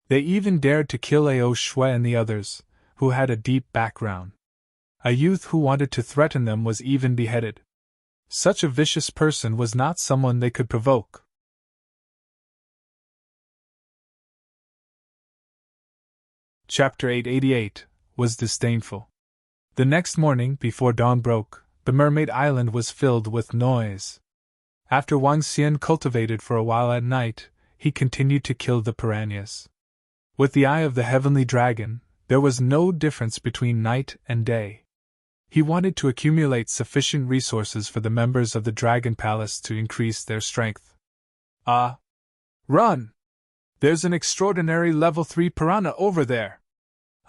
They even dared to kill Ao Shui and the others, who had a deep background. A youth who wanted to threaten them was even beheaded. Such a vicious person was not someone they could provoke. Chapter 888 was disdainful. The next morning, before dawn broke, the Mermaid Island was filled with noise. After Wang Xian cultivated for a while at night, he continued to kill the piranhas. With the eye of the heavenly dragon, there was no difference between night and day. He wanted to accumulate sufficient resources for the members of the Dragon Palace to increase their strength. Run! There's an extraordinary level 3 piranha over there!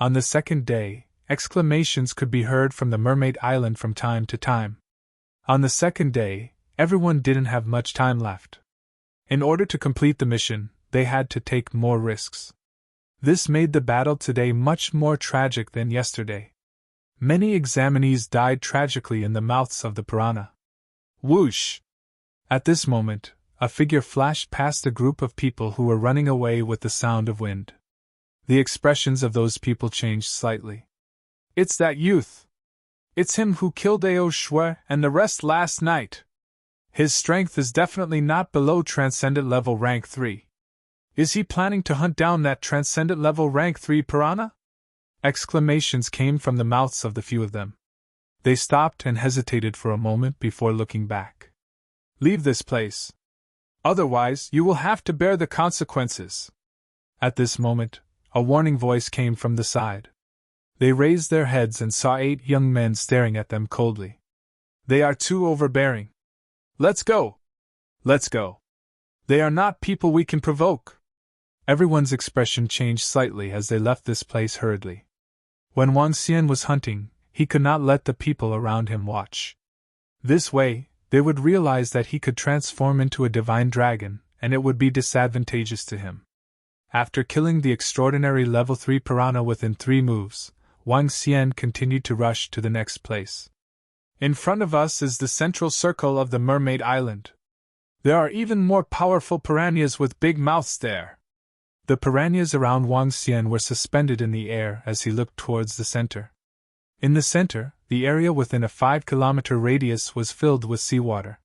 On the second day, exclamations could be heard from the Mermaid Island from time to time. On the second day, everyone didn't have much time left. In order to complete the mission, they had to take more risks. This made the battle today much more tragic than yesterday. Many examinees died tragically in the mouths of the piranha. Whoosh! At this moment, a figure flashed past a group of people who were running away with the sound of wind. The expressions of those people changed slightly. It's that youth! It's him who killed Ao Shui and the rest last night! His strength is definitely not below Transcendent Level Rank 3. Is he planning to hunt down that Transcendent Level Rank 3 piranha? Exclamations came from the mouths of the few of them. They stopped and hesitated for a moment before looking back. Leave this place. Otherwise, you will have to bear the consequences. At this moment, a warning voice came from the side. They raised their heads and saw 8 young men staring at them coldly. They are too overbearing. Let's go! Let's go! They are not people we can provoke. Everyone's expression changed slightly as they left this place hurriedly. When Wang Xian was hunting, he could not let the people around him watch. This way, they would realize that he could transform into a divine dragon, and it would be disadvantageous to him. After killing the extraordinary level 3 piranha within 3 moves, Wang Xian continued to rush to the next place. In front of us is the central circle of the Mermaid Island. There are even more powerful piranhas with big mouths there. The piranhas around Wang Xian were suspended in the air as he looked towards the center. In the center, the area within a 5-kilometer radius was filled with seawater.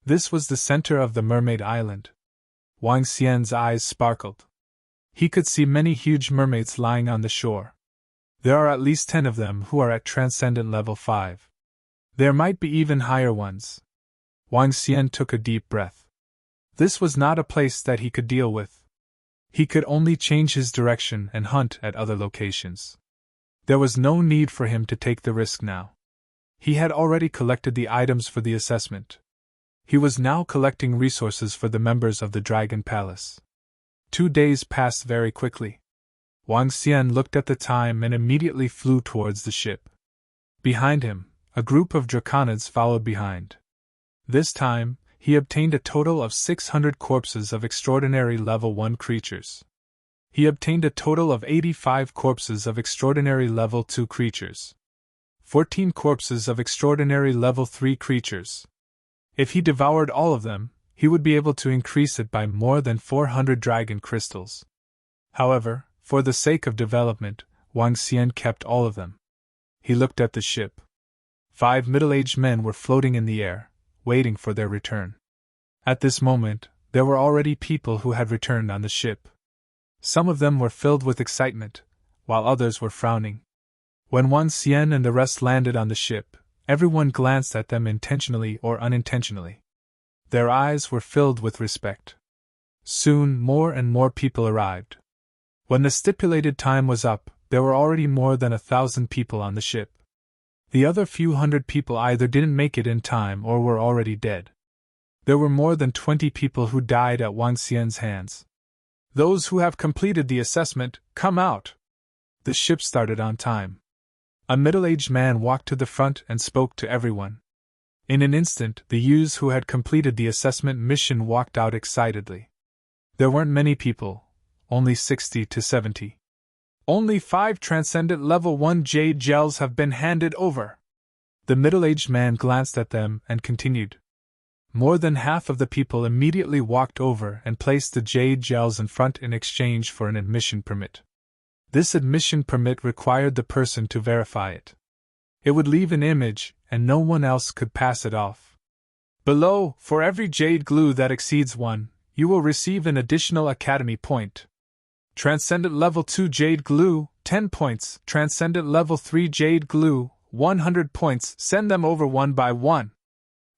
This was the center of the Mermaid Island. Wang Xian's eyes sparkled. He could see many huge mermaids lying on the shore. There are at least 10 of them who are at Transcendent Level 5. There might be even higher ones. Wang Xian took a deep breath. This was not a place that he could deal with. He could only change his direction and hunt at other locations. There was no need for him to take the risk now. He had already collected the items for the assessment. He was now collecting resources for the members of the Dragon Palace. 2 days passed very quickly. Wang Xian looked at the time and immediately flew towards the ship. Behind him, a group of draconids followed behind. This time, he obtained a total of 600 corpses of extraordinary level 1 creatures. He obtained a total of 85 corpses of extraordinary level 2 creatures. 14 corpses of extraordinary level 3 creatures. If he devoured all of them, he would be able to increase it by more than 400 dragon crystals. However, for the sake of development, Wang Xian kept all of them. He looked at the ship. 5 middle-aged men were floating in the air, waiting for their return. At this moment, there were already people who had returned on the ship. Some of them were filled with excitement, while others were frowning. When Wang Xian and the rest landed on the ship, everyone glanced at them intentionally or unintentionally. Their eyes were filled with respect. Soon more and more people arrived. When the stipulated time was up, there were already more than 1,000 people on the ship. The other few hundred people either didn't make it in time or were already dead. There were more than 20 people who died at Wang Xian's hands. Those who have completed the assessment, come out! The ship started on time. A middle-aged man walked to the front and spoke to everyone. In an instant, the youths who had completed the assessment mission walked out excitedly. There weren't many people, only 60 to 70. Only 5 Transcendent Level 1 jade gels have been handed over. The middle-aged man glanced at them and continued. More than half of the people immediately walked over and placed the jade gels in front in exchange for an admission permit. This admission permit required the person to verify it. It would leave an image, and no one else could pass it off. Below, for every jade glue that exceeds 1, you will receive an additional academy point. Transcendent Level 2 jade glue, 10 points, Transcendent Level 3 Jade Glue, 100 points, send them over one by one.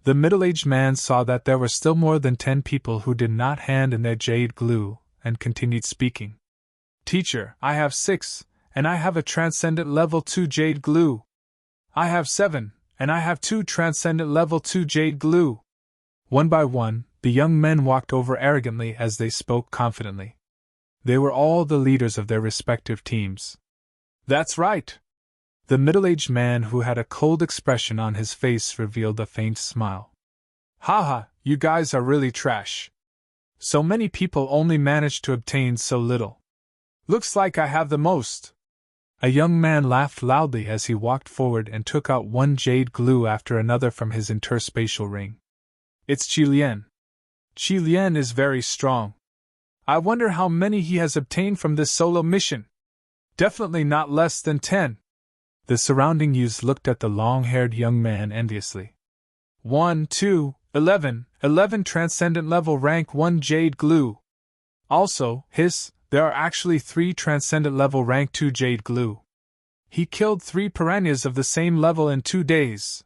The middle-aged man saw that there were still more than 10 people who did not hand in their jade glue, and continued speaking. Teacher, I have 6, and I have a Transcendent Level 2 Jade Glue. I have 7, and I have 2 Transcendent Level 2 Jade Glue. One by one, the young men walked over arrogantly as they spoke confidently. They were all the leaders of their respective teams. That's right! The middle-aged man who had a cold expression on his face revealed a faint smile. Haha, you guys are really trash. So many people only managed to obtain so little. Looks like I have the most. A young man laughed loudly as he walked forward and took out one jade glue after another from his interspatial ring. It's Qilian. Qilian is very strong. I wonder how many he has obtained from this solo mission. Definitely not less than 10. The surrounding youths looked at the long-haired young man enviously. 1, 2, 11 Transcendent Level Rank 1 Jade Glue. Also, there are actually 3 Transcendent Level Rank 2 Jade Glue. He killed 3 piranhas of the same level in 2 days.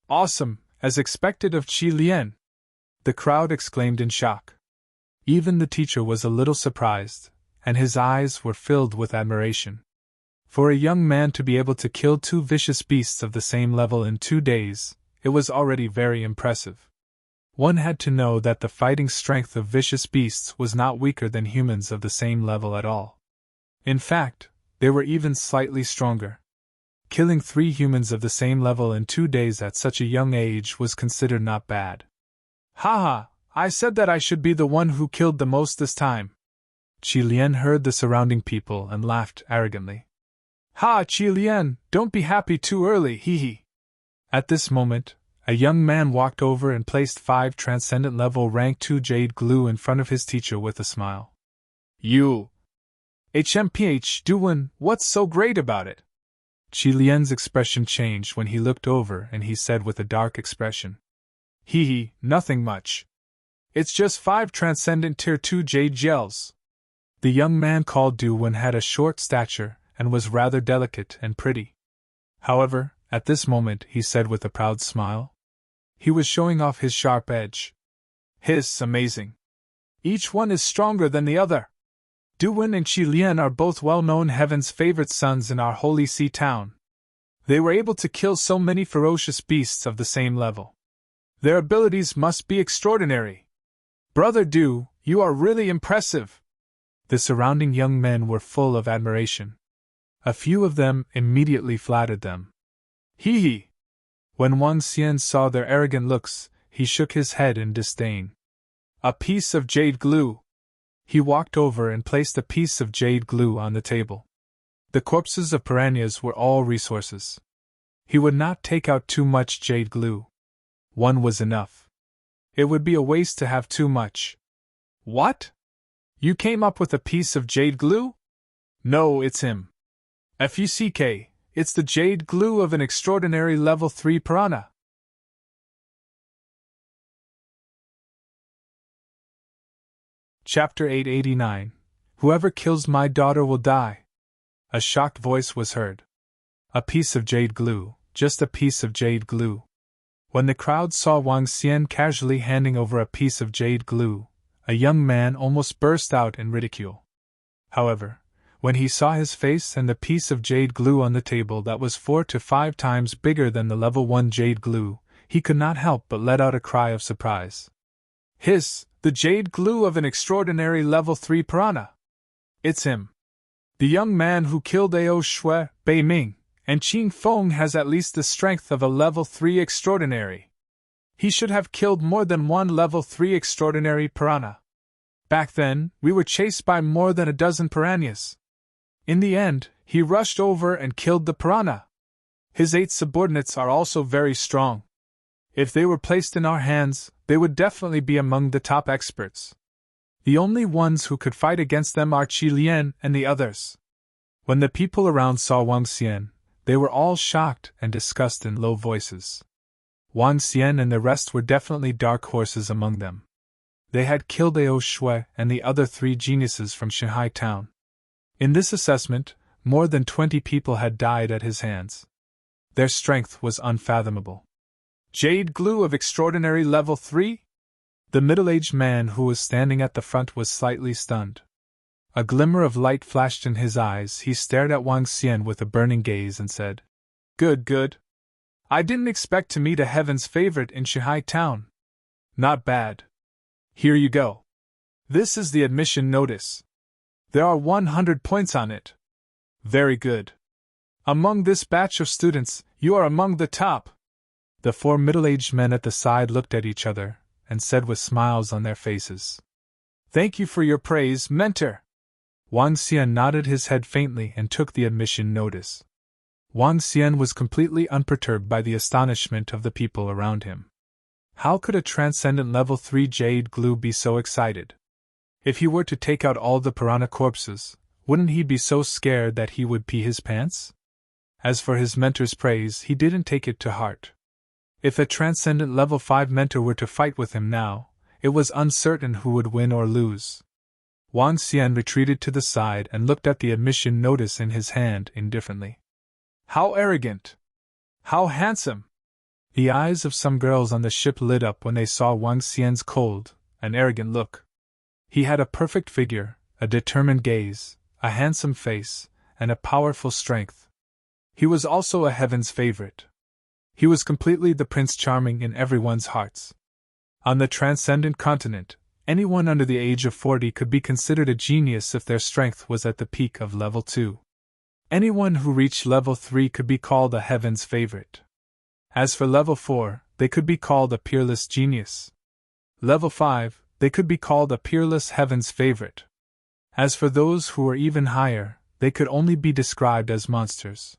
Awesome, as expected of Qilian. The crowd exclaimed in shock. Even the teacher was a little surprised, and his eyes were filled with admiration. For a young man to be able to kill 2 vicious beasts of the same level in 2 days, it was already very impressive. One had to know that the fighting strength of vicious beasts was not weaker than humans of the same level at all. In fact, they were even slightly stronger. Killing 3 humans of the same level in 2 days at such a young age was considered not bad. Haha, I said that I should be the one who killed the most this time. Qilian heard the surrounding people and laughed arrogantly. Ha, Qilian, don't be happy too early, hee hee. At this moment, a young man walked over and placed 5 Transcendent Level Rank 2 Jade Glue in front of his teacher with a smile. You! HMPH Duan, what's so great about it? Qilian's expression changed when he looked over and he said with a dark expression. Hee hee, nothing much. It's just 5 Transcendent Tier 2 Jade Gels. The young man called Duan had a short stature and was rather delicate and pretty. However, at this moment he said with a proud smile. He was showing off his sharp edge. Amazing. Each one is stronger than the other. Duan and Qilian are both well-known Heaven's favorite sons in our Holy Sea town. They were able to kill so many ferocious beasts of the same level. Their abilities must be extraordinary. Brother Du, you are really impressive. The surrounding young men were full of admiration. A few of them immediately flattered them. Hee hee! When Wang Xian saw their arrogant looks, he shook his head in disdain. A piece of jade glue! He walked over and placed a piece of jade glue on the table. The corpses of piranhas were all resources. He would not take out too much jade glue. One was enough. It would be a waste to have too much. What? You came up with a piece of jade glue? No, it's him. FUCK, it's the jade glue of an extraordinary level 3 piranha. Chapter 889. Whoever kills my daughter will die. A shocked voice was heard. A piece of jade glue, just a piece of jade glue. When the crowd saw Wang Xian casually handing over a piece of jade glue, a young man almost burst out in ridicule. However, when he saw his face and the piece of jade glue on the table that was 4 to 5 times bigger than the level 1 jade glue, he could not help but let out a cry of surprise. The jade glue of an extraordinary level 3 piranha. It's him. The young man who killed Ao Shui, Bei Ming, and Qing Feng has at least the strength of a level 3 extraordinary. He should have killed more than one level 3 extraordinary piranha. Back then, we were chased by more than a dozen piranhas. In the end, he rushed over and killed the piranha. His 8 subordinates are also very strong. If they were placed in our hands, they would definitely be among the top experts. The only ones who could fight against them are Qilian and the others. When the people around saw Wang Xian, they were all shocked and discussed in low voices. Wang Xian and the rest were definitely dark horses among them. They had killed Ao Shui and the other 3 geniuses from Shanghai town. In this assessment, more than 20 people had died at his hands. Their strength was unfathomable. Jade glue of extraordinary level 3? The middle-aged man who was standing at the front was slightly stunned. A glimmer of light flashed in his eyes. He stared at Wang Xian with a burning gaze and said, Good, good. I didn't expect to meet a heaven's favorite in Shanghai town. Not bad. Here you go. This is the admission notice. There are 100 points on it. Very good. Among this batch of students, you are among the top. The 4 middle-aged men at the side looked at each other and said with smiles on their faces, Thank you for your praise, mentor. Wang Xian nodded his head faintly and took the admission notice. Wang Xian was completely unperturbed by the astonishment of the people around him. How could a transcendent level 3 jade glue be so excited? If he were to take out all the piranha corpses, wouldn't he be so scared that he would pee his pants? As for his mentor's praise, he didn't take it to heart. If a transcendent level 5 mentor were to fight with him now, it was uncertain who would win or lose. Wang Xian retreated to the side and looked at the admission notice in his hand indifferently. How arrogant! How handsome! The eyes of some girls on the ship lit up when they saw Wang Xian's cold and arrogant look. He had a perfect figure, a determined gaze, a handsome face, and a powerful strength. He was also a heaven's favorite. He was completely the Prince Charming in everyone's hearts. On the transcendent continent, anyone under the age of 40 could be considered a genius if their strength was at the peak of level 2. Anyone who reached level 3 could be called a heaven's favorite. As for level 4, they could be called a peerless genius. Level 5, they could be called a peerless heaven's favorite. As for those who were even higher, they could only be described as monsters.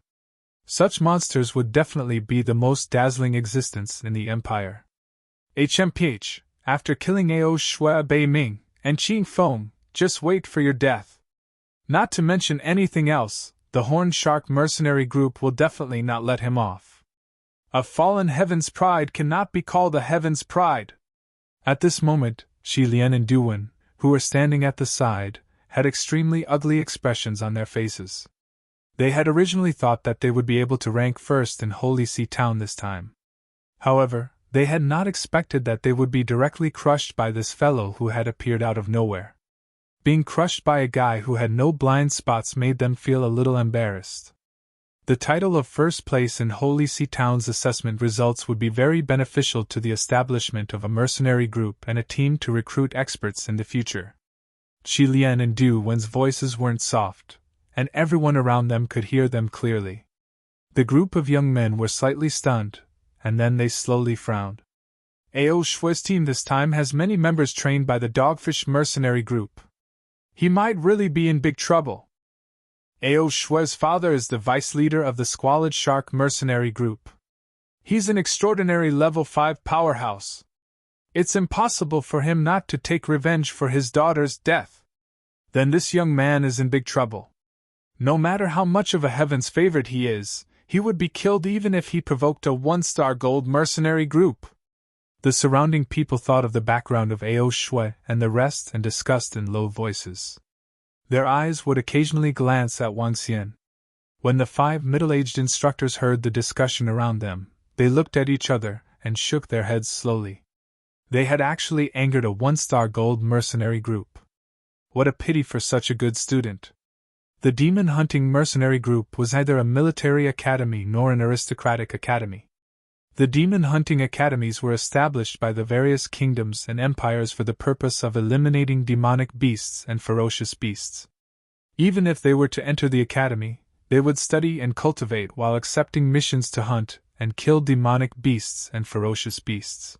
Such monsters would definitely be the most dazzling existence in the Empire. HMPH, after killing Ao Shui Bei Ming and Qing Feng, just wait for your death. Not to mention anything else, the Horned Shark mercenary group will definitely not let him off. A fallen heaven's pride cannot be called a heaven's pride. At this moment, Shi Lian and Duwen, who were standing at the side, had extremely ugly expressions on their faces. They had originally thought that they would be able to rank first in Holy See Town this time. However, they had not expected that they would be directly crushed by this fellow who had appeared out of nowhere. Being crushed by a guy who had no blind spots made them feel a little embarrassed. The title of first place in Holy See Town's assessment results would be very beneficial to the establishment of a mercenary group and a team to recruit experts in the future. Shi Lian and Du Wen's voices weren't soft, and everyone around them could hear them clearly. The group of young men were slightly stunned, and then they slowly frowned. Ao Shui's team this time has many members trained by the Dogfish mercenary group. He might really be in big trouble. Ao Shui's father is the vice leader of the Squalid Shark mercenary group. He's an extraordinary level 5 powerhouse. It's impossible for him not to take revenge for his daughter's death. Then this young man is in big trouble. No matter how much of a heaven's favorite he is, he would be killed even if he provoked a 1-star gold mercenary group. The surrounding people thought of the background of Ao Shui and the rest and discussed in low voices. Their eyes would occasionally glance at Wang Xian. When the 5 middle-aged instructors heard the discussion around them, they looked at each other and shook their heads slowly. They had actually angered a 1-star gold mercenary group. What a pity for such a good student. The demon hunting mercenary group was neither a military academy nor an aristocratic academy. The demon hunting academies were established by the various kingdoms and empires for the purpose of eliminating demonic beasts and ferocious beasts. Even if they were to enter the academy, they would study and cultivate while accepting missions to hunt and kill demonic beasts and ferocious beasts.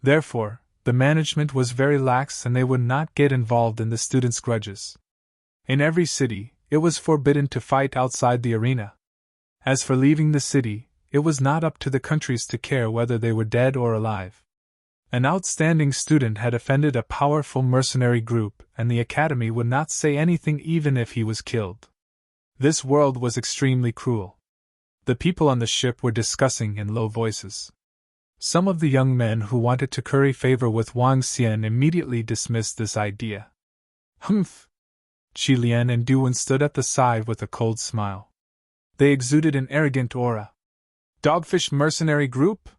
Therefore, the management was very lax and they would not get involved in the students' grudges. In every city, it was forbidden to fight outside the arena. As for leaving the city, it was not up to the countries to care whether they were dead or alive. An outstanding student had offended a powerful mercenary group, and the academy would not say anything even if he was killed. This world was extremely cruel. The people on the ship were discussing in low voices. Some of the young men who wanted to curry favor with Wang Xian immediately dismissed this idea. Humph! Qi Lian and Du Wen stood at the side with a cold smile. They exuded an arrogant aura. Dogfish mercenary group?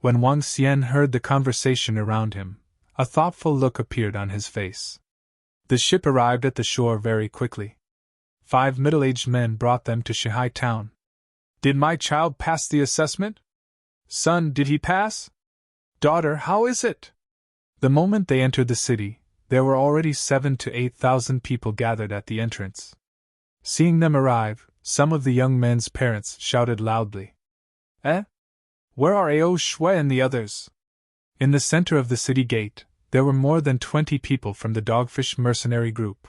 When Wang Xian heard the conversation around him, a thoughtful look appeared on his face. The ship arrived at the shore very quickly. 5 middle-aged men brought them to Shihai town. Did my child pass the assessment? Son, did he pass? Daughter, how is it? The moment they entered the city, there were already 7,000 to 8,000 people gathered at the entrance. Seeing them arrive, some of the young men's parents shouted loudly. Eh? Where are Ao Shui and the others? In the center of the city gate, there were more than 20 people from the Dogfish mercenary group.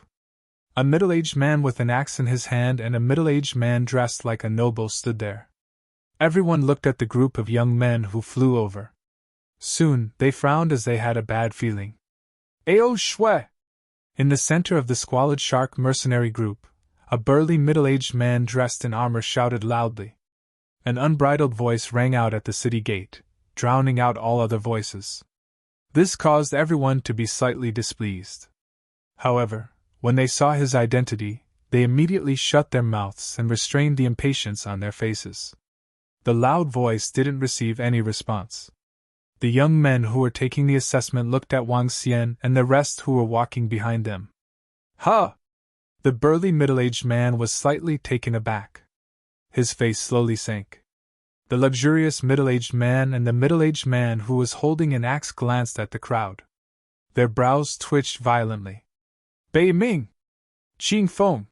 A middle-aged man with an axe in his hand and a middle-aged man dressed like a noble stood there. Everyone looked at the group of young men who flew over. Soon, they frowned as they had a bad feeling. Ao Shui! In the center of the squalid shark mercenary group, a burly middle-aged man dressed in armor shouted loudly. An unbridled voice rang out at the city gate, drowning out all other voices. This caused everyone to be slightly displeased. However, when they saw his identity, they immediately shut their mouths and restrained the impatience on their faces. The loud voice didn't receive any response. The young men who were taking the assessment looked at Wang Xian and the rest who were walking behind them. Huh! The burly middle-aged man was slightly taken aback. His face slowly sank. The luxurious middle-aged man and the middle-aged man who was holding an axe glanced at the crowd. Their brows twitched violently. Bei Ming! Qing Feng!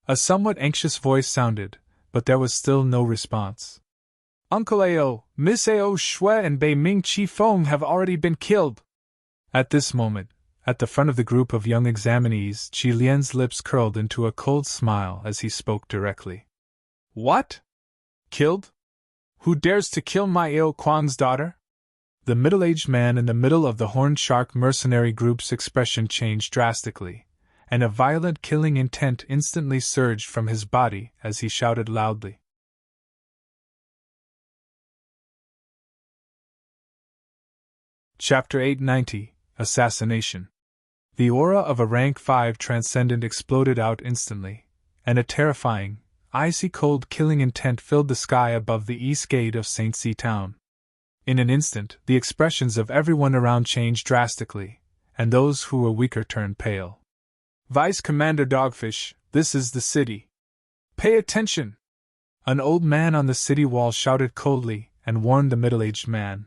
A somewhat anxious voice sounded, but there was still no response. Uncle Ao, Miss Ao Shui and Bei Ming Qi Feng have already been killed. At this moment, at the front of the group of young examinees, Qi Lian's lips curled into a cold smile as he spoke directly. What? Killed? Who dares to kill my Ao Kuang's daughter? The middle-aged man in the middle of the Horned Shark mercenary group's expression changed drastically, and a violent killing intent instantly surged from his body as he shouted loudly. Chapter 890, Assassination. The aura of a rank 5 transcendent exploded out instantly, and a terrifying, icy-cold killing intent filled the sky above the east gate of St. C Town. In an instant, the expressions of everyone around changed drastically, and those who were weaker turned pale. Vice Commander Dogfish, this is the city. Pay attention! An old man on the city wall shouted coldly and warned the middle-aged man.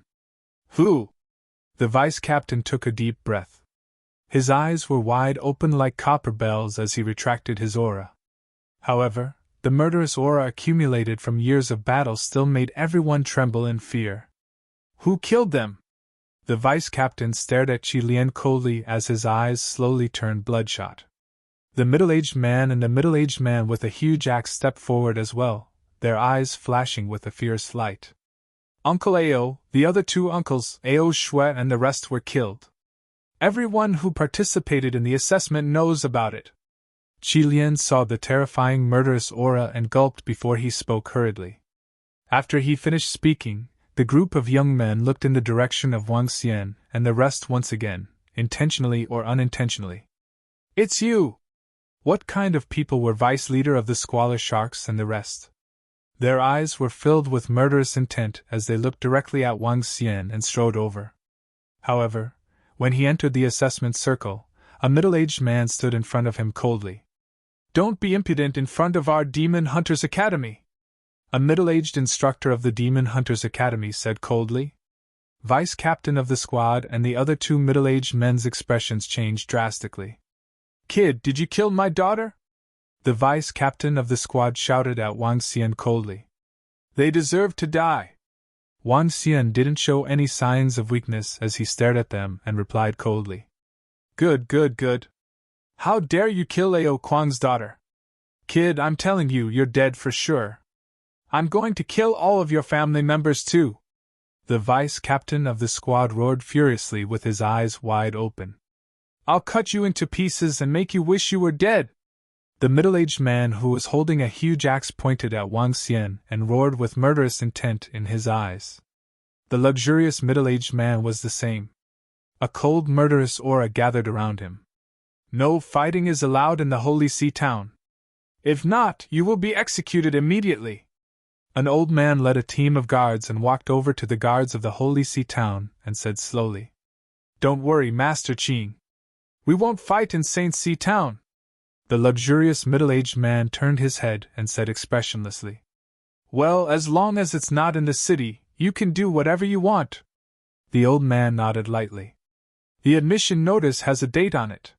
Who? The vice-captain took a deep breath. His eyes were wide open like copper bells as he retracted his aura. However, the murderous aura accumulated from years of battle still made everyone tremble in fear. Who killed them? The vice-captain stared at Qi Lian coldly as his eyes slowly turned bloodshot. The middle-aged man and the middle-aged man with a huge axe stepped forward as well, their eyes flashing with a fierce light. Uncle Ao, the other 2 uncles, Ao Shui and the rest were killed. Everyone who participated in the assessment knows about it. Qi Lian saw the terrifying murderous aura and gulped before he spoke hurriedly. After he finished speaking, the group of young men looked in the direction of Wang Xian and the rest once again, intentionally or unintentionally. It's you! What kind of people were vice leader of the Squalor Sharks and the rest? Their eyes were filled with murderous intent as they looked directly at Wang Xian and strode over. However, when he entered the assessment circle, a middle-aged man stood in front of him coldly. Don't be impudent in front of our Demon Hunters Academy! A middle-aged instructor of the Demon Hunters Academy said coldly. Vice-captain of the squad and the other 2 middle-aged men's expressions changed drastically. Kid, did you kill my daughter? The vice-captain of the squad shouted at Wang Xian coldly. They deserve to die. Wang Xian didn't show any signs of weakness as he stared at them and replied coldly. Good, good, good. How dare you kill Ao Kuang's daughter? Kid, I'm telling you, you're dead for sure. I'm going to kill all of your family members too. The vice-captain of the squad roared furiously with his eyes wide open. I'll cut you into pieces and make you wish you were dead. The middle-aged man who was holding a huge axe pointed at Wang Xian and roared with murderous intent in his eyes. The luxurious middle-aged man was the same. A cold, murderous aura gathered around him. No fighting is allowed in the Holy See town. If not, you will be executed immediately. An old man led a team of guards and walked over to the guards of the Holy See town and said slowly, "Don't worry, Master Qing. We won't fight in Saint See town." The luxurious middle-aged man turned his head and said expressionlessly, "Well, as long as it's not in the city, you can do whatever you want." The old man nodded lightly. "The admission notice has a date on it.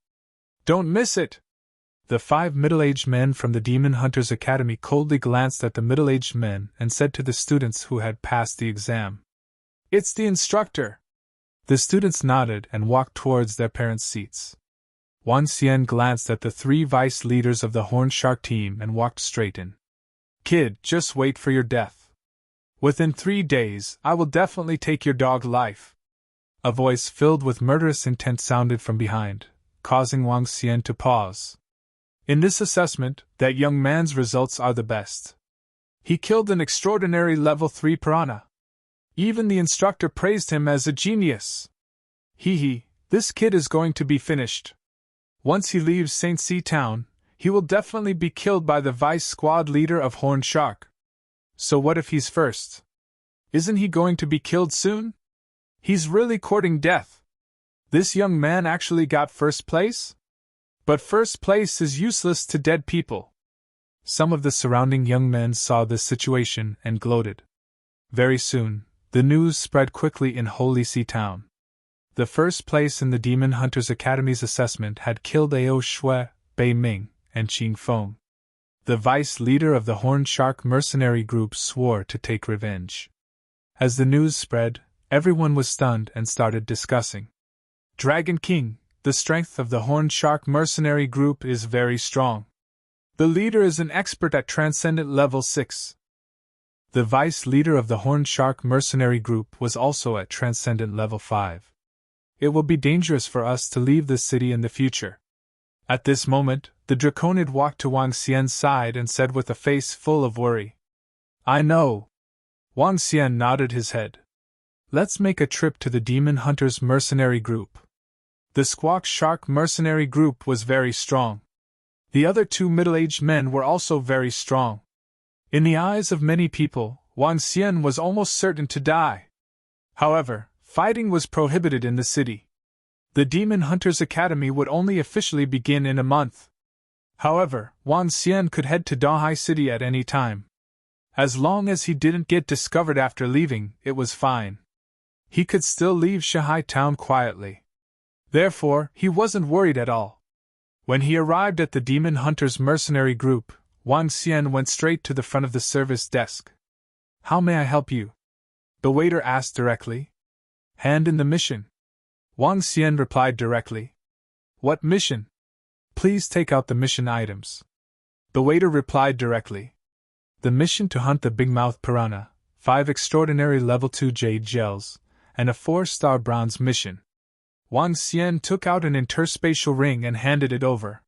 Don't miss it." The 5 middle-aged men from the Demon Hunters Academy coldly glanced at the middle-aged men and said to the students who had passed the exam, "It's the instructor." The students nodded and walked towards their parents' seats. Wan Xian glanced at the 3 vice leaders of the Horn Shark team and walked straight in. "Kid, just wait for your death. Within 3 days, I will definitely take your dog life." A voice filled with murderous intent sounded from behind, causing Wang Xian to pause. In this assessment, that young man's results are the best. He killed an extraordinary level 3 piranha. Even the instructor praised him as a genius. This kid is going to be finished. Once he leaves Saint See town, he will definitely be killed by the vice squad leader of Horn Shark. So what if he's first? Isn't he going to be killed soon? He's really courting death. This young man actually got first place? But first place is useless to dead people. Some of the surrounding young men saw this situation and gloated. Very soon, the news spread quickly in Holy See town. The first place in the Demon Hunters Academy's assessment had killed Ao Shui, Bei Ming, and Qing Feng. The vice leader of the Horn Shark mercenary group swore to take revenge. As the news spread, everyone was stunned and started discussing. "Dragon King, the strength of the Horn Shark mercenary group is very strong. The leader is an expert at Transcendent Level 6. The vice leader of the Horn Shark mercenary group was also at Transcendent Level 5. It will be dangerous for us to leave this city in the future." At this moment, the Draconid walked to Wang Xian's side and said with a face full of worry, "I know." Wang Xian nodded his head. "Let's make a trip to the Demon Hunters mercenary group." The Squawk Shark mercenary group was very strong. The other 2 middle-aged men were also very strong. In the eyes of many people, Wang Xian was almost certain to die. However, fighting was prohibited in the city. The Demon Hunters Academy would only officially begin in a month. However, Wang Xian could head to Dahai City at any time. As long as he didn't get discovered after leaving, it was fine. He could still leave Shahai town quietly. Therefore, he wasn't worried at all. When he arrived at the Demon Hunters mercenary group, Wang Xian went straight to the front of the service desk. "How may I help you?" the waiter asked directly. "Hand in the mission." Wang Xian replied directly. "What mission?" "Please take out the mission items." The waiter replied directly. "The mission to hunt the big-mouthed piranha, 5 extraordinary level 2 jade gels, and a 4-star bronze mission." Wang Xian took out an interspatial ring and handed it over.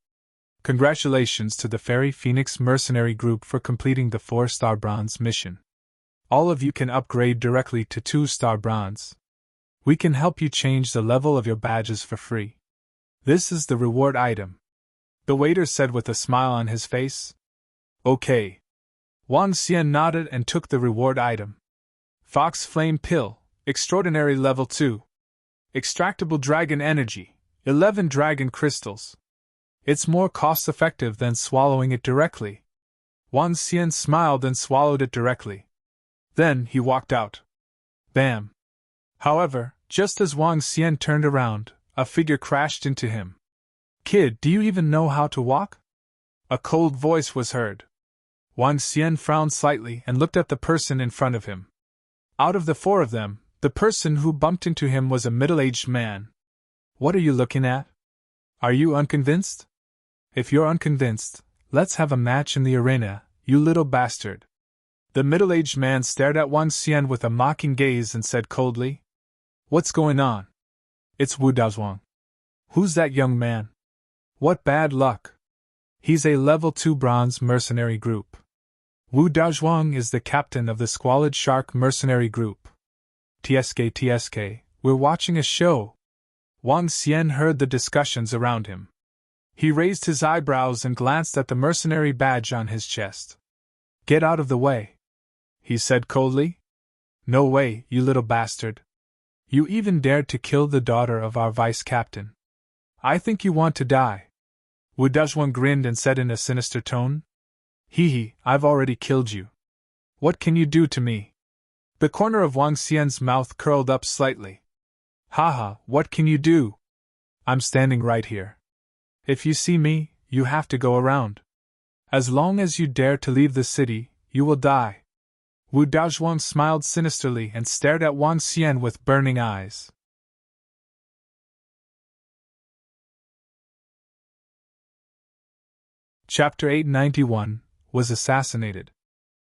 "Congratulations to the Fairy Phoenix mercenary group for completing the 4-star bronze mission. All of you can upgrade directly to 2-star bronze. We can help you change the level of your badges for free. This is the reward item," the waiter said with a smile on his face. "Okay." Wang Xian nodded and took the reward item. Fox Flame Pill, Extraordinary Level 2. Extractable Dragon Energy, 11 Dragon Crystals. It's more cost-effective than swallowing it directly. Wang Xian smiled and swallowed it directly. Then he walked out. Bam! However, just as Wang Xian turned around, a figure crashed into him. "Kid, do you even know how to walk?" A cold voice was heard. Wang Xian frowned slightly and looked at the person in front of him. Out of the 4 of them, the person who bumped into him was a middle-aged man. "What are you looking at? Are you unconvinced? If you're unconvinced, let's have a match in the arena, you little bastard." The middle-aged man stared at Wang Xian with a mocking gaze and said coldly, "What's going on?" "It's Wu Daozhuang." "Who's that young man?" "What bad luck." "He's a level 2 bronze mercenary group." Wu Daozhuang is the captain of the Squalid Shark mercenary group. TSK, we're watching a show." Wang Xian heard the discussions around him. He raised his eyebrows and glanced at the mercenary badge on his chest. "Get out of the way," he said coldly. "No way, you little bastard. You even dared to kill the daughter of our vice-captain. I think you want to die." Wu Dazhuang grinned and said in a sinister tone, "Hee, I've already killed you. What can you do to me?" The corner of Wang Xian's mouth curled up slightly. "Haha, what can you do? I'm standing right here. If you see me, you have to go around. As long as you dare to leave the city, you will die." Wu Daozhuang smiled sinisterly and stared at Wang Xian with burning eyes. Chapter 891 was assassinated.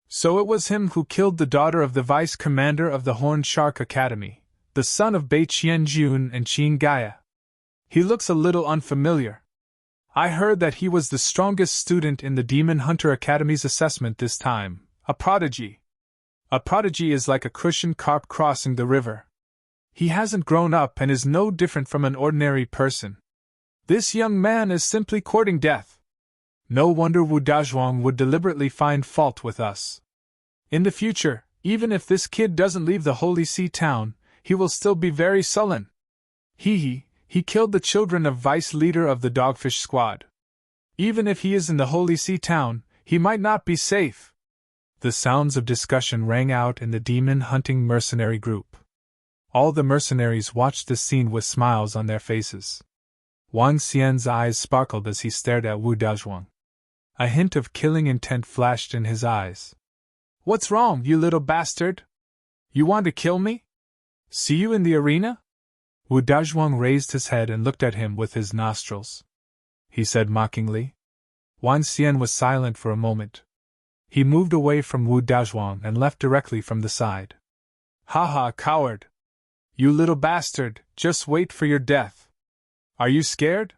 So it was him who killed the daughter of the vice-commander of the Horned Shark Academy, the son of Bei Qianjun and Qin Gaia. He looks a little unfamiliar. I heard that he was the strongest student in the Demon Hunter Academy's assessment this time, a prodigy. A prodigy is like a cushioned carp crossing the river. He hasn't grown up and is no different from an ordinary person. This young man is simply courting death. No wonder Wu Dazhuang would deliberately find fault with us. In the future, even if this kid doesn't leave the Holy Sea town, he will still be very sullen. He killed the children of vice leader of the Dogfish Squad. Even if he is in the Holy Sea town, he might not be safe. The sounds of discussion rang out in the demon-hunting mercenary group. All the mercenaries watched the scene with smiles on their faces. Wang Xian's eyes sparkled as he stared at Wu Daozhuang. A hint of killing intent flashed in his eyes. "What's wrong, you little bastard? You want to kill me? See you in the arena?" Wu Daozhuang raised his head and looked at him with his nostrils. He said mockingly. Wang Xian was silent for a moment. He moved away from Wu Daozhuang and left directly from the side. "Haha, coward! You little bastard, just wait for your death. Are you scared?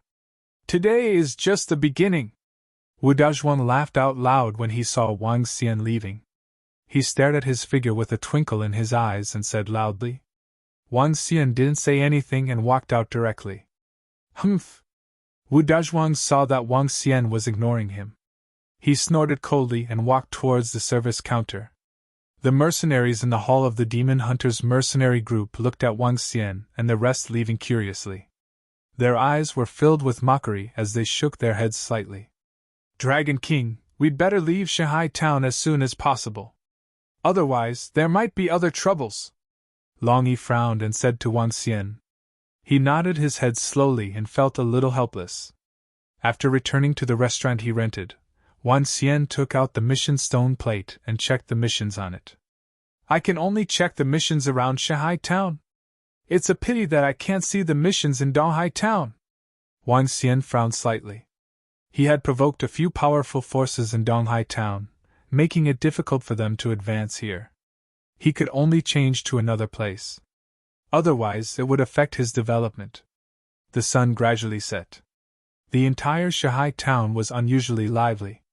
Today is just the beginning." Wu Daozhuang laughed out loud when he saw Wang Xian leaving. He stared at his figure with a twinkle in his eyes and said loudly. Wang Xian didn't say anything and walked out directly. "Humph!" Wu Daozhuang saw that Wang Xian was ignoring him. He snorted coldly and walked towards the service counter. The mercenaries in the hall of the Demon Hunters mercenary group looked at Wang Xian and the rest leaving curiously. Their eyes were filled with mockery as they shook their heads slightly. "Dragon King, we'd better leave Shanghai town as soon as possible. Otherwise, there might be other troubles." Long Yi frowned and said to Wang Xian. He nodded his head slowly and felt a little helpless. After returning to the restaurant he rented, Wang Xian took out the mission stone plate and checked the missions on it. "I can only check the missions around Shanghai town. It's a pity that I can't see the missions in Donghai town." Wang Xian frowned slightly. He had provoked a few powerful forces in Donghai town, making it difficult for them to advance here. He could only change to another place. Otherwise, it would affect his development. The sun gradually set. The entire Shanghai town was unusually lively.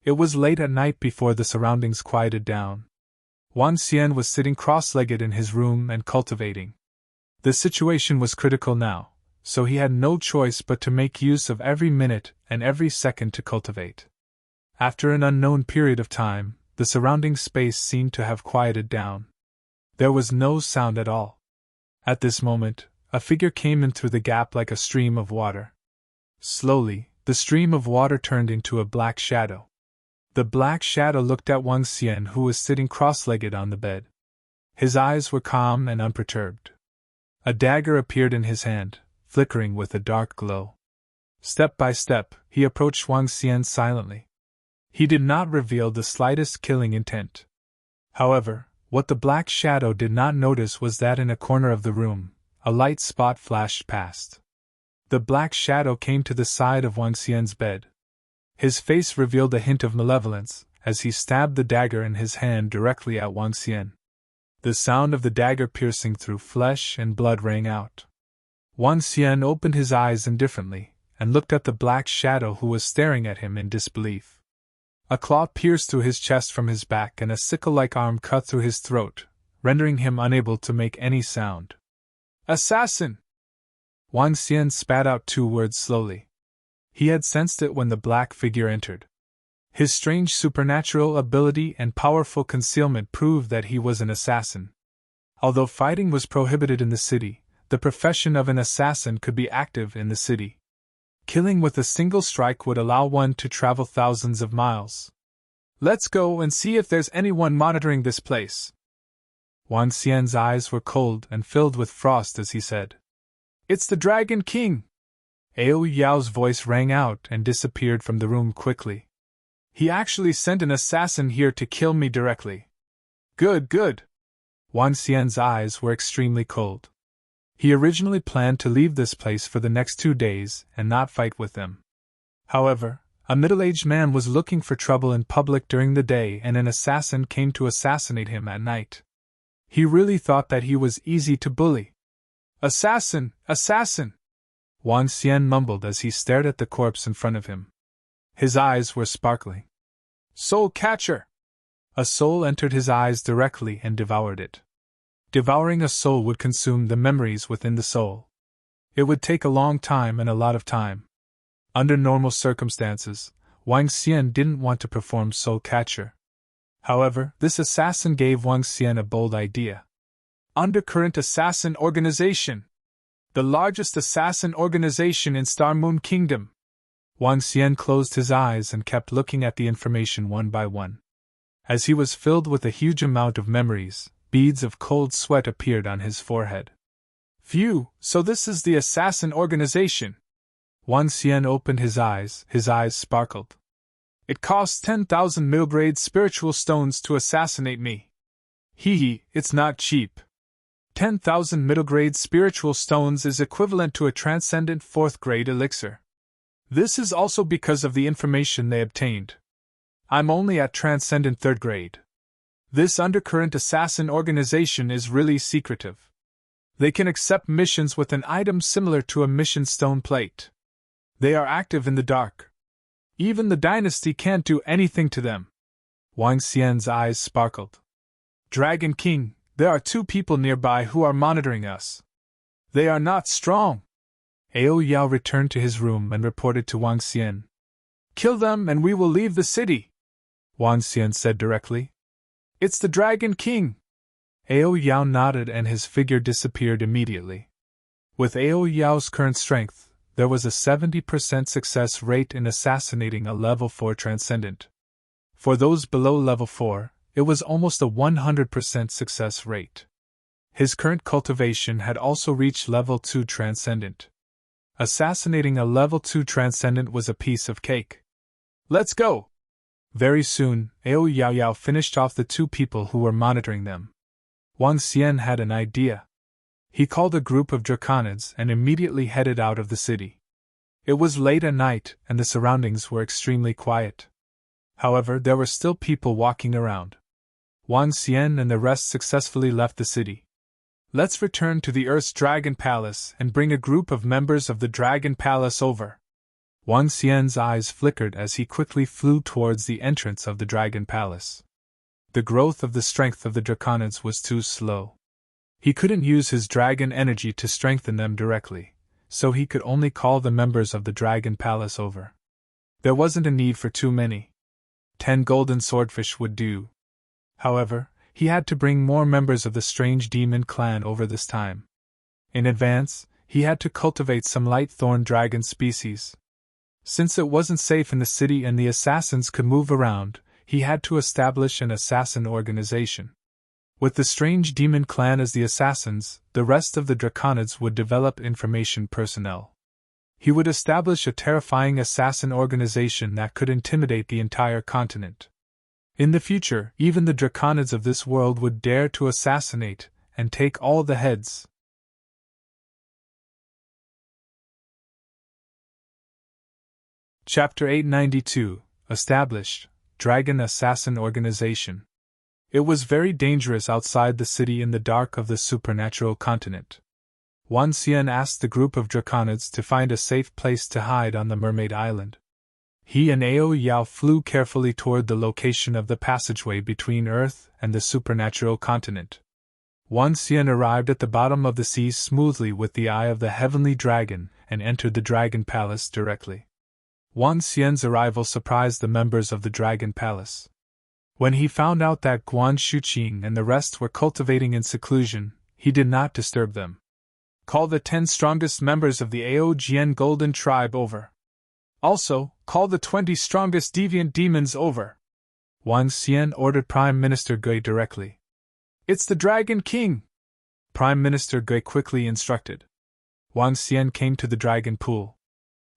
It was late at night before the surroundings quieted down. Wang Xian was sitting cross-legged in his room and cultivating. The situation was critical now, so he had no choice but to make use of every minute and every second to cultivate. After an unknown period of time, the surrounding space seemed to have quieted down. There was no sound at all. At this moment, a figure came in through the gap like a stream of water. Slowly, the stream of water turned into a black shadow. The black shadow looked at Wang Xian, who was sitting cross-legged on the bed. His eyes were calm and unperturbed. A dagger appeared in his hand, flickering with a dark glow. Step by step, he approached Wang Xian silently. He did not reveal the slightest killing intent. However, what the black shadow did not notice was that in a corner of the room, a light spot flashed past. The black shadow came to the side of Wang Xian's bed. His face revealed a hint of malevolence, as he stabbed the dagger in his hand directly at Wang Xian. The sound of the dagger piercing through flesh and blood rang out. Wang Xian opened his eyes indifferently, and looked at the black shadow who was staring at him in disbelief. A claw pierced through his chest from his back and a sickle-like arm cut through his throat, rendering him unable to make any sound. "Assassin!" Wang Xian spat out 2 words slowly. He had sensed it when the black figure entered. His strange supernatural ability and powerful concealment proved that he was an assassin. Although fighting was prohibited in the city, the profession of an assassin could be active in the city. Killing with a single strike would allow one to travel thousands of miles. Let's go and see if there's anyone monitoring this place. Wang Xian's eyes were cold and filled with frost as he said, "It's the Dragon King!" Ao Yao's voice rang out and disappeared from the room quickly. "He actually sent an assassin here to kill me directly." Good, good. Wang Xian's eyes were extremely cold. He originally planned to leave this place for the next 2 days and not fight with them. However, a middle-aged man was looking for trouble in public during the day and an assassin came to assassinate him at night. He really thought that he was easy to bully. "Assassin! Assassin!" Wang Xian mumbled as he stared at the corpse in front of him. His eyes were sparkling. "Soul catcher!" A soul entered his eyes directly and devoured it. Devouring a soul would consume the memories within the soul. It would take a long time and a lot of time. Under normal circumstances, Wang Xian didn't want to perform soul catcher. However, this assassin gave Wang Xian a bold idea. Undercurrent Assassin Organization. The largest assassin organization in Star Moon Kingdom. Wang Xian closed his eyes and kept looking at the information one by one. As he was filled with a huge amount of memories, beads of cold sweat appeared on his forehead. Phew, so this is the assassin organization. Wang Xian opened his eyes sparkled. It costs 10,000 middle-grade spiritual stones to assassinate me. Hee, it's not cheap. 10,000 middle-grade spiritual stones is equivalent to a transcendent 4th-grade elixir. This is also because of the information they obtained. I'm only at transcendent 3rd grade. This undercurrent assassin organization is really secretive. They can accept missions with an item similar to a mission stone plate. They are active in the dark. Even the dynasty can't do anything to them. Wang Xian's eyes sparkled. Dragon King, there are 2 people nearby who are monitoring us. They are not strong. Ao Yao returned to his room and reported to Wang Xian. Kill them and we will leave the city, Wang Xian said directly. It's the Dragon King. Ao Yao nodded and his figure disappeared immediately. With Ao Yao's current strength, there was a 70% success rate in assassinating a level 4 transcendent. For those below level 4, it was almost a 100% success rate. His current cultivation had also reached level 2 transcendent. Assassinating a level 2 transcendent was a piece of cake. Let's go! Very soon, Ao Yao finished off the 2 people who were monitoring them. Wang Xian had an idea. He called a group of draconids and immediately headed out of the city. It was late at night and the surroundings were extremely quiet. However, there were still people walking around. Wang Xian and the rest successfully left the city. Let's return to the Earth's Dragon Palace and bring a group of members of the Dragon Palace over. Wang Xian's eyes flickered as he quickly flew towards the entrance of the Dragon Palace. The growth of the strength of the draconids was too slow. He couldn't use his dragon energy to strengthen them directly, so he could only call the members of the Dragon Palace over. There wasn't a need for too many. 10 golden swordfish would do. However, he had to bring more members of the strange demon clan over this time. In advance, he had to cultivate some light thorn dragon species. Since it wasn't safe in the city and the assassins could move around, he had to establish an assassin organization. With the strange demon clan as the assassins, the rest of the draconids would develop information personnel. He would establish a terrifying assassin organization that could intimidate the entire continent. In the future, even the draconids of this world would dare to assassinate and take all the heads. Chapter 892 Established Dragon Assassin Organization. It was very dangerous outside the city in the dark of the supernatural continent. Wang Xian asked the group of draconids to find a safe place to hide on the Mermaid Island. He and Ao Yao flew carefully toward the location of the passageway between Earth and the supernatural continent. Wang Xian arrived at the bottom of the sea smoothly with the eye of the heavenly dragon and entered the Dragon Palace directly. Wang Xian's arrival surprised the members of the Dragon Palace. When he found out that Guan Shuqing and the rest were cultivating in seclusion, he did not disturb them. Call the 10 strongest members of the Aojian Golden Tribe over. Also, call the 20 strongest deviant demons over. Wang Xian ordered Prime Minister Gui directly. It's the Dragon King! Prime Minister Gui quickly instructed. Wang Xian came to the dragon pool.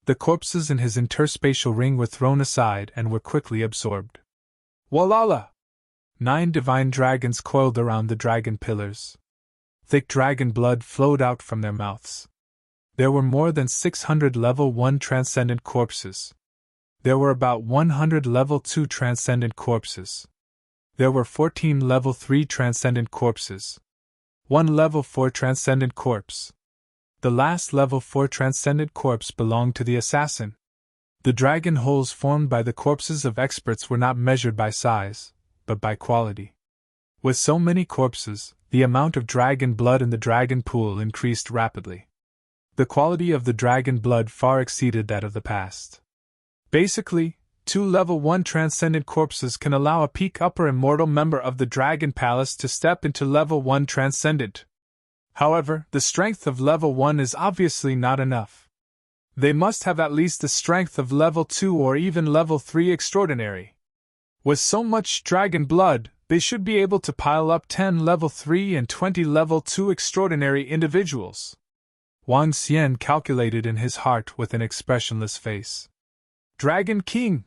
The corpses in his interspatial ring were thrown aside and were quickly absorbed. Walala! 9 divine dragons coiled around the dragon pillars. Thick dragon blood flowed out from their mouths. There were more than 600 level 1 transcendent corpses. There were about 100 level 2 transcendent corpses. There were 14 level 3 transcendent corpses. 1 level 4 transcendent corpse. The last level 4 transcendent corpse belonged to the assassin. The dragon holes formed by the corpses of experts were not measured by size, but by quality. With so many corpses, the amount of dragon blood in the dragon pool increased rapidly. The quality of the dragon blood far exceeded that of the past. Basically, 2 level 1 transcendent corpses can allow a peak upper immortal member of the Dragon Palace to step into level 1 transcendent. However, the strength of level 1 is obviously not enough. They must have at least the strength of level 2 or even level 3 extraordinary. With so much dragon blood, they should be able to pile up 10 level 3 and 20 level 2 extraordinary individuals. Wang Xian calculated in his heart with an expressionless face. Dragon King!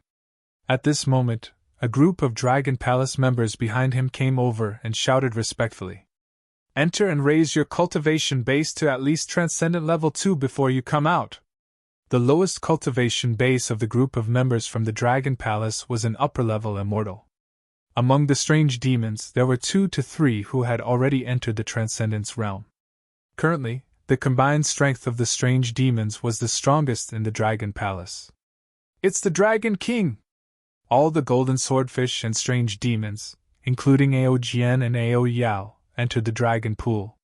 At this moment, a group of Dragon Palace members behind him came over and shouted respectfully. Enter and raise your cultivation base to at least transcendent level 2 before you come out. The lowest cultivation base of the group of members from the Dragon Palace was an upper-level immortal. Among the strange demons, there were 2 to 3 who had already entered the Transcendence realm. Currently, the combined strength of the strange demons was the strongest in the Dragon Palace. It's the Dragon King! All the golden swordfish and strange demons, including Ao Jian and Ao Yao, entered the dragon pool.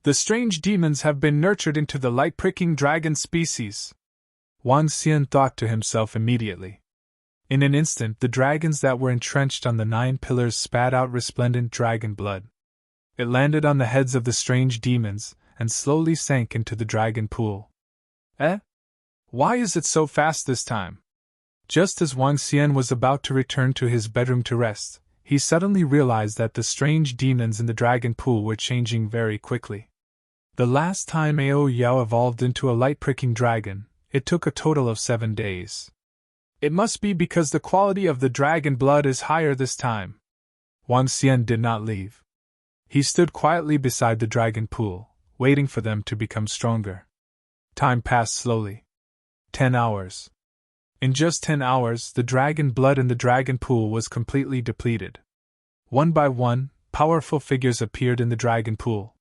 The strange demons have been nurtured into the light-pricking dragon species. Wang Xian thought to himself immediately. In an instant, the dragons that were entrenched on the 9 pillars spat out resplendent dragon blood. It landed on the heads of the strange demons and slowly sank into the dragon pool. Why is it so fast this time? Just as Wang Xian was about to return to his bedroom to rest, he suddenly realized that the strange demons in the dragon pool were changing very quickly. The last time Ao Yao evolved into a light-pricking dragon, it took a total of 7 days. It must be because the quality of the dragon blood is higher this time. Wang Xian did not leave. He stood quietly beside the dragon pool, waiting for them to become stronger. Time passed slowly. 10 hours. In just 10 hours, the dragon blood in the dragon pool was completely depleted. One by one, powerful figures appeared in the dragon pool.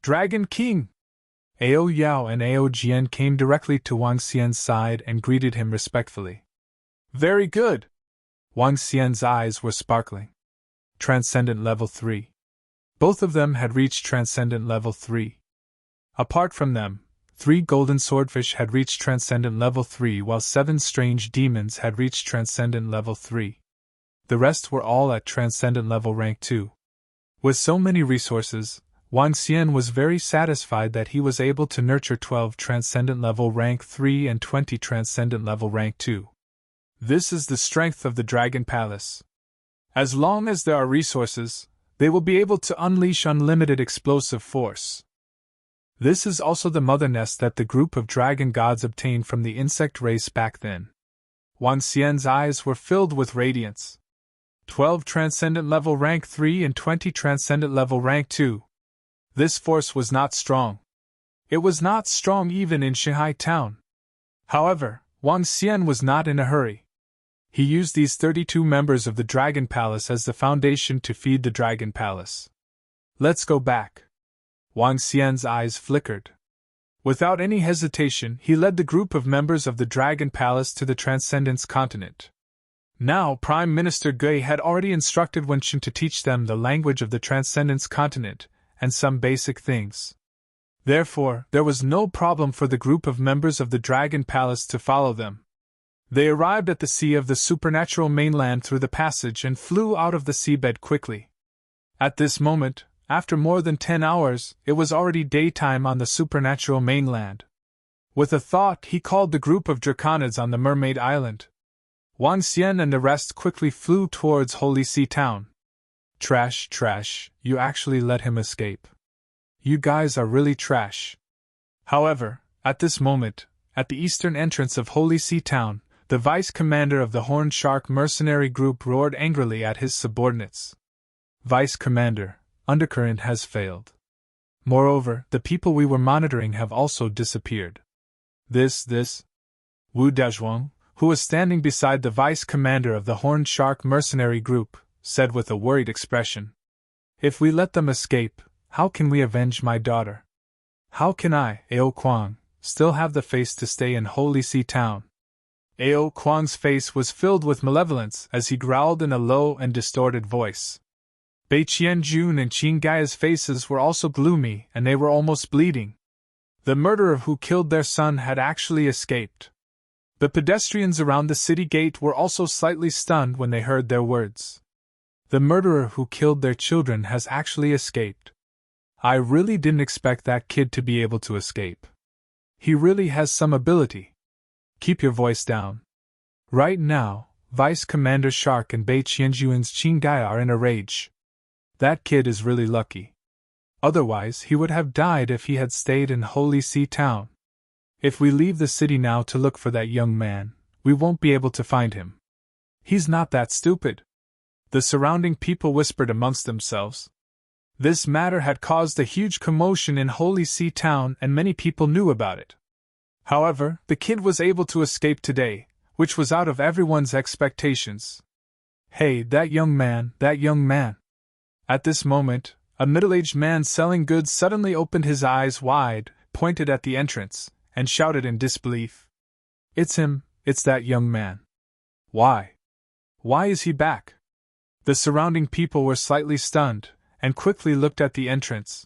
Dragon King! Ao Yao and Ao Jian came directly to Wang Xian's side and greeted him respectfully. Very good! Wang Xian's eyes were sparkling. Transcendent level 3. Both of them had reached Transcendent level 3. Apart from them, 3 golden swordfish had reached Transcendent level 3 while 7 strange demons had reached Transcendent level 3. The rest were all at Transcendent level rank 2. With so many resources, Wang Xian was very satisfied that he was able to nurture 12 Transcendent level rank 3 and 20 Transcendent level rank 2. This is the strength of the Dragon Palace. As long as there are resources, they will be able to unleash unlimited explosive force. This is also the mother nest that the group of dragon gods obtained from the insect race back then. Wang Xian's eyes were filled with radiance. 12 Transcendent level rank 3 and 20 Transcendent level rank 2. This force was not strong. It was not strong even in Shanghai town. However, Wang Xian was not in a hurry. He used these 32 members of the Dragon Palace as the foundation to feed the Dragon Palace. Let's go back. Wang Xian's eyes flickered. Without any hesitation, he led the group of members of the Dragon Palace to the Transcendence continent. Now, Prime Minister Gui had already instructed Wenqin to teach them the language of the Transcendence continent, and some basic things. Therefore, there was no problem for the group of members of the Dragon Palace to follow them. They arrived at the sea of the supernatural mainland through the passage and flew out of the seabed quickly. At this moment, after more than 10 hours, it was already daytime on the supernatural mainland. With a thought, he called the group of draconids on the Mermaid Island. Wang Xian and the rest quickly flew towards Holy Sea Town. Trash, you actually let him escape. You guys are really trash. However, at this moment, at the eastern entrance of Holy Sea Town, the vice commander of the Horned Shark mercenary group roared angrily at his subordinates. Vice Commander, Undercurrent has failed. Moreover, the people we were monitoring have also disappeared. This. Wu Dazhuang, who was standing beside the vice commander of the Horned Shark mercenary group, said with a worried expression. If we let them escape, how can we avenge my daughter? How can I, Ao Kuang, still have the face to stay in Holy Sea Town? Ao Kuang's face was filled with malevolence as he growled in a low and distorted voice. Bei Qianjun and Qin Gaia's faces were also gloomy and they were almost bleeding. The murderer who killed their son had actually escaped. The pedestrians around the city gate were also slightly stunned when they heard their words. The murderer who killed their children has actually escaped. I really didn't expect that kid to be able to escape. He really has some ability. Keep your voice down. Right now, Vice Commander Shark and Bei Qianjuan's Qin Gaia are in a rage. That kid is really lucky. Otherwise, he would have died if he had stayed in Holy Sea Town. If we leave the city now to look for that young man, we won't be able to find him. He's not that stupid. The surrounding people whispered amongst themselves. This matter had caused a huge commotion in Holy Sea Town and many people knew about it. However, the kid was able to escape today, which was out of everyone's expectations. Hey, that young man. At this moment, a middle-aged man selling goods suddenly opened his eyes wide, pointed at the entrance, and shouted in disbelief. It's him, it's that young man. Why? Why is he back? The surrounding people were slightly stunned, and quickly looked at the entrance.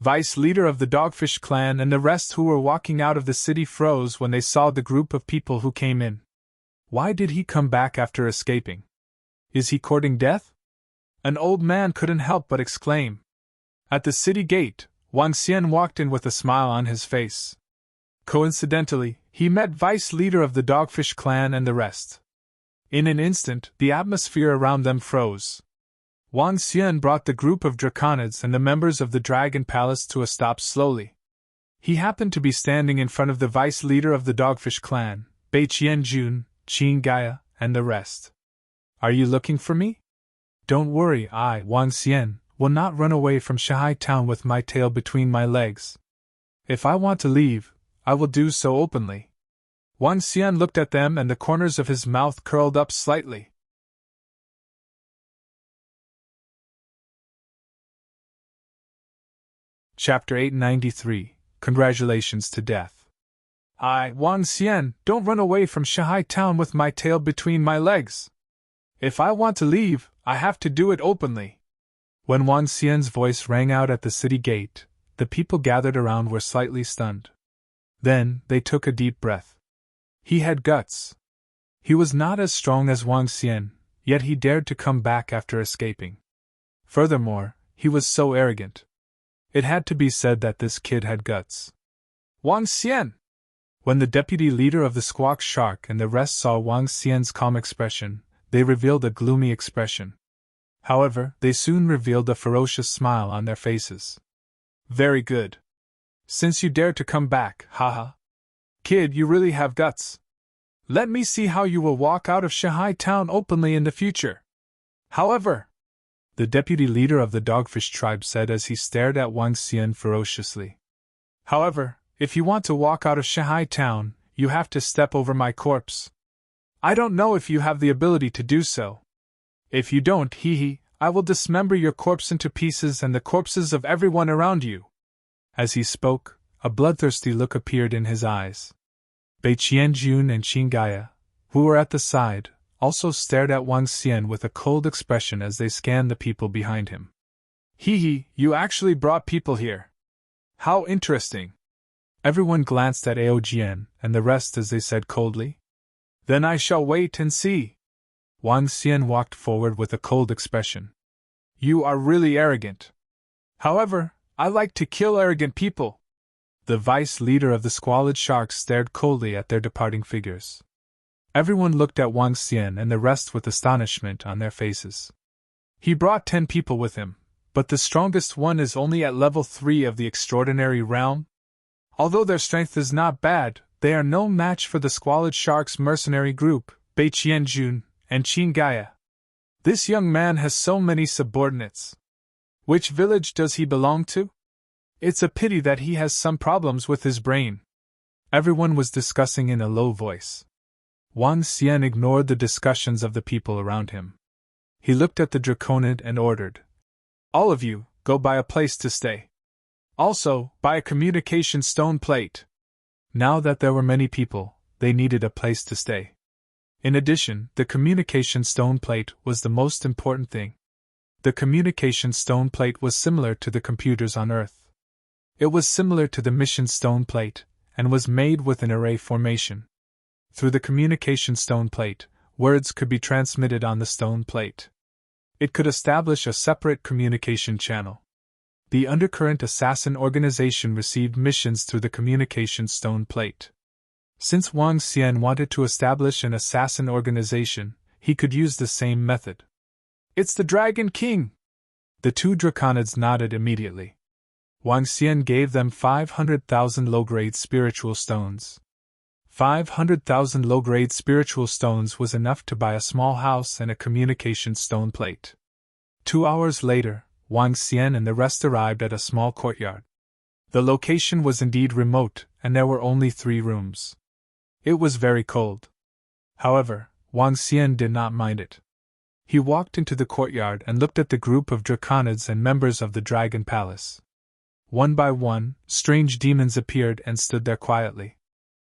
Vice leader of the Dogfish clan and the rest who were walking out of the city froze when they saw the group of people who came in. Why did he come back after escaping? Is he courting death? An old man couldn't help but exclaim. At the city gate, Wang Xian walked in with a smile on his face. Coincidentally, he met vice leader of the Dogfish clan and the rest. In an instant, the atmosphere around them froze. Wang Xian brought the group of draconids and the members of the Dragon Palace to a stop slowly. He happened to be standing in front of the vice leader of the Dogfish clan, Bei Qianjun, Qin Gaia, and the rest. Are you looking for me? Don't worry, I, Wang Xian, will not run away from Shanghai Town with my tail between my legs. If I want to leave, I will do so openly. Wang Xian looked at them and the corners of his mouth curled up slightly. Chapter 893, Congratulations to Death. I, Wang Xian, don't run away from Shanghai Town with my tail between my legs. If I want to leave, I have to do it openly. When Wang Xian's voice rang out at the city gate, the people gathered around were slightly stunned. Then, they took a deep breath. He had guts. He was not as strong as Wang Xian, yet he dared to come back after escaping. Furthermore, he was so arrogant. It had to be said that this kid had guts. Wang Xian! When the deputy leader of the Squawk Shark and the rest saw Wang Xian's calm expression, they revealed a gloomy expression. However, they soon revealed a ferocious smile on their faces. Very good. Since you dare to come back, haha. Kid, you really have guts. Let me see how you will walk out of Shanghai Town openly in the future. However, the deputy leader of the Dogfish tribe said as he stared at Wang Xian ferociously. However, if you want to walk out of Shanghai Town, you have to step over my corpse. I don't know if you have the ability to do so. If you don't, I will dismember your corpse into pieces and the corpses of everyone around you. As he spoke, a bloodthirsty look appeared in his eyes. Bei Qianjun and Qin Gaia, who were at the side, also stared at Wang Xian with a cold expression as they scanned the people behind him. You actually brought people here. How interesting. Everyone glanced at Ao Jian and the rest as they said coldly. Then I shall wait and see. Wang Xian walked forward with a cold expression. You are really arrogant. However, I like to kill arrogant people. The vice leader of the squalid sharks stared coldly at their departing figures. Everyone looked at Wang Xian and the rest with astonishment on their faces. He brought 10 people with him, but the strongest one is only at level 3 of the extraordinary realm? Although their strength is not bad, they are no match for the squalid sharks mercenary group, Bei Qianjun and Qin Gaia. This young man has so many subordinates. Which village does he belong to? It's a pity that he has some problems with his brain. Everyone was discussing in a low voice. Wang Xian ignored the discussions of the people around him. He looked at the Draconid and ordered, all of you, go buy a place to stay. Also, buy a communication stone plate. Now that there were many people, they needed a place to stay. In addition, the communication stone plate was the most important thing. The communication stone plate was similar to the computers on Earth. It was similar to the mission stone plate, and was made with an array formation. Through the communication stone plate, words could be transmitted on the stone plate. It could establish a separate communication channel. The Undercurrent Assassin Organization received missions through the communication stone plate. Since Wang Xian wanted to establish an assassin organization, he could use the same method. It's the Dragon King! The 2 Draconids nodded immediately. Wang Xian gave them 500,000 low-grade spiritual stones. 500,000 low-grade spiritual stones was enough to buy a small house and a communication stone plate. 2 hours later, Wang Xian and the rest arrived at a small courtyard. The location was indeed remote, and there were only 3 rooms. It was very cold. However, Wang Xian did not mind it. He walked into the courtyard and looked at the group of Draconids and members of the Dragon Palace. One by one, strange demons appeared and stood there quietly.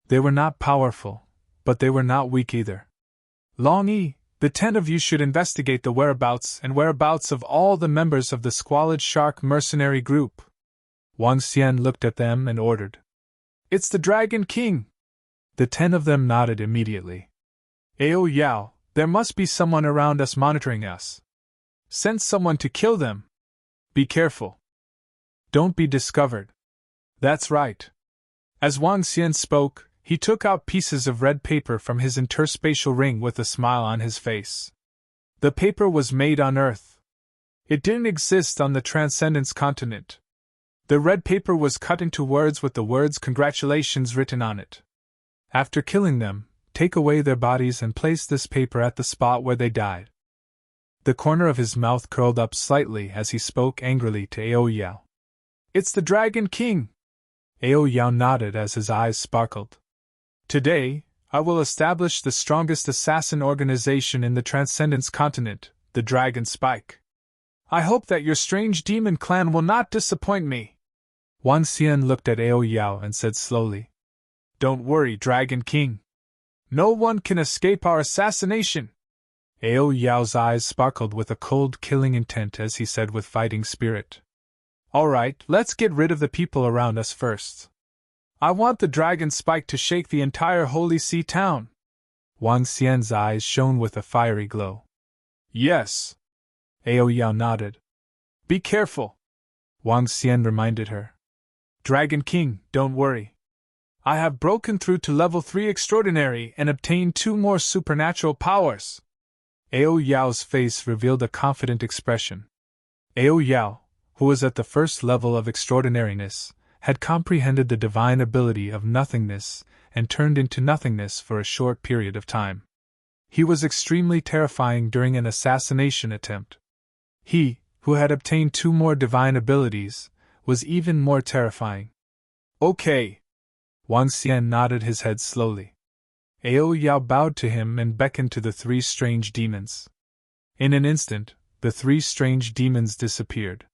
They were not powerful, but they were not weak either. Long Yi, the 10 of you should investigate the whereabouts of all the members of the Squalid Shark mercenary group. Wang Xian looked at them and ordered. It's the Dragon King! The 10 of them nodded immediately. Ao Yao, there must be someone around us monitoring us. Send someone to kill them. Be careful. Don't be discovered. That's right. As Wang Xian spoke, he took out pieces of red paper from his interspatial ring with a smile on his face. The paper was made on Earth. It didn't exist on the Transcendence continent. The red paper was cut into words with the words congratulations written on it. After killing them, take away their bodies and place this paper at the spot where they died. The corner of his mouth curled up slightly as he spoke angrily to Ao Yao. It's the Dragon King! Ao Yao nodded as his eyes sparkled. Today, I will establish the strongest assassin organization in the Transcendence continent, the Dragon Spike. I hope that your strange demon clan will not disappoint me. Wang Xian looked at Ao Yao and said slowly. Don't worry, Dragon King. No one can escape our assassination. Ao Yao's eyes sparkled with a cold killing intent as he said with fighting spirit. Alright, let's get rid of the people around us first. I want the Dragon Spike to shake the entire Holy See town. Wang Xian's eyes shone with a fiery glow. Yes. Ao Yao nodded. Be careful. Wang Xian reminded her. Dragon King, don't worry. I have broken through to level 3 extraordinary and obtained 2 more supernatural powers. Ao Yao's face revealed a confident expression. Ao Yao, who was at the first level of extraordinariness, had comprehended the divine ability of nothingness and turned into nothingness for a short period of time. He was extremely terrifying during an assassination attempt. He, who had obtained 2 more divine abilities, was even more terrifying. Okay. Wang Xian nodded his head slowly. Ao Yao bowed to him and beckoned to the 3 strange demons. In an instant, the 3 strange demons disappeared.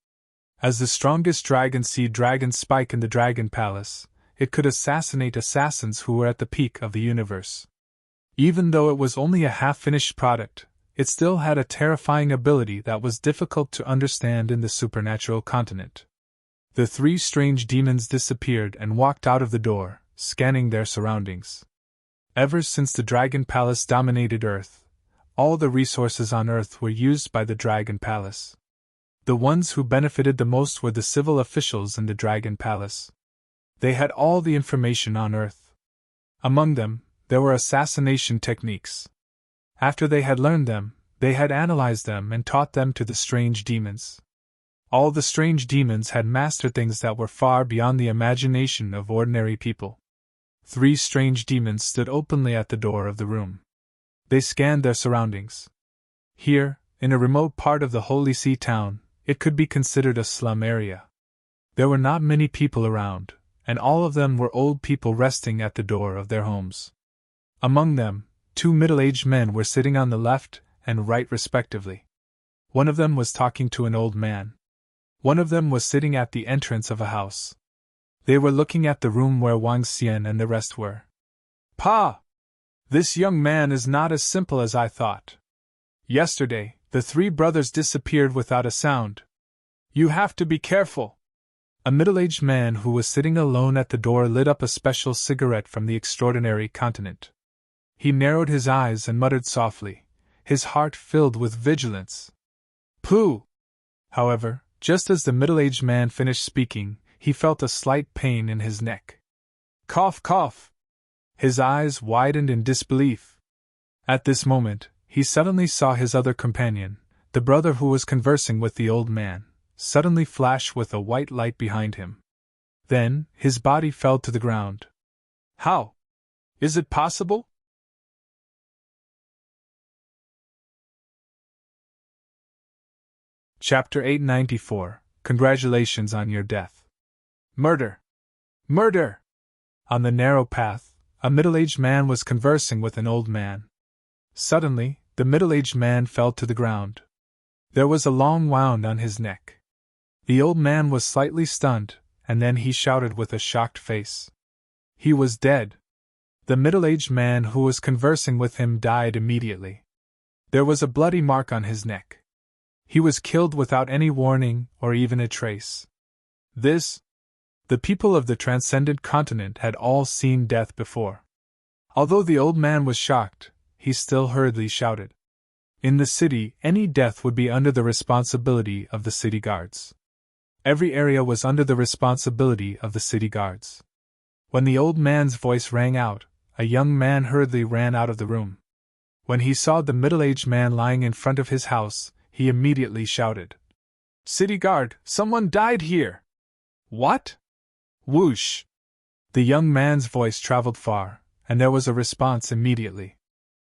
As the strongest Dragon Spike in the Dragon Palace, it could assassinate assassins who were at the peak of the universe. Even though it was only a half-finished product, it still had a terrifying ability that was difficult to understand in the supernatural continent. The 3 strange demons disappeared and walked out of the door, scanning their surroundings. Ever since the Dragon Palace dominated Earth, all the resources on Earth were used by the Dragon Palace. The ones who benefited the most were the civil officials in the Dragon Palace. They had all the information on Earth. Among them, there were assassination techniques. After they had learned them, they had analyzed them and taught them to the strange demons. All the strange demons had mastered things that were far beyond the imagination of ordinary people. 3 strange demons stood openly at the door of the room. They scanned their surroundings. Here, in a remote part of the Holy See town, it could be considered a slum area. There were not many people around, and all of them were old people resting at the door of their homes. Among them, 2 middle-aged men were sitting on the left and right respectively. One of them was talking to an old man. One of them was sitting at the entrance of a house. They were looking at the room where Wang Xian and the rest were. "Pa! This young man is not as simple as I thought. Yesterday, the 3 brothers disappeared without a sound. You have to be careful." A middle-aged man who was sitting alone at the door lit up a special cigarette from the extraordinary continent. He narrowed his eyes and muttered softly, his heart filled with vigilance. "Pooh!" However, just as the middle-aged man finished speaking, he felt a slight pain in his neck. Cough, cough! His eyes widened in disbelief. At this moment, he suddenly saw his other companion, the brother who was conversing with the old man, suddenly flash with a white light behind him. Then, his body fell to the ground. How? Is it possible? Chapter 894. Congratulations on your death. Murder! Murder! On the narrow path, a middle-aged man was conversing with an old man. Suddenly, the middle-aged man fell to the ground. There was a long wound on his neck. The old man was slightly stunned, and then he shouted with a shocked face. He was dead. The middle-aged man who was conversing with him died immediately. There was a bloody mark on his neck. He was killed without any warning or even a trace. The people of the transcendent continent had all seen death before. Although the old man was shocked, he still hurriedly shouted. In the city, any death would be under the responsibility of the city guards. Every area was under the responsibility of the city guards. When the old man's voice rang out, a young man hurriedly ran out of the room. When he saw the middle-aged man lying in front of his house, he immediately shouted, "City guard, someone died here!" "What?" Whoosh! The young man's voice traveled far, and there was a response immediately.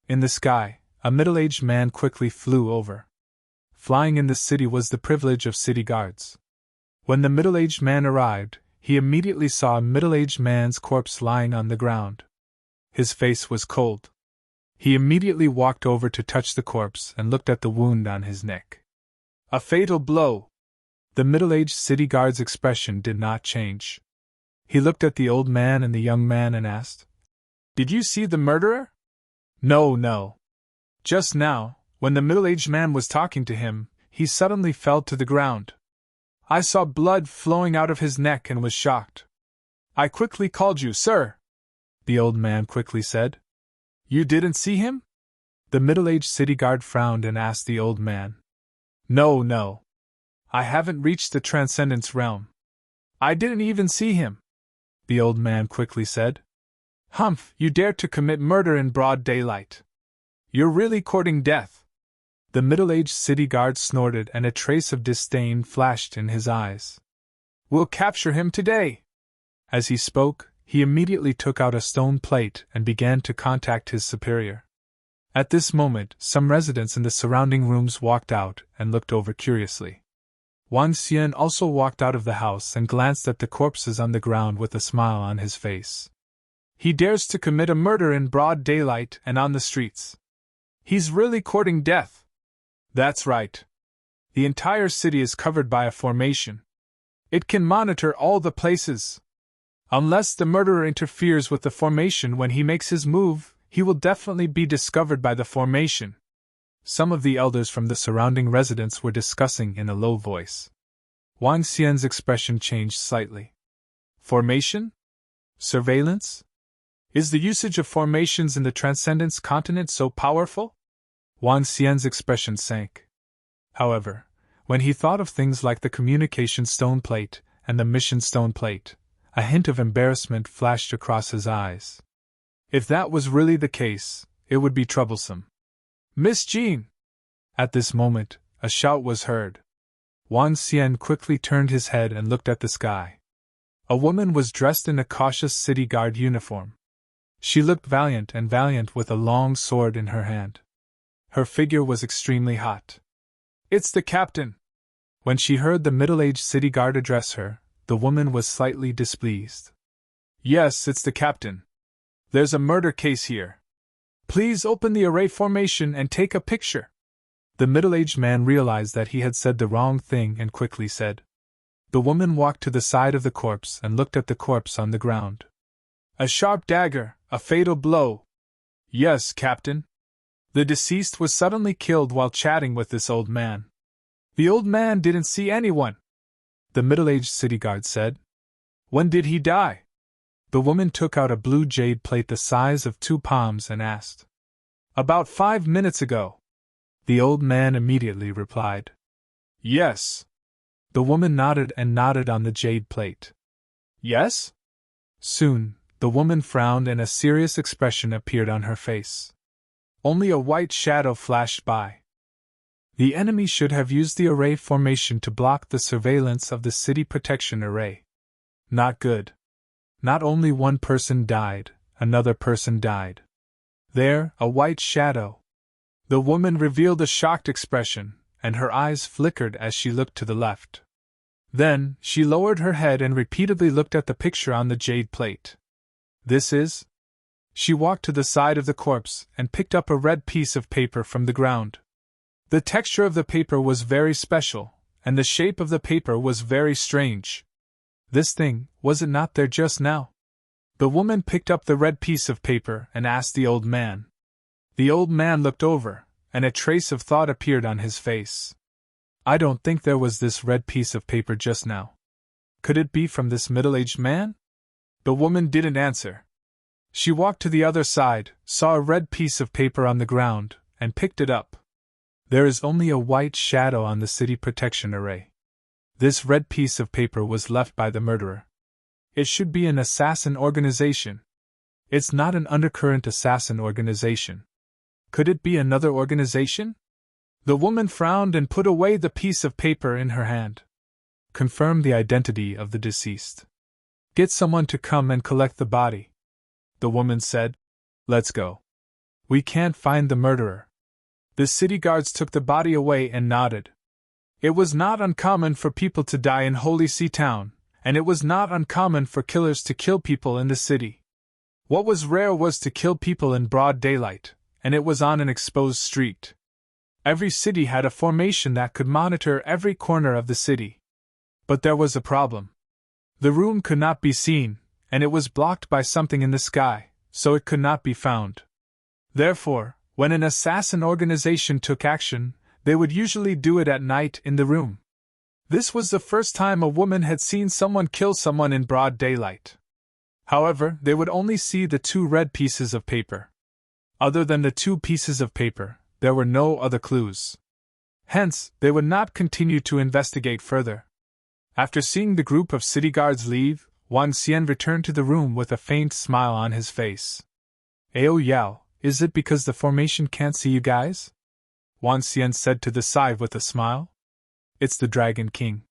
In the sky, a middle-aged man quickly flew over. Flying in the city was the privilege of city guards. When the middle-aged man arrived, he immediately saw a middle-aged man's corpse lying on the ground. His face was cold. He immediately walked over to touch the corpse and looked at the wound on his neck. A fatal blow! The middle-aged city guard's expression did not change. He looked at the old man and the young man and asked, "Did you see the murderer?" No. Just now, when the middle-aged man was talking to him, he suddenly fell to the ground. I saw blood flowing out of his neck and was shocked. I quickly called you, sir," the old man quickly said. "You didn't see him?" The middle-aged city guard frowned and asked the old man. No. I haven't reached the transcendence realm. I didn't even see him," the old man quickly said. "Humph, you dare to commit murder in broad daylight. You're really courting death." The middle-aged city guard snorted and a trace of disdain flashed in his eyes. "We'll capture him today." As he spoke, he immediately took out a stone plate and began to contact his superior. At this moment, some residents in the surrounding rooms walked out and looked over curiously. Wang Xian also walked out of the house and glanced at the corpses on the ground with a smile on his face. "He dares to commit a murder in broad daylight and on the streets. He's really courting death." "That's right. The entire city is covered by a formation. It can monitor all the places. Unless the murderer interferes with the formation when he makes his move, he will definitely be discovered by the formation." Some of the elders from the surrounding residents were discussing in a low voice. Wang Xian's expression changed slightly. "Formation? Surveillance? Is the usage of formations in the Transcendence continent so powerful? Wang Xian's expression sank. However, when he thought of things like the communication stone plate and the mission stone plate, a hint of embarrassment flashed across his eyes. If that was really the case, it would be troublesome. Miss Jean! At this moment, a shout was heard. Wang Xian quickly turned his head and looked at the sky. A woman was dressed in a cautious city guard uniform. She looked valiant with a long sword in her hand. Her figure was extremely hot. It's the captain! When she heard the middle-aged city guard address her, the woman was slightly displeased. Yes, it's the captain. There's a murder case here. Please open the array formation and take a picture. The middle-aged man realized that he had said the wrong thing and quickly said. The woman walked to the side of the corpse and looked at the corpse on the ground. A sharp dagger, a fatal blow. Yes, Captain. The deceased was suddenly killed while chatting with this old man. The old man didn't see anyone, the middle-aged city guard said. When did he die? The woman took out a blue jade plate the size of 2 palms and asked. About 5 minutes ago. The old man immediately replied. Yes. The woman nodded on the jade plate. Yes? Soon, the woman frowned and a serious expression appeared on her face. Only a white shadow flashed by. The enemy should have used the array formation to block the surveillance of the city protection array. Not good. Not only one person died, another person died. There, a white shadow. The woman revealed a shocked expression, and her eyes flickered as she looked to the left. Then, she lowered her head and repeatedly looked at the picture on the jade plate. This is? She walked to the side of the corpse and picked up a red piece of paper from the ground. The texture of the paper was very special, and the shape of the paper was very strange. This thing, was it not there just now? The woman picked up the red piece of paper and asked the old man. The old man looked over, and a trace of thought appeared on his face. I don't think there was this red piece of paper just now. Could it be from this middle-aged man? The woman didn't answer. She walked to the other side, saw a red piece of paper on the ground, and picked it up. There is only a white shadow on the city protection array. This red piece of paper was left by the murderer. It should be an assassin organization. It's not an undercurrent assassin organization. Could it be another organization? The woman frowned and put away the piece of paper in her hand. Confirm the identity of the deceased. Get someone to come and collect the body. The woman said. Let's go. We can't find the murderer. The city guards took the body away and nodded. It was not uncommon for people to die in Holy See Town, and it was not uncommon for killers to kill people in the city. What was rare was to kill people in broad daylight, and it was on an exposed street. Every city had a formation that could monitor every corner of the city. But there was a problem. The room could not be seen, and it was blocked by something in the sky, so it could not be found. Therefore, when an assassin organization took action, they would usually do it at night in the room. This was the first time a woman had seen someone kill someone in broad daylight. However, they would only see the 2 red pieces of paper. Other than the 2 pieces of paper, there were no other clues. Hence, they would not continue to investigate further. After seeing the group of city guards leave, Wang Xian returned to the room with a faint smile on his face. Ao Yao, is it because the formation can't see you guys? Wang Xian said to the side with a smile. It's the Dragon King.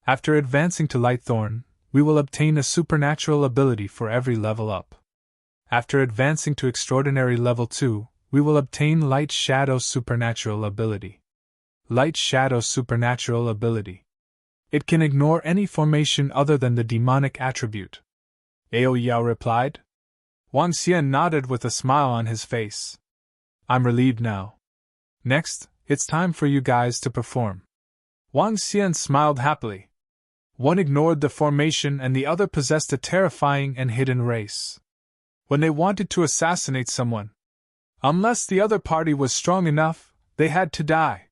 After advancing to Lightthorn, we will obtain a supernatural ability for every level up. After advancing to Extraordinary Level 2, we will obtain Light Shadow Supernatural ability. Light Shadow Supernatural ability. It can ignore any formation other than the demonic attribute. Ao Yao replied. Wang Xian nodded with a smile on his face. I'm relieved now. Next, it's time for you guys to perform. Wang Xian smiled happily. One ignored the formation and the other possessed a terrifying and hidden race. When they wanted to assassinate someone, unless the other party was strong enough, they had to die.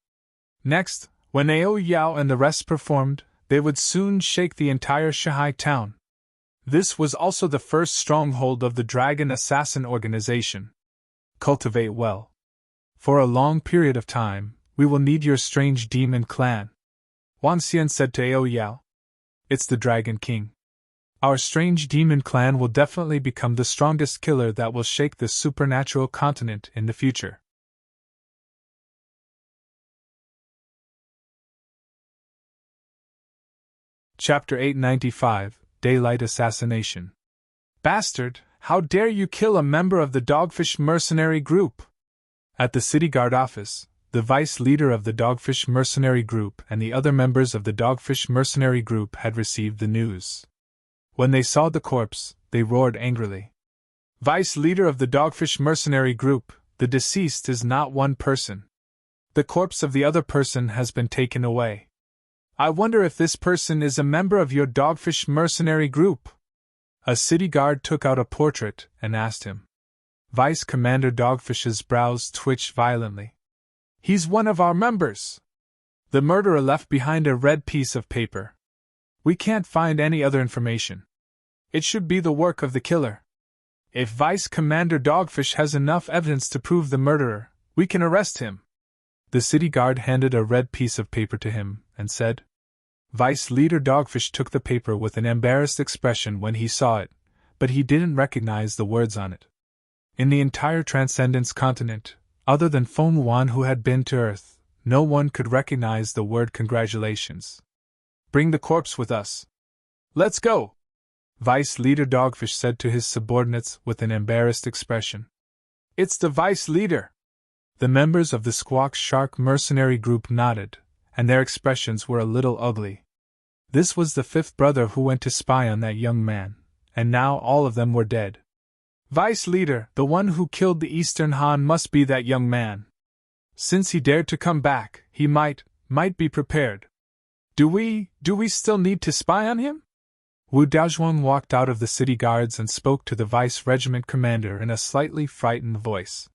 Next, when Ao Yao and the rest performed, they would soon shake the entire Shanghai town. This was also the first stronghold of the Dragon Assassin organization. Cultivate well. For a long period of time, we will need your strange demon clan. Wang Xian said to Ao Yao. It's the Dragon King. Our strange demon clan will definitely become the strongest killer that will shake this supernatural continent in the future. Chapter 895, Daylight Assassination. Bastard, how dare you kill a member of the Dogfish Mercenary Group? At the city guard office, the vice leader of the Dogfish Mercenary Group and the other members of the Dogfish Mercenary Group had received the news. When they saw the corpse, they roared angrily. Vice leader of the Dogfish Mercenary Group, the deceased is not one person. The corpse of the other person has been taken away. I wonder if this person is a member of your Dogfish Mercenary Group. A city guard took out a portrait and asked him. Vice Commander Dogfish's brows twitched violently. He's one of our members. The murderer left behind a red piece of paper. We can't find any other information. It should be the work of the killer. If Vice Commander Dogfish has enough evidence to prove the murderer, we can arrest him. The city guard handed a red piece of paper to him and said. Vice Leader Dogfish took the paper with an embarrassed expression when he saw it, but he didn't recognize the words on it. In the entire Transcendence continent, other than Feng Wan who had been to Earth, no one could recognize the word congratulations. Bring the corpse with us. Let's go! Vice Leader Dogfish said to his subordinates with an embarrassed expression. It's the Vice Leader! The members of the Squawk Shark Mercenary Group nodded, and their expressions were a little ugly. This was the fifth brother who went to spy on that young man, and now all of them were dead. Vice Leader, the one who killed the Eastern Han must be that young man. Since he dared to come back, he might be prepared. Do we still need to spy on him? Wu Daozhuang walked out of the city guards and spoke to the vice regiment commander in a slightly frightened voice.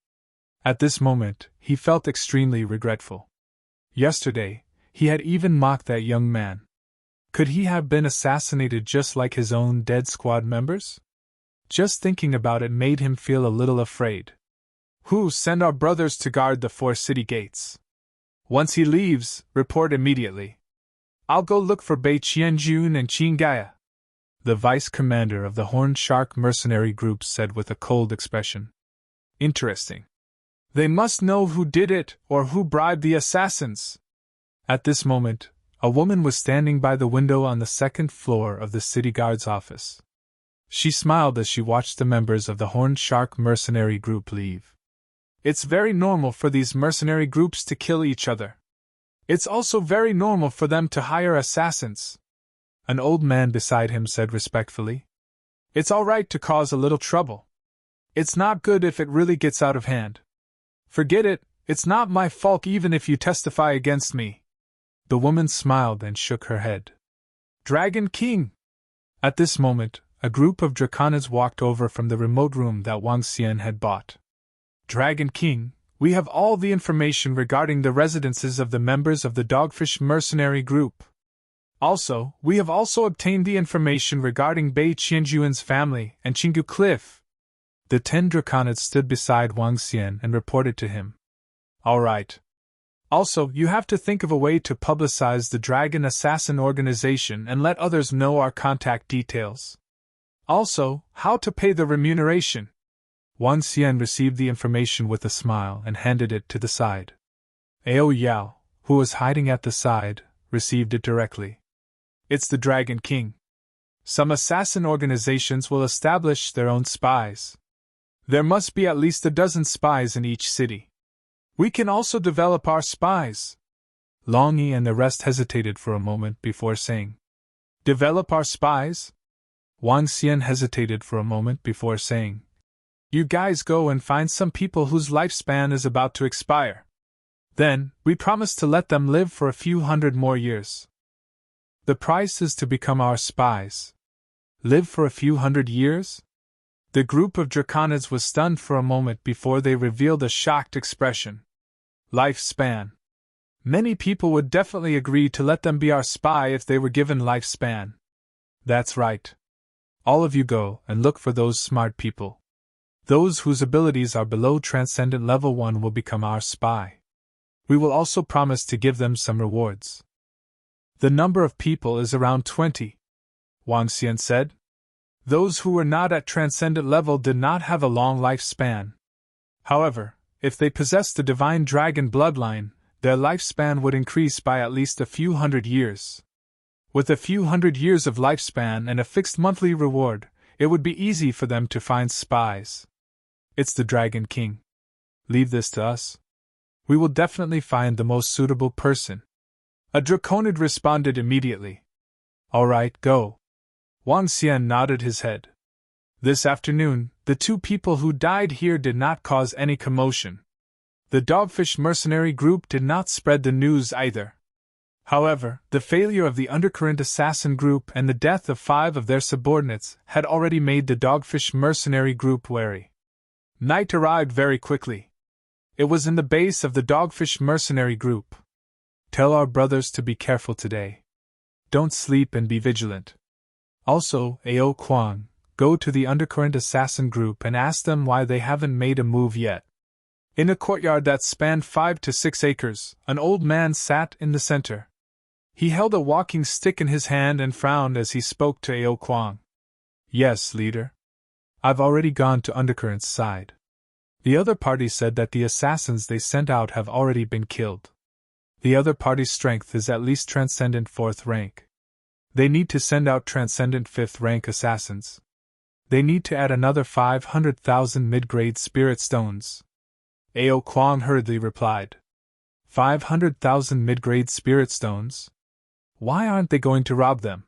At this moment, he felt extremely regretful. Yesterday, he had even mocked that young man. Could he have been assassinated just like his own dead squad members? Just thinking about it made him feel a little afraid. Who send our brothers to guard the 4 city gates? Once he leaves, report immediately. I'll go look for Bei Qianjun and Qin Gaia. The vice commander of the Horned Shark Mercenary Group said with a cold expression. Interesting. They must know who did it or who bribed the assassins. At this moment, a woman was standing by the window on the 2nd floor of the city guard's office. She smiled as she watched the members of the Horned Shark Mercenary Group leave. It's very normal for these mercenary groups to kill each other. It's also very normal for them to hire assassins. An old man beside him said respectfully. It's all right to cause a little trouble. It's not good if it really gets out of hand. Forget it, it's not my fault even if you testify against me. The woman smiled and shook her head. Dragon King! At this moment, a group of Draconids walked over from the remote room that Wang Xian had bought. Dragon King, we have all the information regarding the residences of the members of the Dogfish Mercenary Group. Also, we have also obtained the information regarding Bei Qianjuan's family and Qinggu Cliff. The 10 Draconids stood beside Wang Xian and reported to him. All right. Also, you have to think of a way to publicize the Dragon Assassin organization and let others know our contact details. Also, how to pay the remuneration. Wang Xian received the information with a smile and handed it to the side. Ao Yao, who was hiding at the side, received it directly. It's the Dragon King. Some assassin organizations will establish their own spies. There must be at least a dozen spies in each city. We can also develop our spies. Long Yi and the rest hesitated for a moment before saying, Develop our spies? Wang Xian hesitated for a moment before saying, You guys go and find some people whose lifespan is about to expire. Then, we promise to let them live for a few hundred more years. The price is to become our spies. Live for a few hundred years? The group of Draconids was stunned for a moment before they revealed a shocked expression. Lifespan. Many people would definitely agree to let them be our spy if they were given lifespan. That's right. All of you go and look for those smart people. Those whose abilities are below Transcendent Level 1 will become our spy. We will also promise to give them some rewards. The number of people is around 20, Wang Xian said. Those who were not at Transcendent Level did not have a long lifespan. However, if they possessed the Divine Dragon bloodline, their lifespan would increase by at least a few hundred years. With a few hundred years of lifespan and a fixed monthly reward, it would be easy for them to find spies. It's the Dragon King. Leave this to us. We will definitely find the most suitable person. A Draconid responded immediately. All right, go. Wang Xian nodded his head. This afternoon, the two people who died here did not cause any commotion. The Dogfish mercenary group did not spread the news either. However, the failure of the Undercurrent assassin group and the death of 5 of their subordinates had already made the Dogfish mercenary group wary. Night arrived very quickly. It was in the base of the Dogfish mercenary group. Tell our brothers to be careful today. Don't sleep and be vigilant. Also, Ao Kuang, go to the Undercurrent assassin group and ask them why they haven't made a move yet. In a courtyard that spanned 5 to 6 acres, an old man sat in the center. He held a walking stick in his hand and frowned as he spoke to Ao Kuang. Yes, leader. I've already gone to Undercurrent's side. The other party said that the assassins they sent out have already been killed. The other party's strength is at least Transcendent 4th rank. They need to send out Transcendent 5th rank assassins. They need to add another 500,000 mid-grade spirit stones. Ao Kuang hurriedly replied. 500,000 mid-grade spirit stones? Why aren't they going to rob them?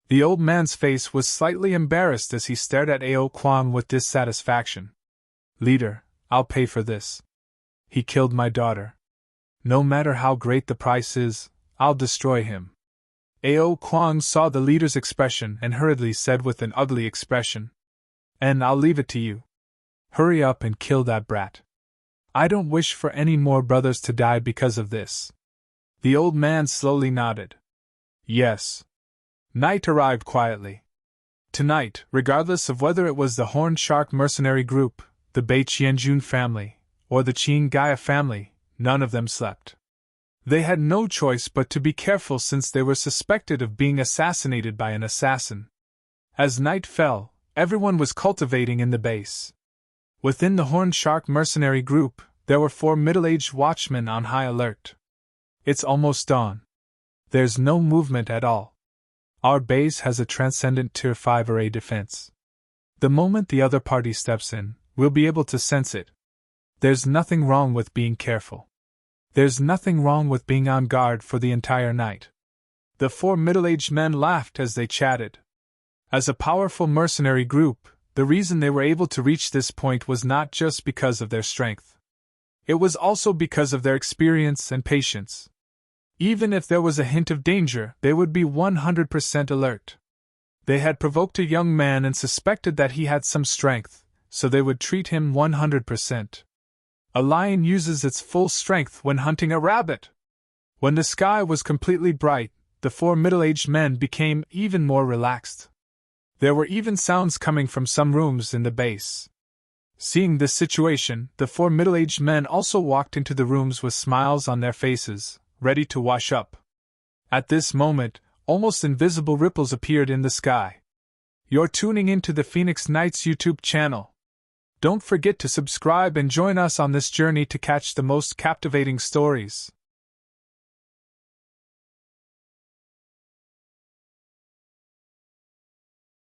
The old man's face was slightly embarrassed as he stared at Ao Kuang with dissatisfaction. Leader, I'll pay for this. He killed my daughter. No matter how great the price is, I'll destroy him. Ao Kuang saw the leader's expression and hurriedly said with an ugly expression. And I'll leave it to you. Hurry up and kill that brat. I don't wish for any more brothers to die because of this. The old man slowly nodded. Yes. Night arrived quietly. Tonight, regardless of whether it was the Horned Shark mercenary group, the Bei Qianjun family, or the Qin Gaia family, none of them slept. They had no choice but to be careful since they were suspected of being assassinated by an assassin. As night fell, everyone was cultivating in the base. Within the Horned Shark mercenary group, there were 4 middle-aged watchmen on high alert. It's almost dawn. There's no movement at all. Our base has a Transcendent Tier 5 array defense. The moment the other party steps in, we'll be able to sense it. There's nothing wrong with being careful. There's nothing wrong with being on guard for the entire night. The 4 middle-aged men laughed as they chatted. As a powerful mercenary group, the reason they were able to reach this point was not just because of their strength. It was also because of their experience and patience. Even if there was a hint of danger, they would be 100% alert. They had provoked a young man and suspected that he had some strength, so they would treat him 100%. A lion uses its full strength when hunting a rabbit. When the sky was completely bright, the 4 middle-aged men became even more relaxed. There were even sounds coming from some rooms in the base. Seeing this situation, the 4 middle-aged men also walked into the rooms with smiles on their faces, ready to wash up. At this moment, almost invisible ripples appeared in the sky. You're tuning into the Phoenix Nights YouTube channel. Don't forget to subscribe and join us on this journey to catch the most captivating stories.